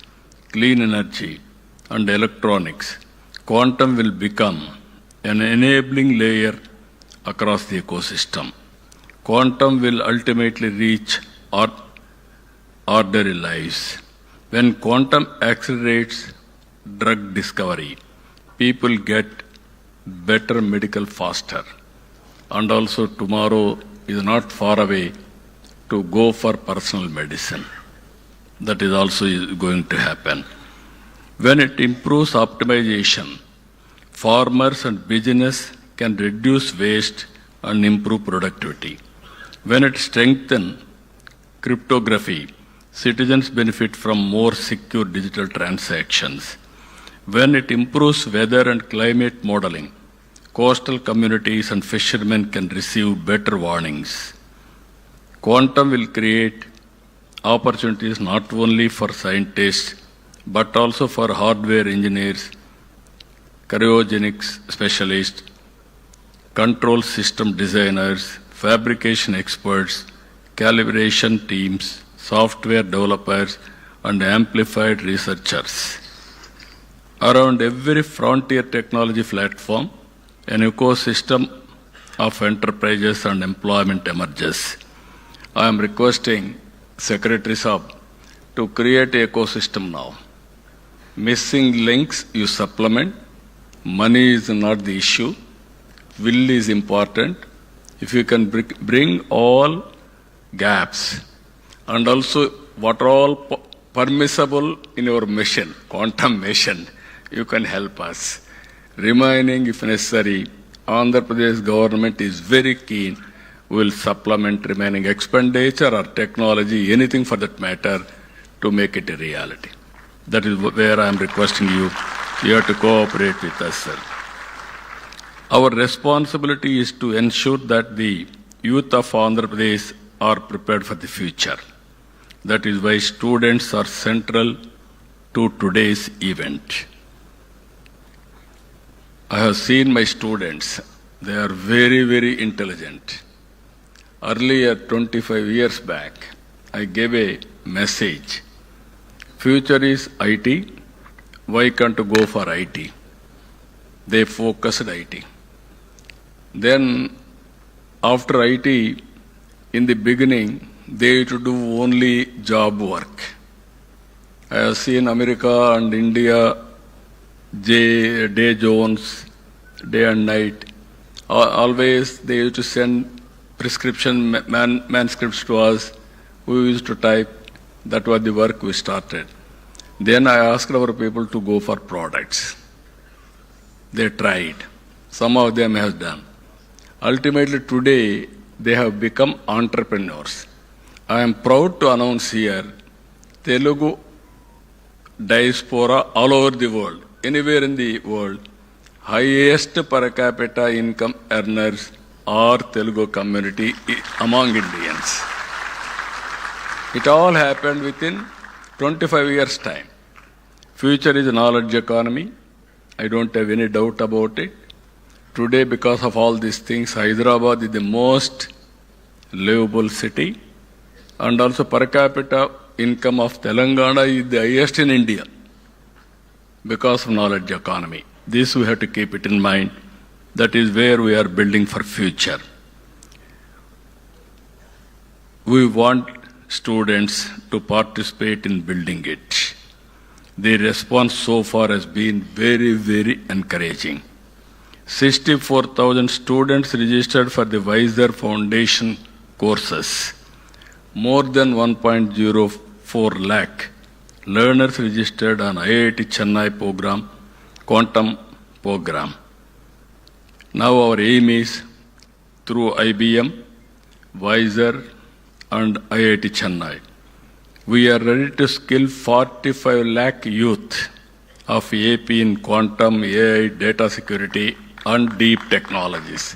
clean energy, and electronics, quantum will become an enabling layer across the ecosystem. Quantum will ultimately reach ordinary lives. When quantum accelerates drug discovery, people get better medical faster. And also tomorrow is not far away to go for personal medicine. That is also going to happen. When it improves optimization, farmers and business can reduce waste and improve productivity. When it strengthens cryptography, citizens benefit from more secure digital transactions. When it improves weather and climate modeling, coastal communities and fishermen can receive better warnings. Quantum will create opportunities not only for scientists, but also for hardware engineers, cryogenics specialists, control system designers, fabrication experts, calibration teams, software developers, and amplified researchers. Around every frontier technology platform, an ecosystem of enterprises and employment emerges. I am requesting Secretary Saab to create an ecosystem now. Missing links you supplement. Money is not the issue. Will is important. If you can bring all gaps and also what are all permissible in your mission, quantum mission, you can help us. Remaining, if necessary, Andhra Pradesh government is very keen. We will supplement remaining expenditure or technology, anything for that matter, to make it a reality. That is where I am requesting you. You have to cooperate with us, sir. Our responsibility is to ensure that the youth of Andhra Pradesh are prepared for the future. That is why students are central to today's event. I have seen my students. They are very, very intelligent. Earlier, 25 years back, I gave a message. Future is IT. Why can't you go for IT? They focused IT. Then, after IT, in the beginning, they used to do only job work. I have seen America and India, day zones, day and night. Always they used to send prescription manuscripts to us. We used to type. That was the work we started. Then I asked our people to go for products. They tried. Some of them have done. Ultimately today, they have become entrepreneurs. I am proud to announce here, Telugu diaspora all over the world, anywhere in the world, highest per capita income earners are Telugu community among Indians. It all happened within 25 years' time. Future is a knowledge economy. I don't have any doubt about it. Today, because of all these things, Hyderabad is the most livable city. And also per capita income of Telangana is the highest in India because of knowledge economy. This we have to keep it in mind. That is where we are building for future. we want students to participate in building it. The response so far has been very, very encouraging. 64,000 students registered for the Wiser Foundation courses. More than 1.04 lakh learners registered on IIT Chennai program, quantum program. Now our aim is through IBM, Wiser and IIT Chennai. We are ready to skill 45 lakh youth of AP in quantum, AI, data security and deep technologies.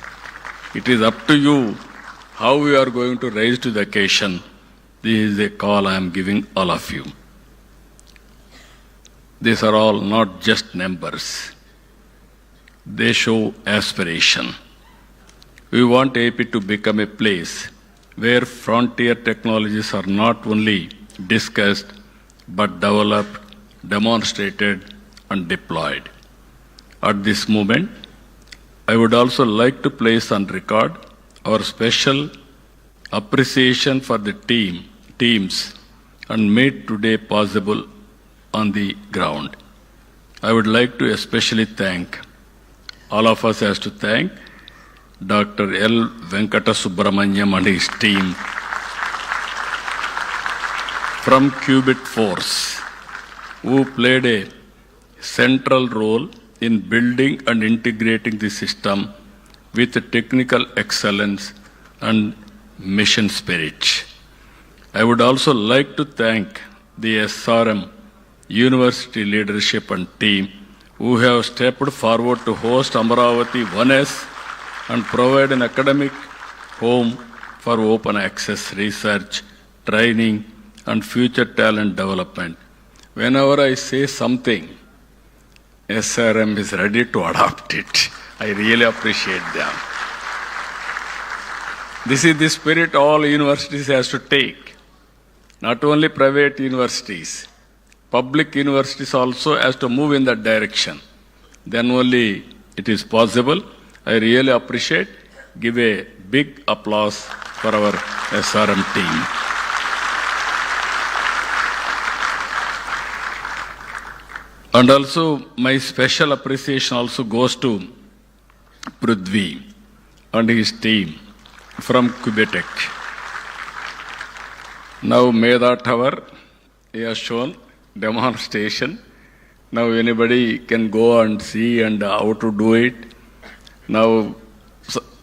It is up to you how we are going to rise to the occasion. This is a call I am giving all of you. These are all not just numbers. They show aspiration. We want AP to become a place where frontier technologies are not only discussed but developed, demonstrated and deployed. At this moment, I would also like to place on record our special appreciation for the teams and made today possible on the ground. I would like to especially thank, all of us has to thank Dr. L. Venkata Subramanyam and his team from Qubit Force, who played a central role in building and integrating the system with technical excellence and mission spirit. I would also like to thank the SRM University leadership and team who have stepped forward to host Amaravati 1S and provide an academic home for open access research, training and future talent development. Whenever I say something, SRM is ready to adopt it. I really appreciate them. This is the spirit all universities has to take. Not only private universities, public universities also has to move in that direction. Then only it is possible. I really appreciate. Give a big applause for our SRM team. And also my special appreciation also goes to Prithvi and his team from Quebec. Now Medha Tower, he has shown demonstration. Now anybody can go and see and how to do it. Now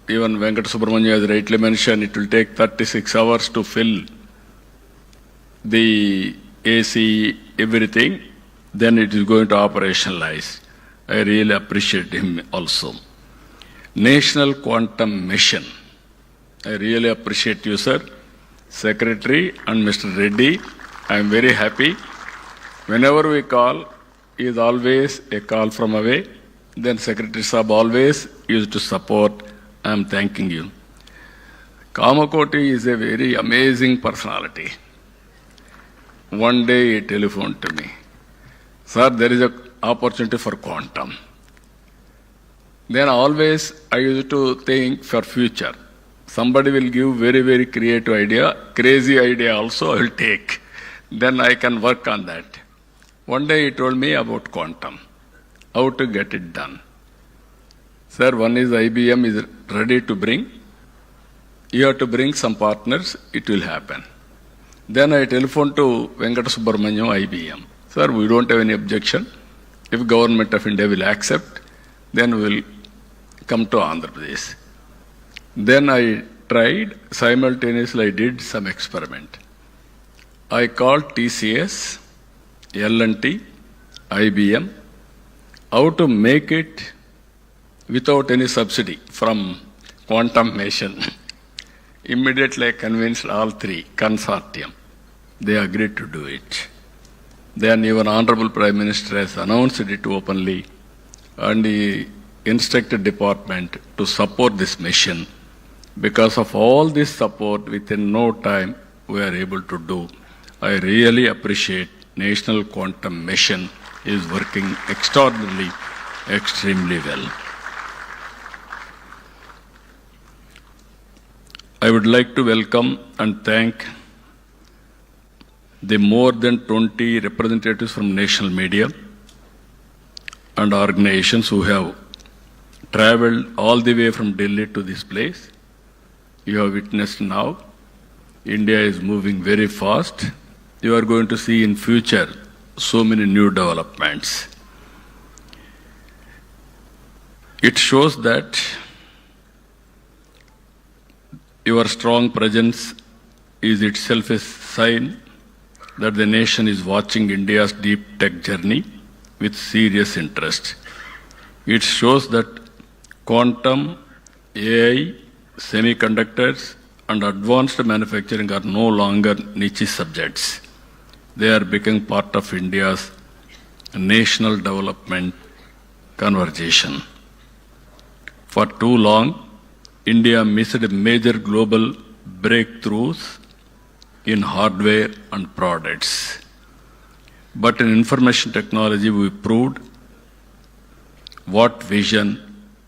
even Venkata Subramanya has rightly mentioned, it will take 36 hours to fill the AC, everything. Then it is going to operationalize. I really appreciate him also. National Quantum Mission. I really appreciate you, sir. Secretary and Mr. Reddy, I am very happy. Whenever we call, is always a call from away. Then Secretary Saab always used to support. I am thanking you. Kamakoti is a very amazing personality. One day he telephoned to me. Sir, there is an opportunity for quantum. Then always I used to think for future. Somebody will give very, very creative idea, crazy idea also I will take. Then I can work on that. One day he told me about quantum, how to get it done. Sir, one is IBM is ready to bring. You have to bring some partners, it will happen. Then I telephoned to Venkata Subramanyam, IBM. Sir, we don't have any objection. If Government of India will accept, then we will come to Andhra Pradesh. Then I tried, simultaneously I did some experiment. I called TCS, L&T, IBM, how to make it without any subsidy from quantum mission. Immediately I convinced all three, consortium. They agreed to do it. Then even Honorable Prime Minister has announced it openly and he instructed department to support this mission. Because of all this support, within no time, we are able to do. I really appreciate National Quantum Mission is working extraordinarily, extremely well. I would like to welcome and thank the more than 20 representatives from national media and organizations who have traveled all the way from Delhi to this place. You have witnessed now, India is moving very fast. You are going to see in future so many new developments. It shows that your strong presence is itself a sign that the nation is watching India's deep tech journey with serious interest. It shows that quantum, AI, semiconductors, and advanced manufacturing are no longer niche subjects. They are becoming part of India's national development conversation. For too long, India missed major global breakthroughs in hardware and products. But in information technology, we proved what vision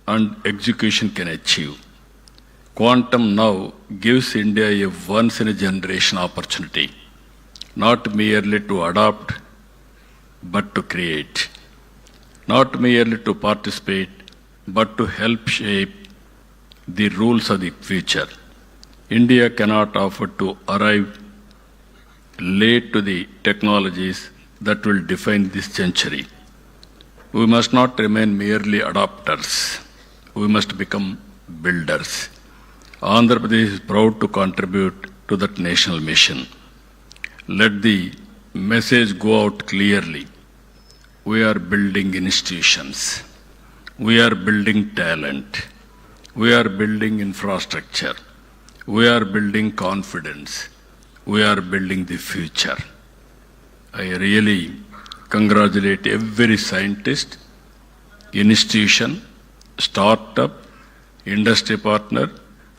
and execution can achieve. Quantum now gives India a once-in-a-generation opportunity, not merely to adopt, but to create. Not merely to participate, but to help shape the rules of the future. India cannot afford to arrive late to the technologies that will define this century. We must not remain merely adopters. We must become builders. Andhra Pradesh is proud to contribute to that national mission. Let the message go out clearly. We are building institutions. We are building talent. We are building infrastructure. We are building confidence. We are building the future. I really congratulate every scientist, institution, startup, industry partner,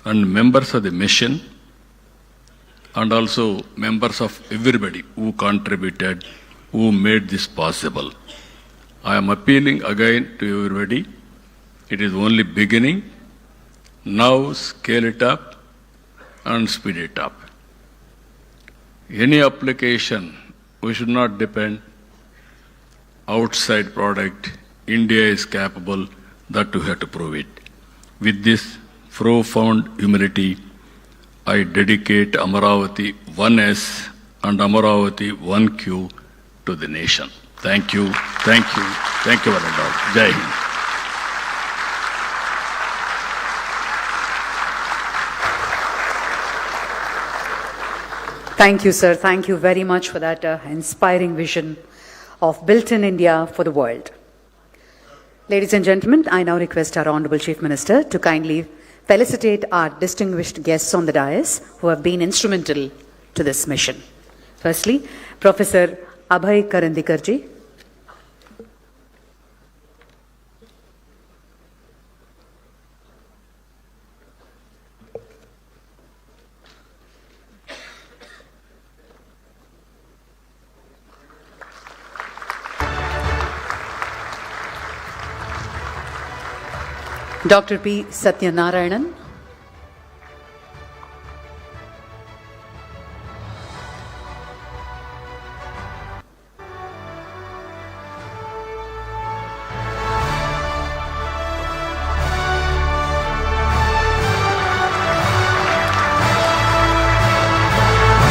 and members of the mission, and also members of everybody who contributed, who made this possible. I am appealing again to everybody. It is only beginning. Now scale it up and speed it up. Any application, we should not depend outside product. India is capable, that we have to prove it. With this profound humility, I dedicate Amaravati 1S and Amaravati 1Q to the nation. Thank you, thank you, thank you, Varandar. Jai Hind. Thank you, sir. Thank you very much for that inspiring vision of Built in India for the world. Ladies and gentlemen, I now request our Honorable Chief Minister to kindly felicitate our distinguished guests on the dais who have been instrumental to this mission. Firstly, Professor Abhay Karandikarji. Dr. P. Satyanarayanan.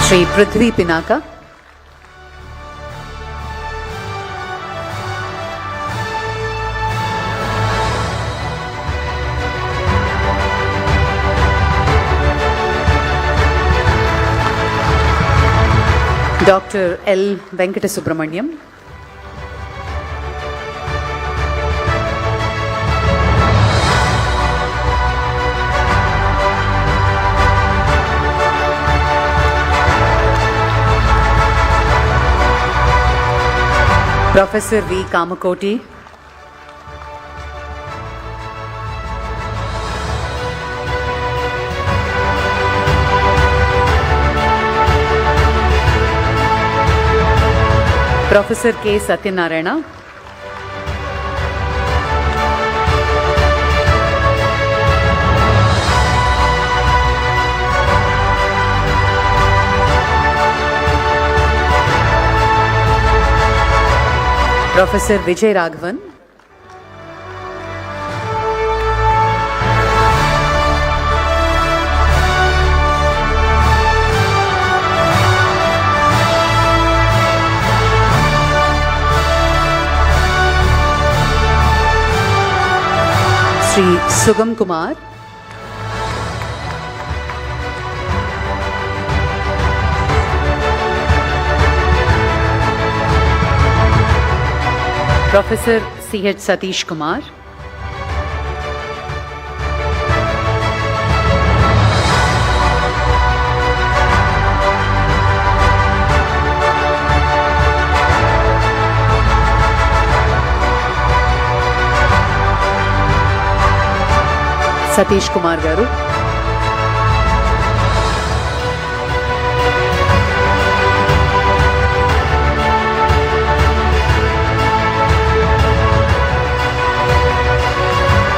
Shri Prithvi Pinaka. Dr. L. Venkatasubramaniam. Professor V. Kamakoti. Professor K. Satyanarayana. Professor Vijay Raghavan. Sri Sugam Kumar. Professor C.H. Satish Kumar. Satish Kumar Garu.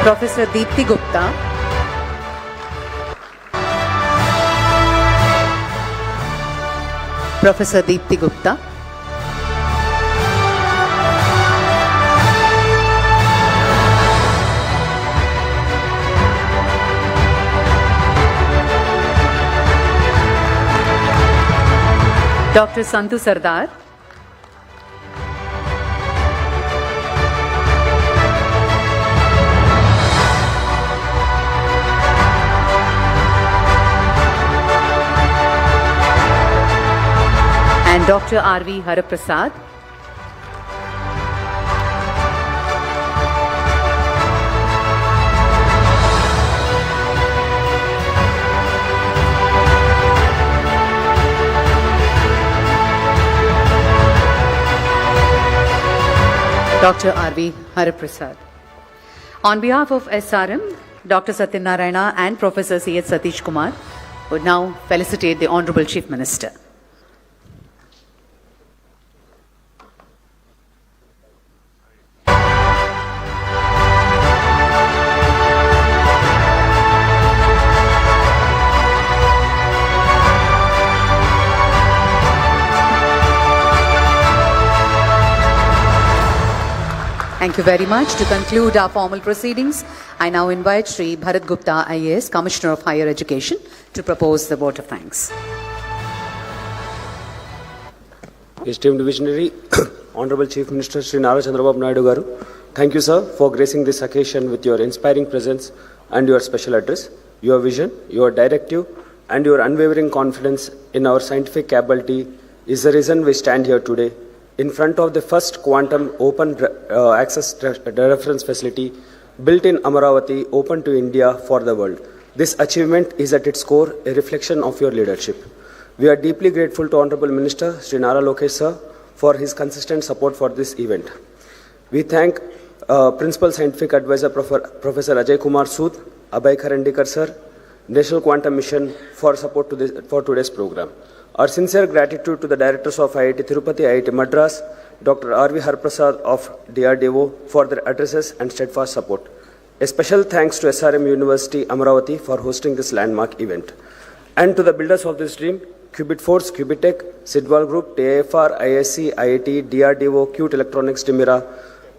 Professor Deepthi Gupta. Professor Deepthi Gupta. Dr. Santu Sardar. And Dr. R.V. Haraprasad. Dr. R.V. Haraprasad. On behalf of SRM, Dr. Satyanarayana and Professor C.H. Satish Kumar would now felicitate the Honorable Chief Minister. Thank you very much. To conclude our formal proceedings, I now invite Sri Bharat Gupta, IAS, Commissioner of Higher Education, to propose the vote of thanks. Esteemed visionary, Honorable Chief Minister Sri Nara Chandrababu Naidu Garu, thank you, sir, for gracing this occasion with your inspiring presence and your special address. Your vision, your directive, and your unwavering confidence in our scientific capability is the reason we stand here today, in front of the first quantum open access reference facility built in Amaravati, open to India for the world. This achievement is at its core a reflection of your leadership. We are deeply grateful to Honorable Minister Sri Nara Lokesh sir for his consistent support for this event. We thank Principal Scientific Advisor Professor Ajay Kumar Sood, Abhay Karandikar sir, National Quantum Mission for support for today's program. Our sincere gratitude to the directors of IIT Tirupati, IIT Madras, Dr. R.V. Haraprasad of DRDO for their addresses and steadfast support. A special thanks to SRM University, Amaravati for hosting this landmark event. And to the builders of this dream, Qubit Force, Qubitech, Sidwal Group, TAFR, ISC, IIT, DRDO, Qt Electronics, Timira,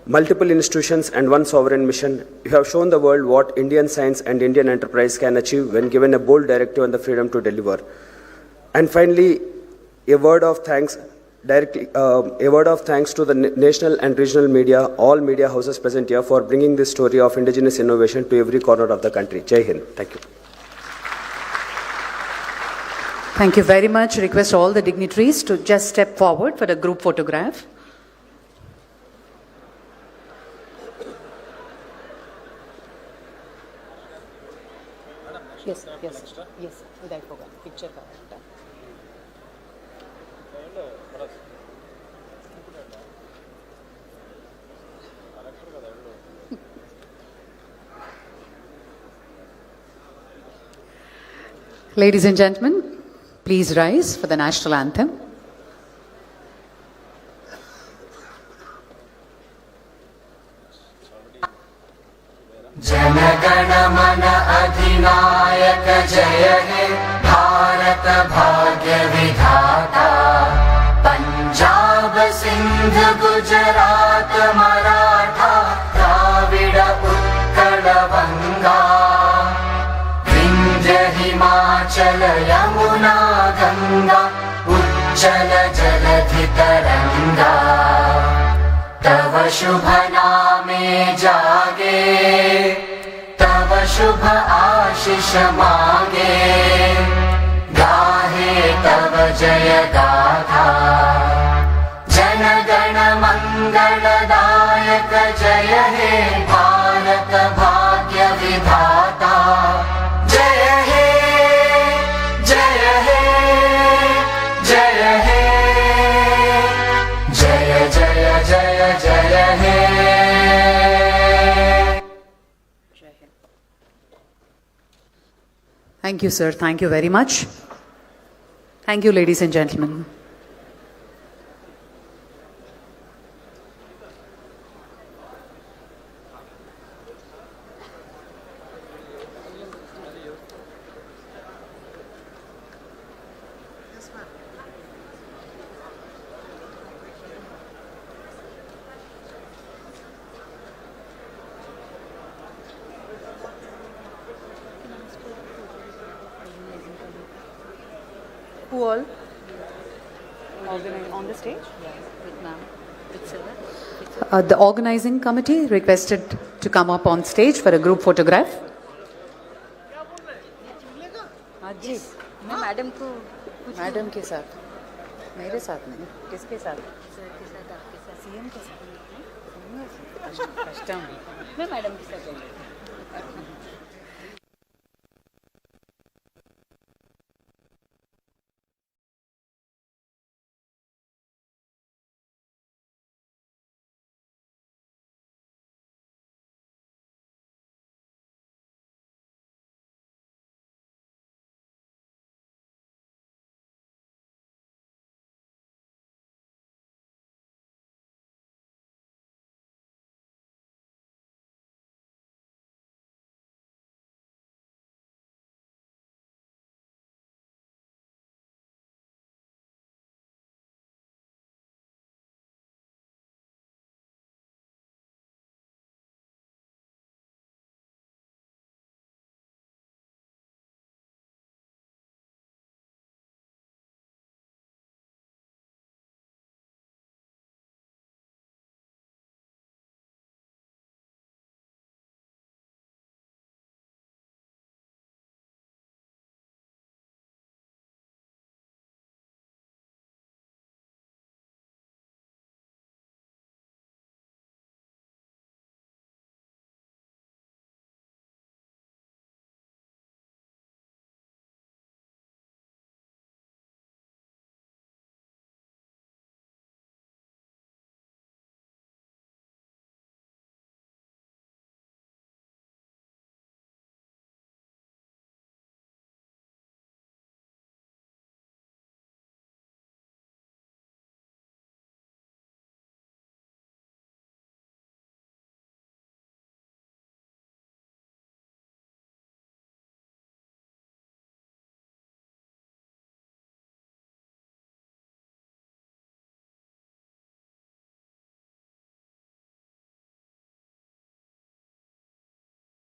multiple institutions and one sovereign mission, you have shown the world what Indian science and Indian enterprise can achieve when given a bold directive and the freedom to deliver. And finally, a word of thanks to the national and regional media, all media houses present here for bringing this story of indigenous innovation to every corner of the country. Jai Hind. Thank you. Thank you very much. Request all the dignitaries to just step forward for a group photograph. Yes. I forgot. Picture. Ladies and gentlemen, please rise for the national anthem. जनगण मन अधिनायक जय हे भारत भाग्य विधाता पंजाब सिंध गुजरात मराठा द्राविड उत्कल बंगा विंध्य हिमाचल यमुना गंगा उज्जल जलधि तरंगा तव शुभ नामे जागे तव शुभ आशीष मांगे गाहे तव जय गाथा जन गण मंगलदायक जय हे भारत भाग्य विधाता जय हे जय हे जय हे जय जय जय जय हे Thank you, sir. Thank you very much. Thank you, ladies and gentlemen. Who all? On the stage? The organizing committee requested to come up on stage for a group photograph. जी मैं मैडम को madam के साथ मेरे साथ नहीं किसके साथ sir के साथ आपके साथ सीएम के साथ कस्टम मैं मैडम के साथ